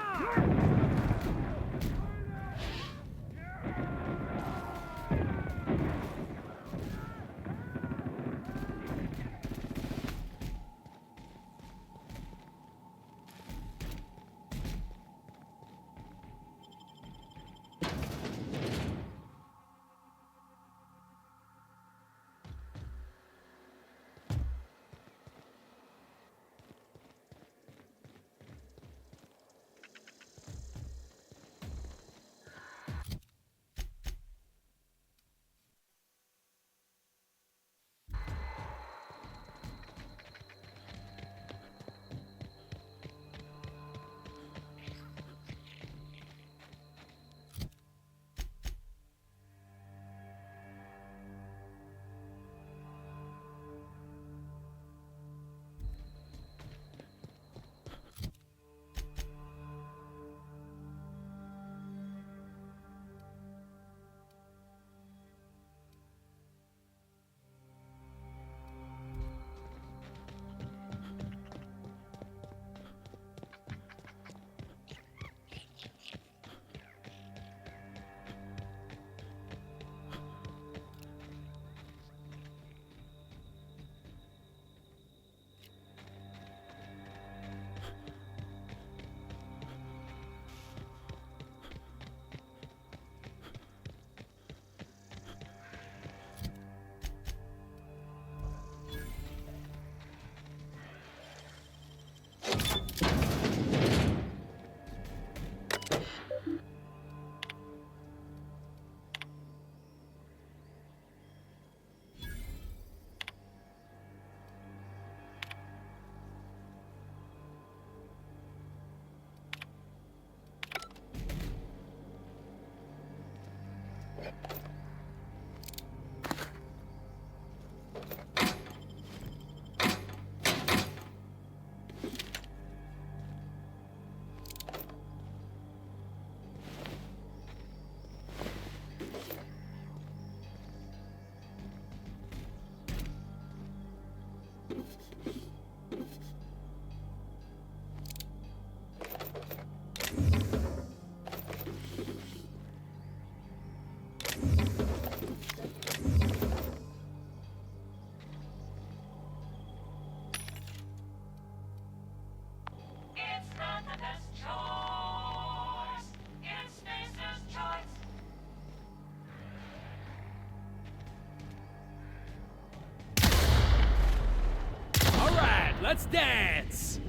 Speaker 13: Let's dance!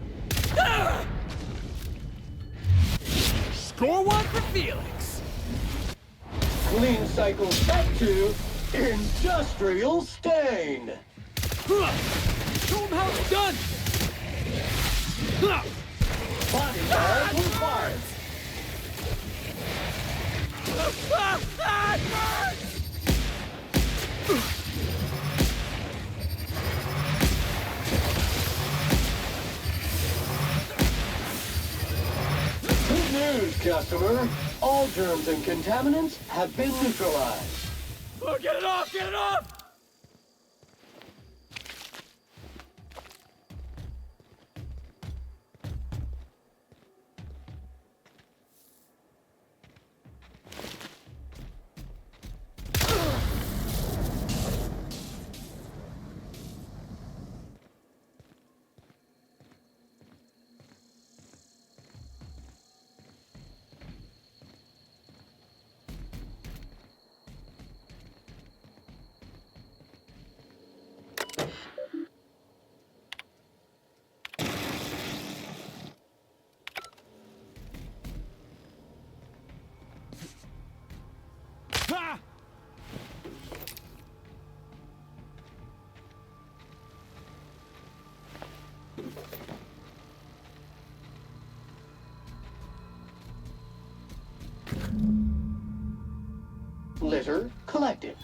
Speaker 13: Ah! Score one for Felix!
Speaker 4: Clean cycle set to Industrial Stain!
Speaker 13: Show him how it's done!
Speaker 4: Bodyguard required! Good news, customer. All germs and contaminants have been neutralized.
Speaker 13: Oh, get it off! Get it off!
Speaker 17: Ha!
Speaker 4: Litter collected.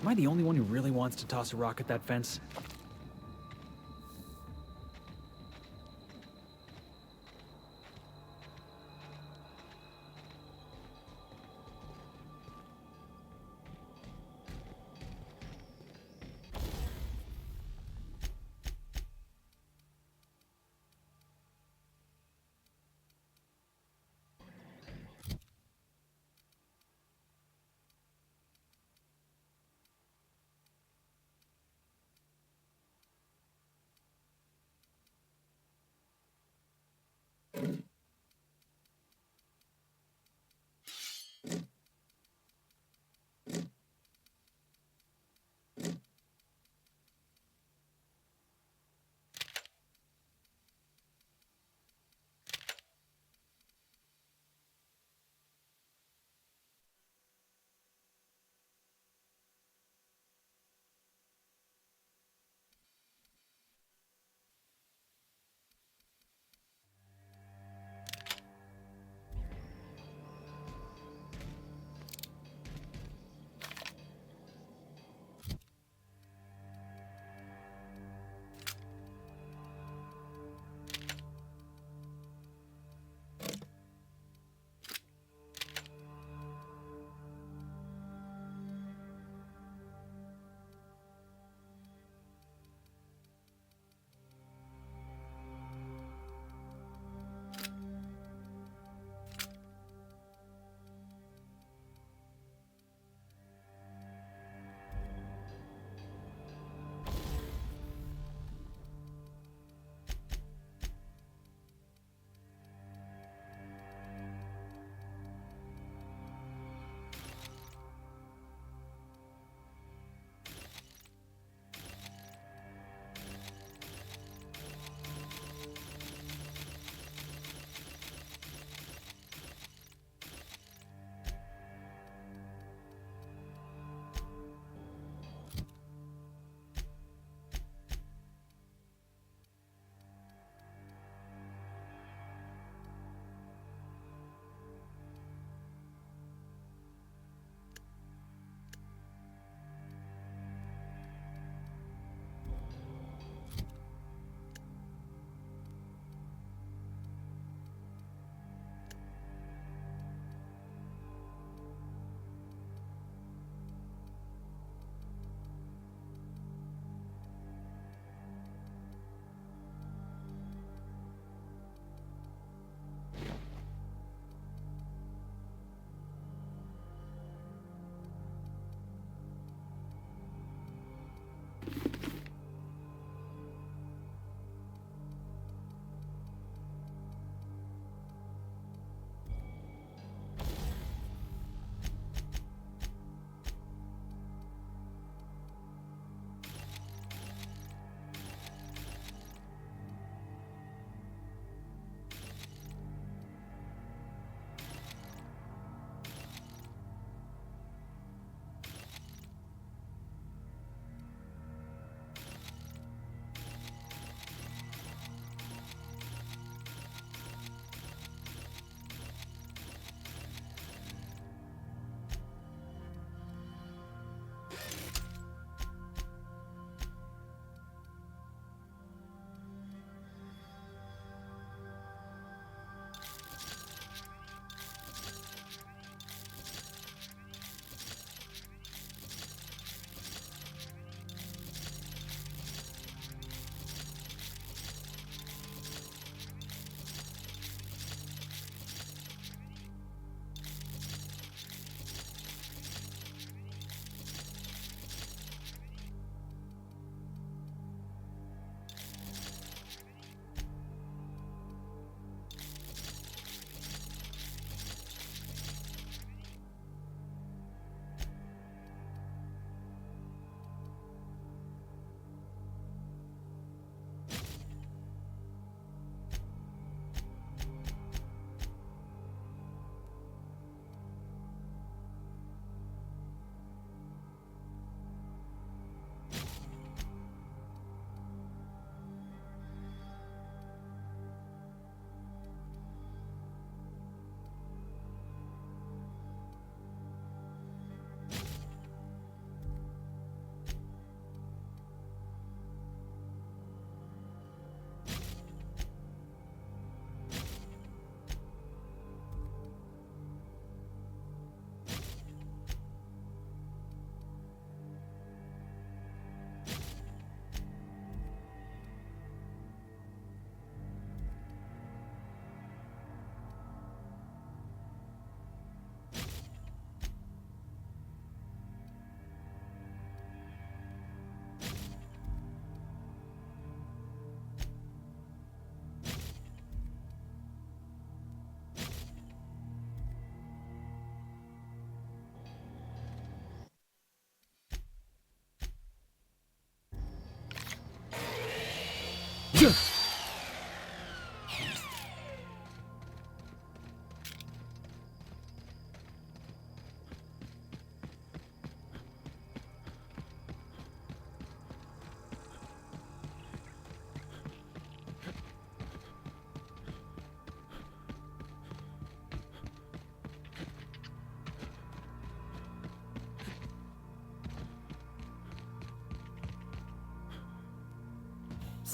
Speaker 17: Am I the only one who really wants to toss a rock at that fence?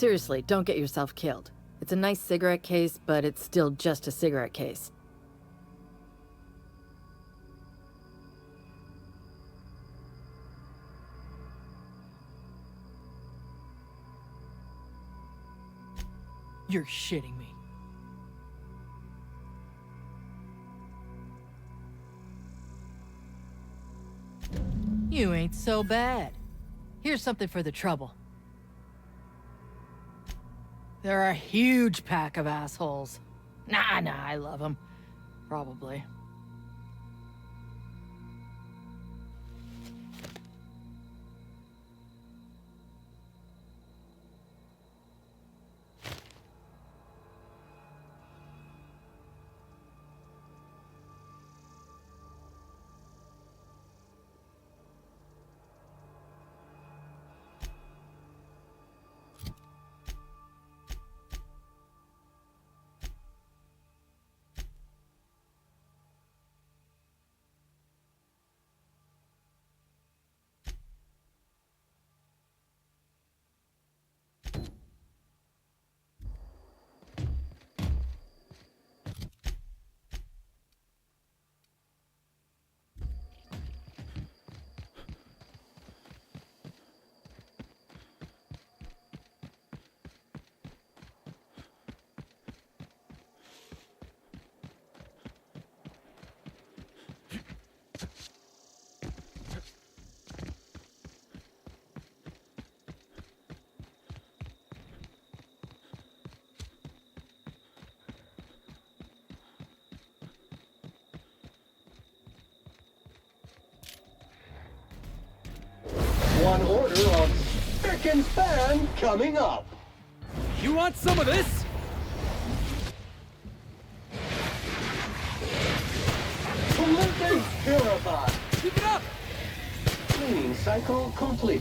Speaker 11: Seriously, don't get yourself killed. It's a nice cigarette case, but it's still just a cigarette case.
Speaker 18: You're shitting me.
Speaker 11: You ain't so bad. Here's something for the trouble. They're a huge pack of assholes. Nah, I love them. Probably.
Speaker 4: One order of spick and span coming up.
Speaker 13: You want some of this?
Speaker 4: Pollutants purified.
Speaker 13: Keep it up!
Speaker 4: Cleaning cycle complete.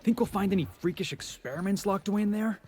Speaker 6: Think we'll find any freakish experiments locked away in there?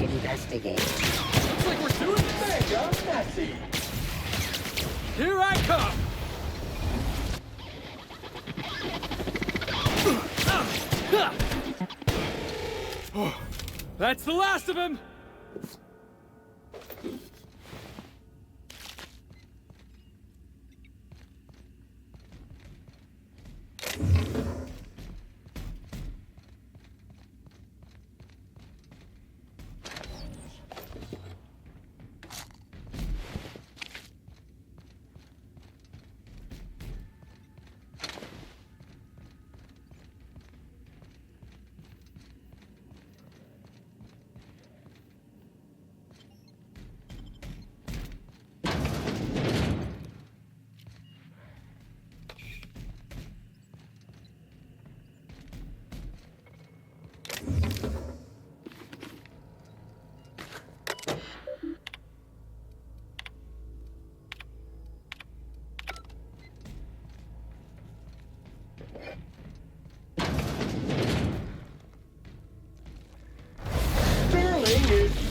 Speaker 12: Investigate.
Speaker 13: Looks like we're doing this!
Speaker 4: Mega messy.
Speaker 13: Here I come! Oh, that's the last of him!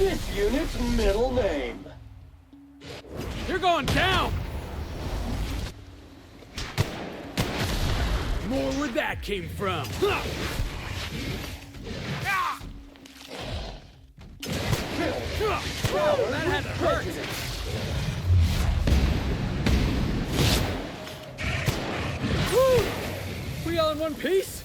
Speaker 4: this unit's middle name.
Speaker 13: You're going down! More where that came from. Huh. Ah! Whoa, that had to hurt. Woo! We all in one piece?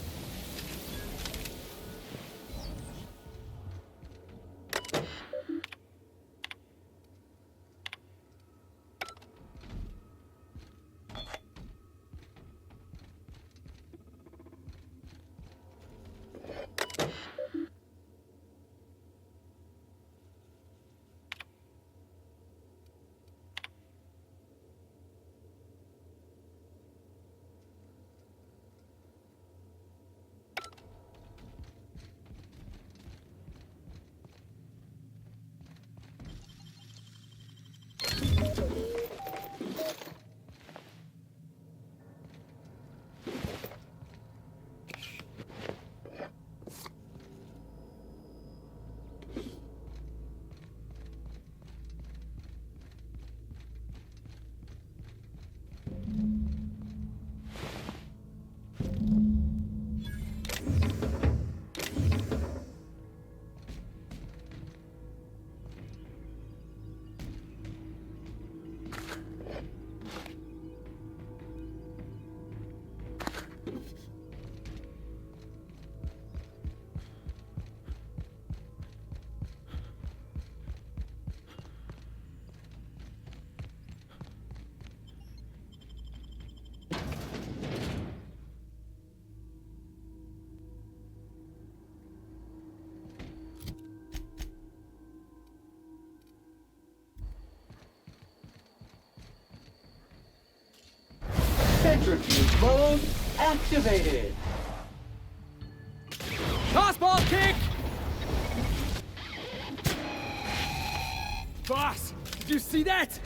Speaker 4: Centrifuge mode activated.
Speaker 13: Tossball kick! Boss, did you see that?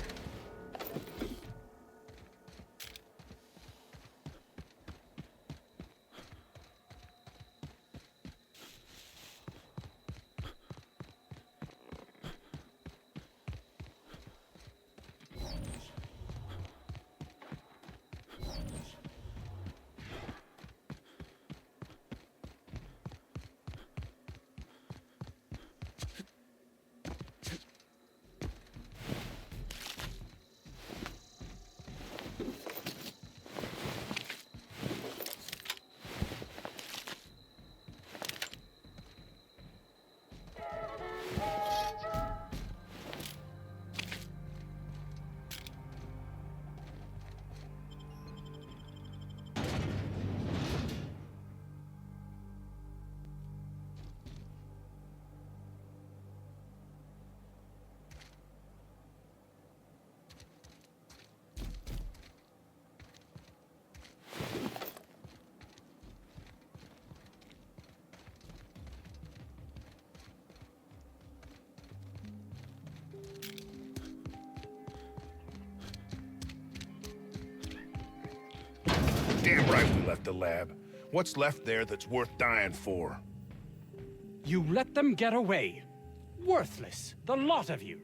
Speaker 9: Damn right we left the lab. What's left there that's worth dying for?
Speaker 23: You let them get away. Worthless, the lot of you.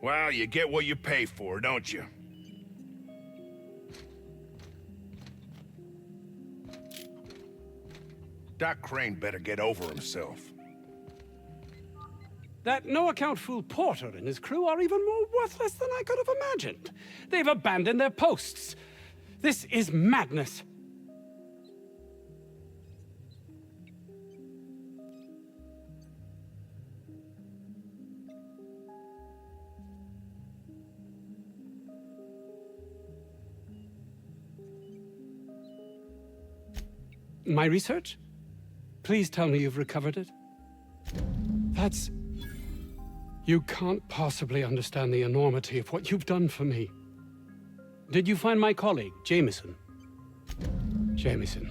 Speaker 9: Well, you get what you pay for, don't you? Doc Crane better get over himself.
Speaker 23: That no-account fool Porter and his crew are even more worthless than I could have imagined. They've abandoned their posts. This is madness. My research? Please tell me you've recovered it. That's... You can't possibly understand the enormity of what you've done for me. Did you find my colleague, Jameson? Jameson.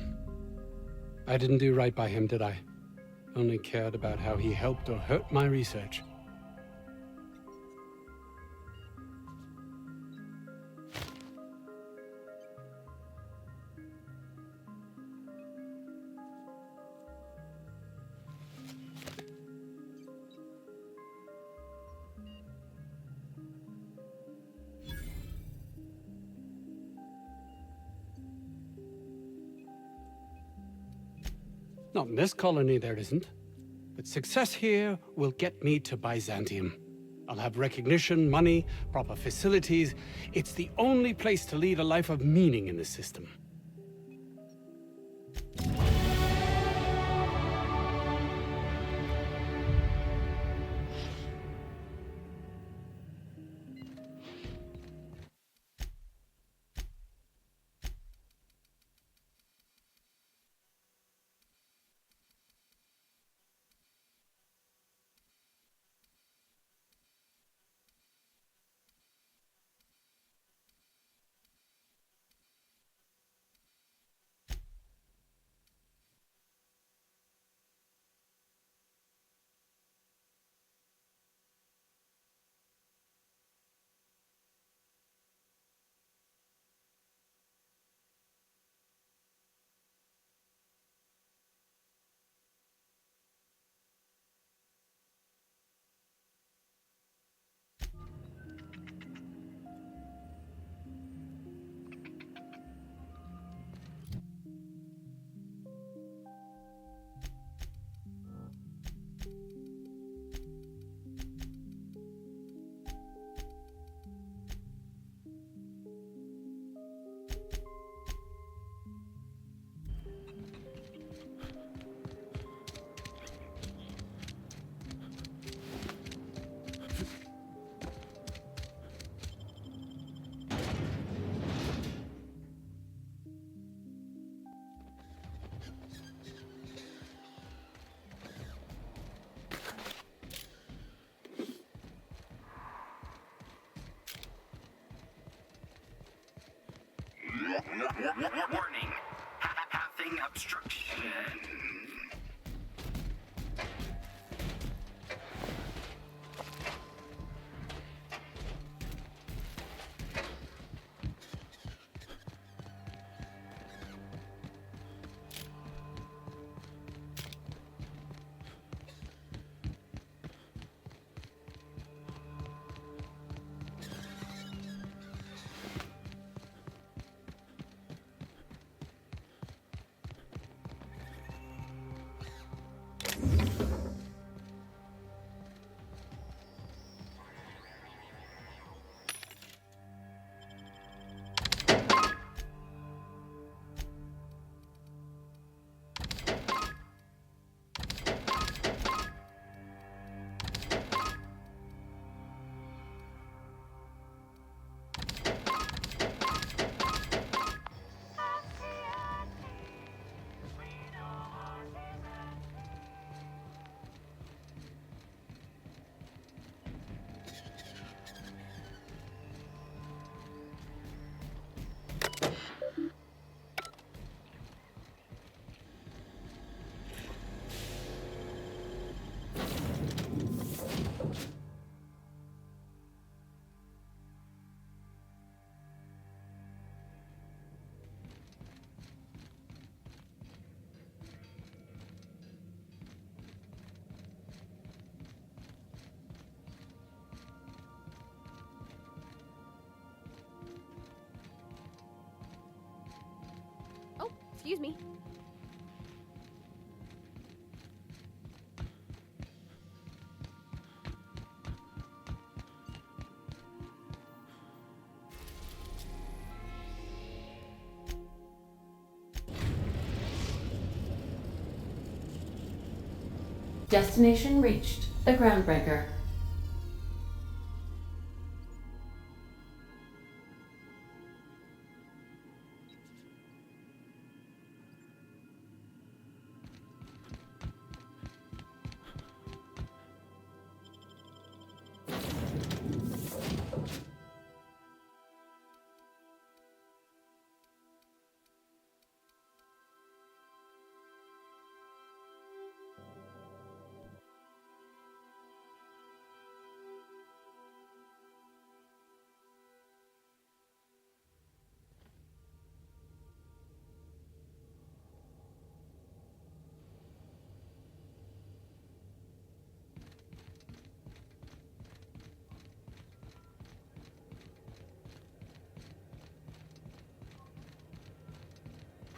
Speaker 23: I didn't do right by him, did I? Only cared about how he helped or hurt my research. Not in this colony, there isn't. But success here will get me to Byzantium. I'll have recognition, money, proper facilities. It's the only place to lead a life of meaning in the system.
Speaker 7: Warning. Pathing obstruction.
Speaker 3: Excuse me.
Speaker 2: Destination reached. The Groundbreaker.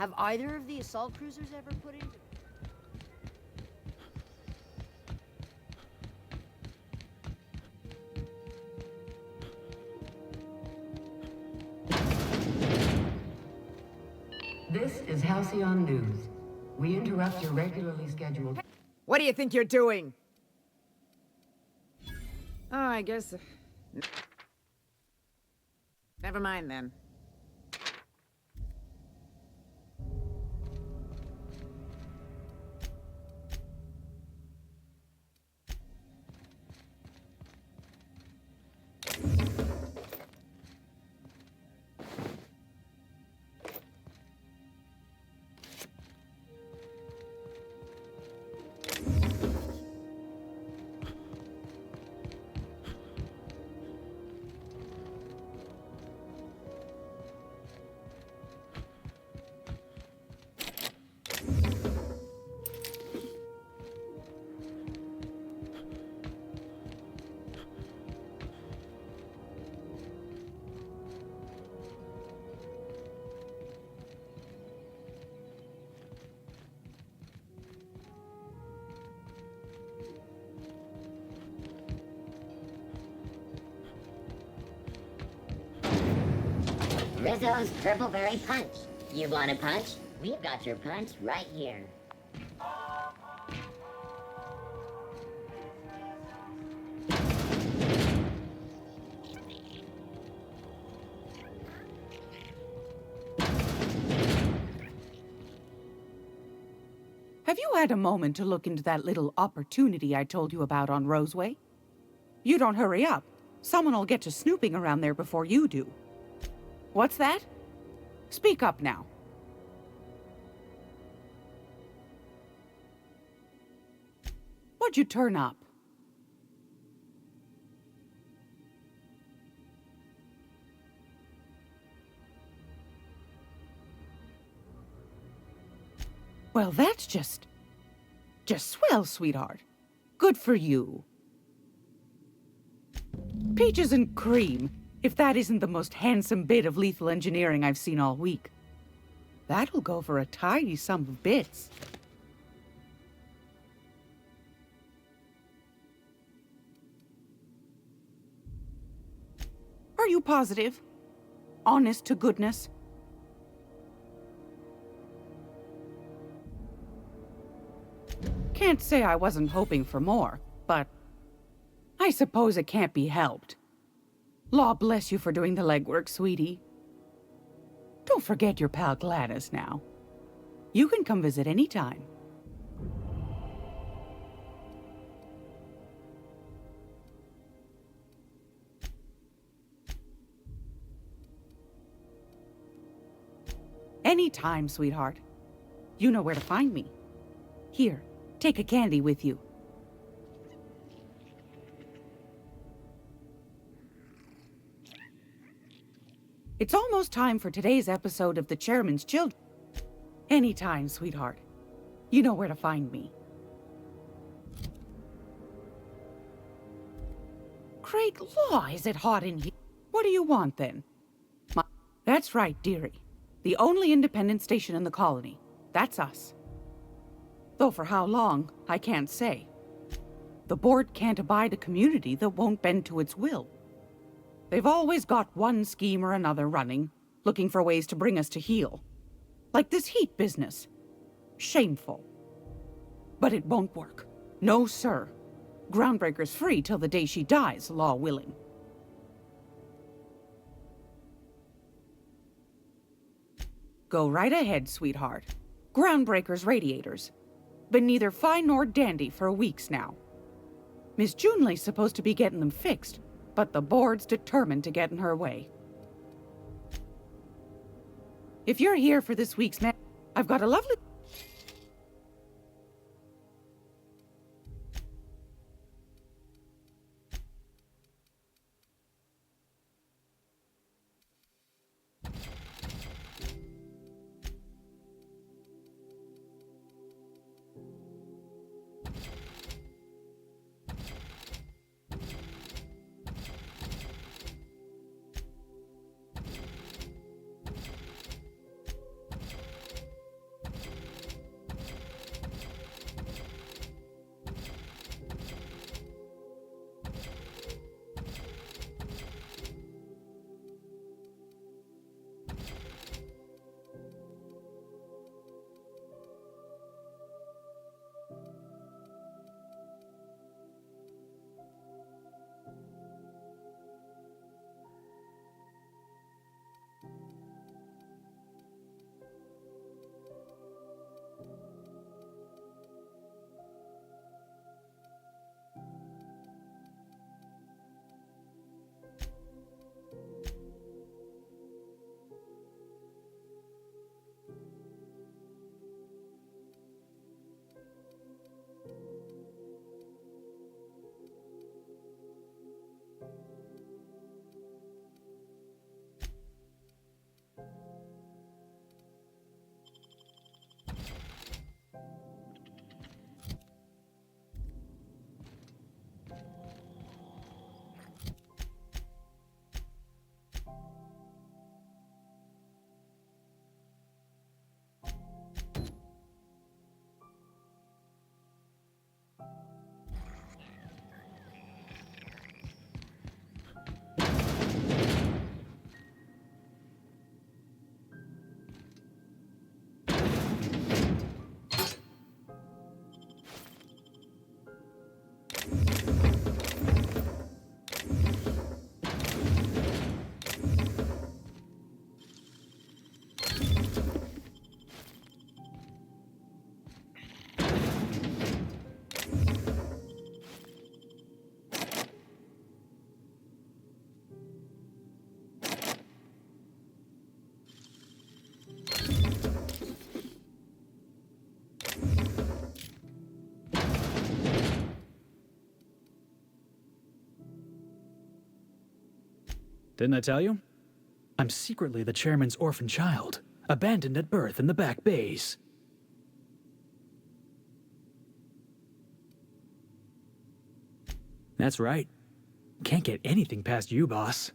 Speaker 15: Have either of the assault cruisers ever put into... This is Halcyon News. We interrupt your regularly scheduled...
Speaker 5: What do you think you're doing? Oh, I guess... Never mind, then.
Speaker 12: Rizzo's Purple Berry Punch. You want a punch? We've got your punch right here.
Speaker 21: Have you had a moment to look into that little opportunity I told you about on Roseway? You don't hurry up. Someone will get to snooping around there before you do. What's that? Speak up now. What'd you turn up? Well, that's just swell, sweetheart. Good for you. Peaches and cream, if that isn't the most handsome bit of lethal engineering I've seen all week. That'll go for a tidy sum of bits. Are you positive? Honest to goodness? Can't say I wasn't hoping for more, but I suppose it can't be helped. Law bless you for doing the legwork, sweetie. Don't forget your pal Gladys now. You can come visit anytime. Anytime, sweetheart. You know where to find me. Here, take a candy with you. It's almost time for today's episode of The Chairman's Children. Anytime, sweetheart. You know where to find me. Craig Law, is it hot in here? What do you want, then? That's right, dearie. The only independent station in the colony. That's us. Though for how long, I can't say. The board can't abide a community that won't bend to its will. They've always got one scheme or another running, looking for ways to bring us to heel. Like this heat business. Shameful. But it won't work. No, sir. Groundbreaker's free till the day she dies, law willing. Go right ahead, sweetheart. Groundbreaker's radiators. Been neither fine nor dandy for weeks now. Miss Junley's supposed to be getting them fixed, but the board's determined to get in her way. If you're here for this week's I've got a lovely...
Speaker 6: Didn't I tell you? I'm secretly the chairman's orphan child, abandoned at birth in the back bays. That's right. Can't get anything past you, boss.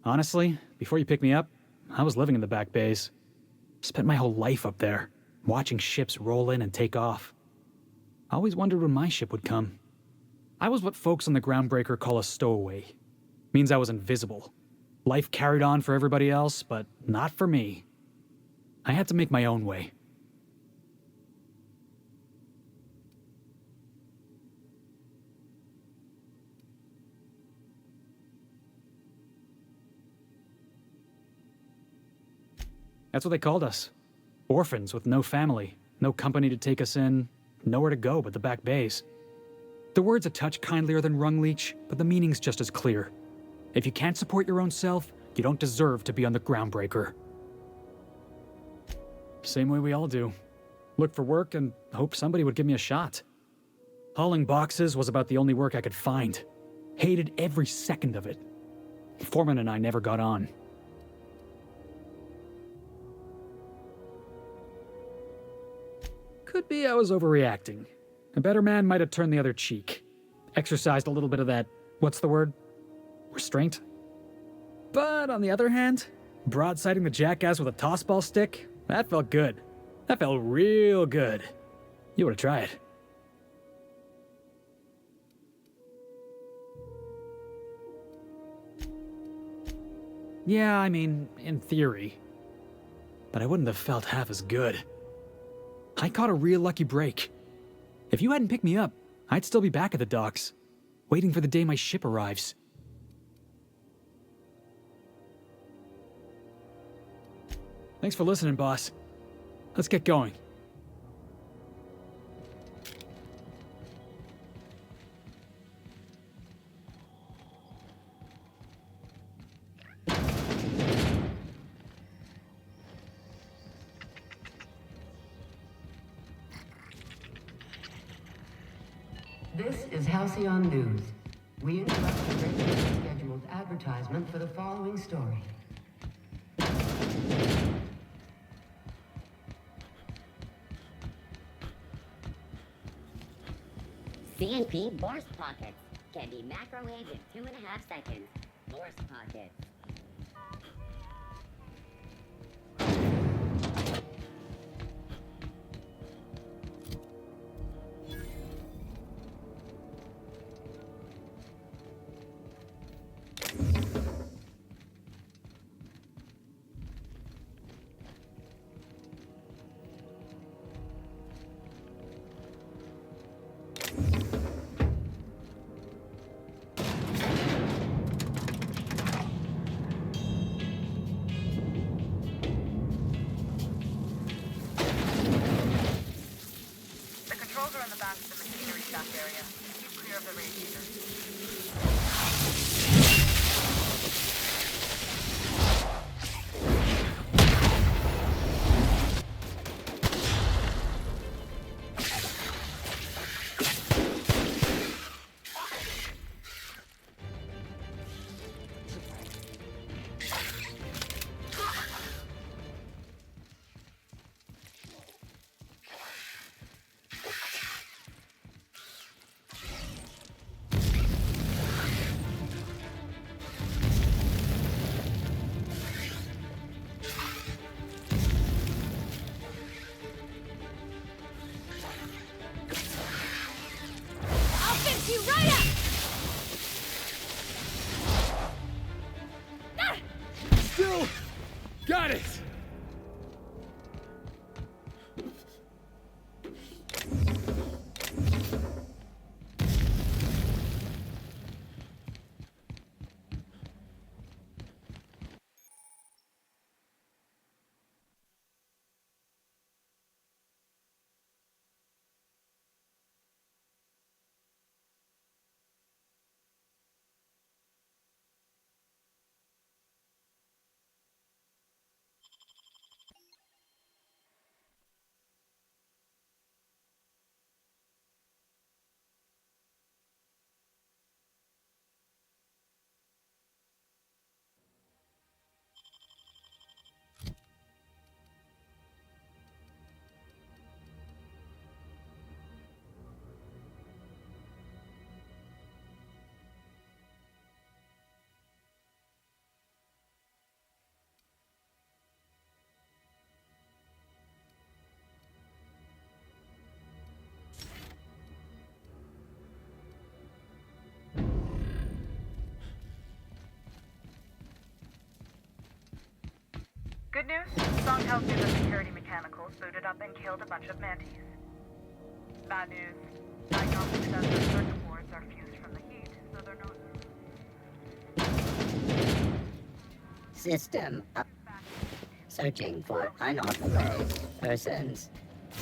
Speaker 6: Honestly, before you picked me up, I was living in the back bays. Spent my whole life up there, watching ships roll in and take off. I always wondered when my ship would come. I was what folks on the Groundbreaker call a stowaway. Means I was invisible. Life carried on for everybody else, but not for me. I had to make my own way. That's what they called us. Orphans with no family, no company to take us in, nowhere to go but the back bays. The word's a touch kindlier than Rungleech, but the meaning's just as clear. If you can't support your own self, you don't deserve to be on the Groundbreaker. Same way we all do. Look for work and hope somebody would give me a shot. Hauling boxes was about the only work I could find. Hated every second of it. Foreman and I never got on. Could be I was overreacting. A better man might have turned the other cheek. Exercised a little bit of that, what's the word? Restraint? But on the other hand, broadsiding the jackass with a tossball stick, that felt good. That felt real good. You ought to try it. Yeah, I mean, in theory. But I wouldn't have felt half as good. I caught a real lucky break. If you hadn't picked me up, I'd still be back at the docks, waiting for the day my ship arrives. Thanks for listening, boss. Let's get going.
Speaker 15: This is Halcyon News. We interrupt the regularly scheduled advertisement for the following story.
Speaker 12: CNP Borscht Pockets can be microwaved in 2.5 seconds. Borscht Pockets.
Speaker 3: You right up!
Speaker 23: Still got it!
Speaker 14: Good news, Song tells me the security mechanicals booted up and killed a bunch of mantis. Bad news, diagnostic says that circuit boards are fused from the heat, so they're not...
Speaker 12: System up. Searching for unauthorized persons.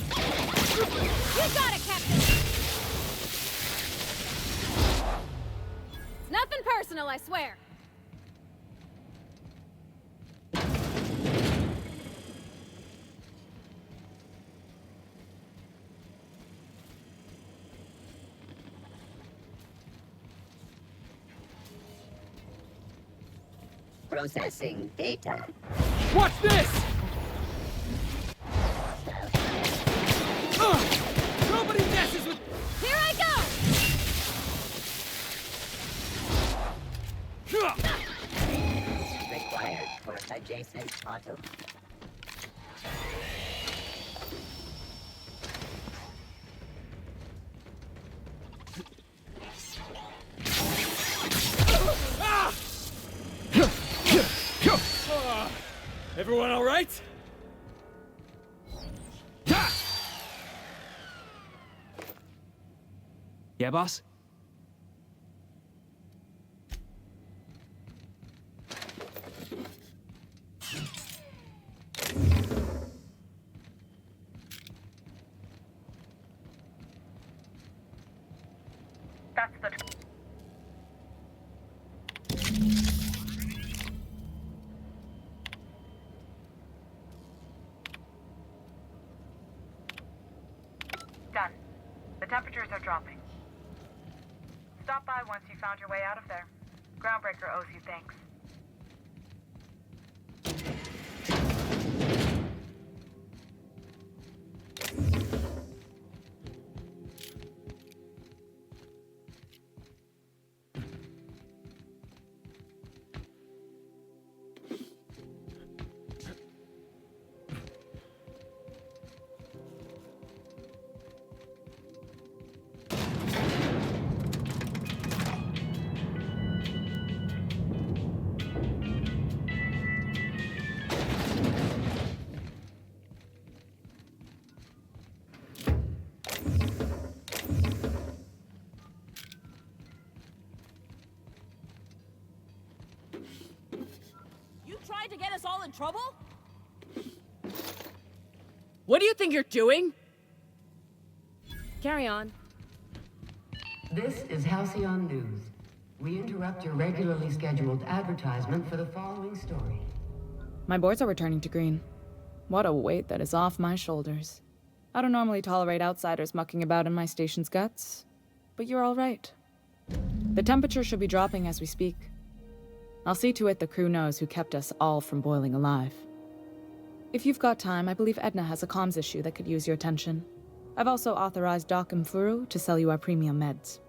Speaker 3: You got it, Captain! It's nothing personal, I swear.
Speaker 12: Processing data.
Speaker 13: Watch this! Nobody messes with...
Speaker 3: Here I go!
Speaker 12: Required for adjacent auto.
Speaker 13: Everyone all right?
Speaker 6: Yeah, boss?
Speaker 14: That's the... Done. The temperatures are dropping. Stop by once you found your way out of there. Groundbreaker owes you thanks.
Speaker 19: Trying to get us all in trouble?
Speaker 18: What do you think you're doing? Carry on.
Speaker 15: This is Halcyon News. We interrupt your regularly scheduled advertisement for the following story.
Speaker 20: My boards are returning to green. What a weight that is off my shoulders. I don't normally tolerate outsiders mucking about in my station's guts, but you're all right. The temperature should be dropping as we speak. I'll see to it the crew knows who kept us all from boiling alive. If you've got time, I believe Edna has a comms issue that could use your attention. I've also authorized Doc and Furu to sell you our premium meds.